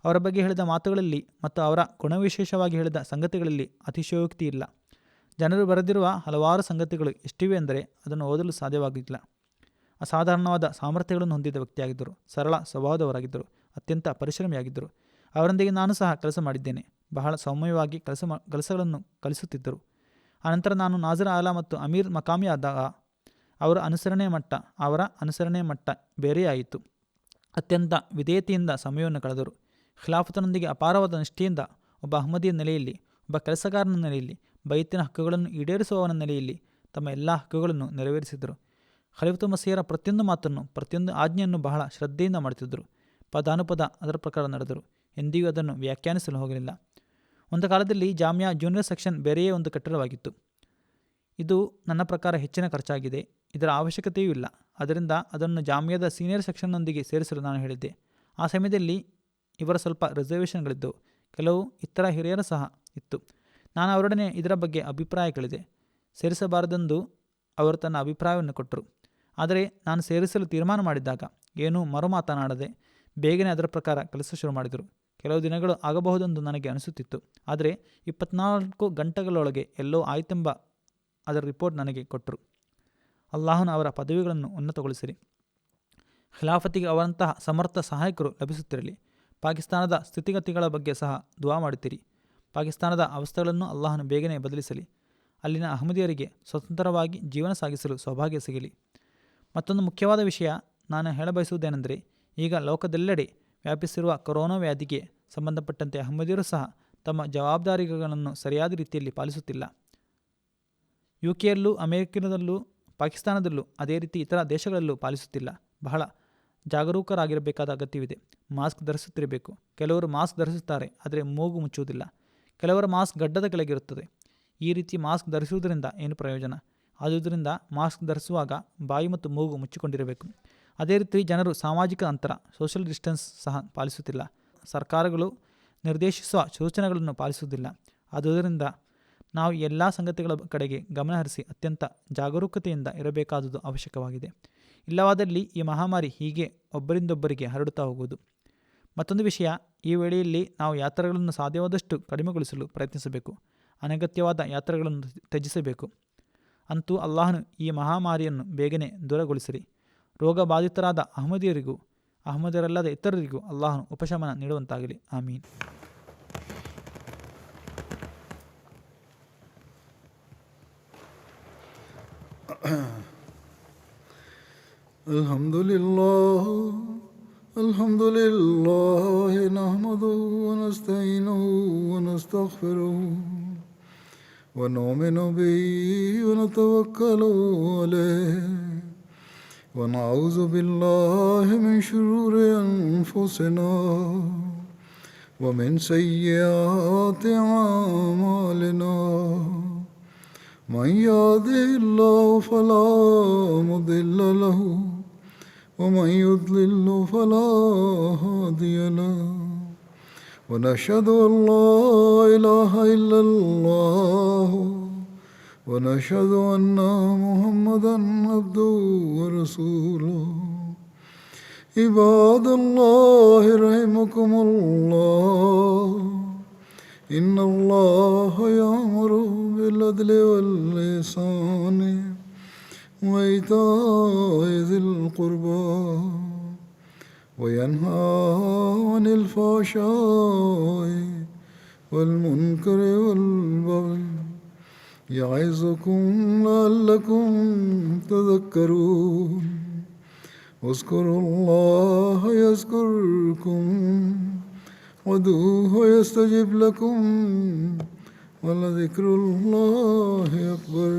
[SPEAKER 2] ಅವರ ಬಗ್ಗೆ ಹೇಳಿದ ಮಾತುಗಳಲ್ಲಿ ಮತ್ತು ಅವರ ಗುಣವಿಶೇಷವಾಗಿ ಹೇಳಿದ ಸಂಗತಿಗಳಲ್ಲಿ ಅತಿಶಯೋಕ್ತಿ ಇಲ್ಲ. ಜನರು ಬರೆದಿರುವ ಹಲವಾರು ಸಂಗತಿಗಳು ಎಷ್ಟಿವೆ ಎಂದರೆ ಅದನ್ನು ಓದಲು ಸಾಧ್ಯವಾಗಿಲ್ಲ. ಅಸಾಧಾರಣವಾದ ಸಾಮರ್ಥ್ಯಗಳನ್ನು ಹೊಂದಿದ ವ್ಯಕ್ತಿಯಾಗಿದ್ದರು. ಸರಳ ಸ್ವಭಾವದವರಾಗಿದ್ದರು. ಅತ್ಯಂತ ಪರಿಶ್ರಮಿಯಾಗಿದ್ದರು. ಅವರೊಂದಿಗೆ ನಾನು ಸಹ ಕೆಲಸ ಮಾಡಿದ್ದೇನೆ. ಬಹಳ ಸೌಮ್ಯವಾಗಿ ಕೆಲಸಗಳನ್ನು ಕಲಿಸುತ್ತಿದ್ದರು. ಅನಂತರ ನಾನು ನಾಜರ ಆಲ ಮತ್ತು ಅಮೀರ್ ಮಕಾಮಿ ಆದಾಗ ಅವರ ಅನುಸರಣೆ ಮಟ್ಟ ಬೇರೆಯಾಯಿತು. ಅತ್ಯಂತ ವಿಧೇಯತೆಯಿಂದ ಸಮಯವನ್ನು ಕಳೆದರು. ಖಿಲಾಫತನೊಂದಿಗೆ ಅಪಾರವಾದ ನಿಷ್ಠೆಯಿಂದ ಒಬ್ಬ ಅಹ್ಮದಿಯ ನೆಲೆಯಲ್ಲಿ, ಒಬ್ಬ ಕೆಲಸಗಾರನ ನೆಲೆಯಲ್ಲಿ, ಬೈತಿನ ಹಕ್ಕುಗಳನ್ನು ಈಡೇರಿಸುವವನ ನೆಲೆಯಲ್ಲಿ ತಮ್ಮ ಎಲ್ಲ ಹಕ್ಕುಗಳನ್ನು ನೆರವೇರಿಸಿದರು. ಖಲೀಫತು ಮಸೀಹರ ಪ್ರತಿಯೊಂದು ಮಾತನ್ನು, ಪ್ರತಿಯೊಂದು ಆಜ್ಞೆಯನ್ನು ಬಹಳ ಶ್ರದ್ಧೆಯಿಂದ ಮಾಡುತ್ತಿದ್ದರು. ಪದಾನುಪದ ಅದರ ಪ್ರಕಾರ ನಡೆದರು. ಎಂದಿಗೂ ಅದನ್ನು ವ್ಯಾಖ್ಯಾನಿಸಲು ಹೋಗಲಿಲ್ಲ. ಒಂದು ಕಾಲದಲ್ಲಿ ಜಾಮಿಯಾ ಜೂನಿಯರ್ ಸೆಕ್ಷನ್ ಬೇರೆಯೇ ಒಂದು ಕಟ್ಟಡವಾಗಿತ್ತು. ಇದು ನನ್ನ ಪ್ರಕಾರ ಹೆಚ್ಚಿನ ಖರ್ಚಾಗಿದೆ. ಇದರ ಅವಶ್ಯಕತೆಯೂ ಇಲ್ಲ. ಅದರಿಂದ ಅದನ್ನು ಜಾಮಿಯಾದ ಸೀನಿಯರ್ ಸೆಕ್ಷನ್ನೊಂದಿಗೆ ಸೇರಿಸಲು ನಾನು ಹೇಳಿದ್ದೆ. ಆ ಸಮಯದಲ್ಲಿ ಇವರ ಸ್ವಲ್ಪ ರಿಸರ್ವೇಷನ್ಗಳಿದ್ದವು. ಕೆಲವು ಇತರ ಹಿರಿಯರು ಸಹ ಇತ್ತು. ನಾನು ಅವರೊಡನೆ ಇದರ ಬಗ್ಗೆ ಅಭಿಪ್ರಾಯ ಕೇಳಿದೆ. ಸೇರಿಸಬಾರದೆಂದು ಅವರು ತನ್ನ ಅಭಿಪ್ರಾಯವನ್ನು ಕೊಟ್ಟರು. ಆದರೆ ನಾನು ಸೇರಿಸಲು ತೀರ್ಮಾನ ಮಾಡಿದ್ದಾಗ ಏನೂ ಮರುಮಾತನಾಡದೆ ಬೇಗನೆ ಅದರ ಪ್ರಕಾರ ಕೆಲಸ ಶುರು ಮಾಡಿದರು. ಕೆಲವು ದಿನಗಳು ಆಗಬಹುದೆಂದು ನನಗೆ ಅನಿಸುತ್ತಿತ್ತು. ಆದರೆ 24 ಗಂಟೆಗಳೊಳಗೆ ಎಲ್ಲೋ ಆಯ್ತೆಂಬ ಅದರ ರಿಪೋರ್ಟ್ ನನಗೆ ಕೊಟ್ಟರು. ಅಲ್ಲಾಹನು ಅವರ ಪದವಿಗಳನ್ನು ಉನ್ನತಗೊಳಿಸಿರಿ. ಖಿಲಾಫತಿಗೆ ಅವರಂತಹ ಸಮರ್ಥ ಸಹಾಯಕರು ಲಭಿಸುತ್ತಿರಲಿ. ಪಾಕಿಸ್ತಾನದ ಸ್ಥಿತಿಗತಿಗಳ ಬಗ್ಗೆ ಸಹ ದುವಾ ಮಾಡುತ್ತೀರಿ. ಪಾಕಿಸ್ತಾನದ ಅವಸ್ಥೆಗಳನ್ನು ಅಲ್ಲಾಹನು ಬೇಗನೆ ಬದಲಿಸಲಿ. ಅಲ್ಲಿನ ಅಹ್ಮದಿಯರಿಗೆ ಸ್ವತಂತ್ರವಾಗಿ ಜೀವನ ಸಾಗಿಸಲು ಸೌಭಾಗ್ಯ ಸಿಗಲಿ. ಮತ್ತೊಂದು ಮುಖ್ಯವಾದ ವಿಷಯ ನಾನು ಹೇಳಬಯಸುವುದೇನೆಂದರೆ, ಈಗ ಲೋಕದೆಲ್ಲೆಡೆ ವ್ಯಾಪಿಸಿರುವ ಕೊರೋನಾ ವ್ಯಾಧಿಗೆ ಸಂಬಂಧಪಟ್ಟಂತೆ ಅಹ್ಮದಿಯರು ಸಹ ತಮ್ಮ ಜವಾಬ್ದಾರಿಗಳನ್ನು ಸರಿಯಾದ ರೀತಿಯಲ್ಲಿ ಪಾಲಿಸುತ್ತಿಲ್ಲ. ಯುಕೆಯಲ್ಲೂ, ಅಮೆರಿಕದಲ್ಲೂ, ಪಾಕಿಸ್ತಾನದಲ್ಲೂ, ಅದೇ ರೀತಿ ಇತರ ದೇಶಗಳಲ್ಲೂ ಪಾಲಿಸುತ್ತಿಲ್ಲ. ಬಹಳ ಜಾಗರೂಕರಾಗಿರಬೇಕಾದ ಅಗತ್ಯವಿದೆ. ಮಾಸ್ಕ್ ಧರಿಸುತ್ತಿರಬೇಕು. ಕೆಲವರು ಮಾಸ್ಕ್ ಧರಿಸುತ್ತಾರೆ, ಆದರೆ ಮೂಗು ಮುಚ್ಚುವುದಿಲ್ಲ. ಕೆಲವರ ಮಾಸ್ಕ್ ಗಡ್ಡದ ಕೆಳಗಿರುತ್ತದೆ. ಈ ರೀತಿ ಮಾಸ್ಕ್ ಧರಿಸುವುದರಿಂದ ಏನು ಪ್ರಯೋಜನ? ಆದುದರಿಂದ ಮಾಸ್ಕ್ ಧರಿಸುವಾಗ ಬಾಯಿ ಮತ್ತು ಮೂಗು ಮುಚ್ಚಿಕೊಂಡಿರಬೇಕು. ಅದೇ ರೀತಿ ಜನರು ಸಾಮಾಜಿಕ ಅಂತರ, ಸೋಷಿಯಲ್ ಡಿಸ್ಟೆನ್ಸ್ ಸಹ ಪಾಲಿಸುತ್ತಿಲ್ಲ. ಸರ್ಕಾರಗಳು ನಿರ್ದೇಶಿಸುವ ಸೂಚನೆಗಳನ್ನು ಪಾಲಿಸುವುದಿಲ್ಲ. ಆದುದರಿಂದ ನಾವು ಎಲ್ಲ ಸಂಗತಿಗಳ ಕಡೆಗೆ ಗಮನಹರಿಸಿ ಅತ್ಯಂತ ಜಾಗರೂಕತೆಯಿಂದ ಇರಬೇಕಾದುದು ಅವಶ್ಯಕವಾಗಿದೆ. ಇಲ್ಲವಾದಲ್ಲಿ ಈ ಮಹಾಮಾರಿ ಹೀಗೆ ಒಬ್ಬರಿಂದೊಬ್ಬರಿಗೆ ಹರಡುತ್ತಾ ಹೋಗುವುದು. ಮತ್ತೊಂದು ವಿಷಯ, ಈ ವೇಳೆಯಲ್ಲಿ ನಾವು ಯಾತ್ರೆಗಳನ್ನು ಸಾಧ್ಯವಾದಷ್ಟು ಕಡಿಮೆಗೊಳಿಸಲು ಪ್ರಯತ್ನಿಸಬೇಕು. ಅನಗತ್ಯವಾದ ಯಾತ್ರೆಗಳನ್ನು ತ್ಯಜಿಸಬೇಕು. ಅಂತೂ ಅಲ್ಲಾಹನು ಈ ಮಹಾಮಾರಿಯನ್ನು ಬೇಗನೆ ದೂರಗೊಳಿಸಿರಿ. ರೋಗಬಾಧಿತರಾದ ಅಹ್ಮದಿಯರಿಗೂ ಅಹ್ಮದಿಯರಲ್ಲದ ಇತರರಿಗೂ ಅಲ್ಲಾಹನು ಉಪಶಮನ ನೀಡುವಂತಾಗಲಿ. ಆಮೀನ್.
[SPEAKER 1] ಅಲ್ಹಮ್ದುಲಿಲ್ಲಾಹ್ ನಹ್ಮದುಹು ವ ನಸ್ತഈನುಹು ವ ನಸ್ತಗ್ಫಿರುಹು ವ ನು'ಮಿನು ಬಿಹಿ ವ ನತವಕ್ಕಲು ಅಲೈಹಿ ವ ನಅೂಜು ಬಿಲ್ಲಾಹಿ ಮಿನ್ ಶುರೂರಿ ಅನ್ಫುಸಿನಾ ವ ಮಿನ್ ಸಯ್ಯಿಆತಿ ಅಅಮಾಲಿನಾ. من يهده الله فلا مضل له ومن يضلل فلا هادي له ونشهد أن لا إله إلا الله ونشهد أن محمدا عبده ورسوله. عباد الله رحمكم الله إن الله يأمر بالعدل والإحسان وإيتاء ذي القربى وينهى عن الفحشاء والمنكر والبغي يعظكم لعلكم تذكرون. اذكروا الله يذكركم وادعوه يستجب لكم ولذكر الله أكبر.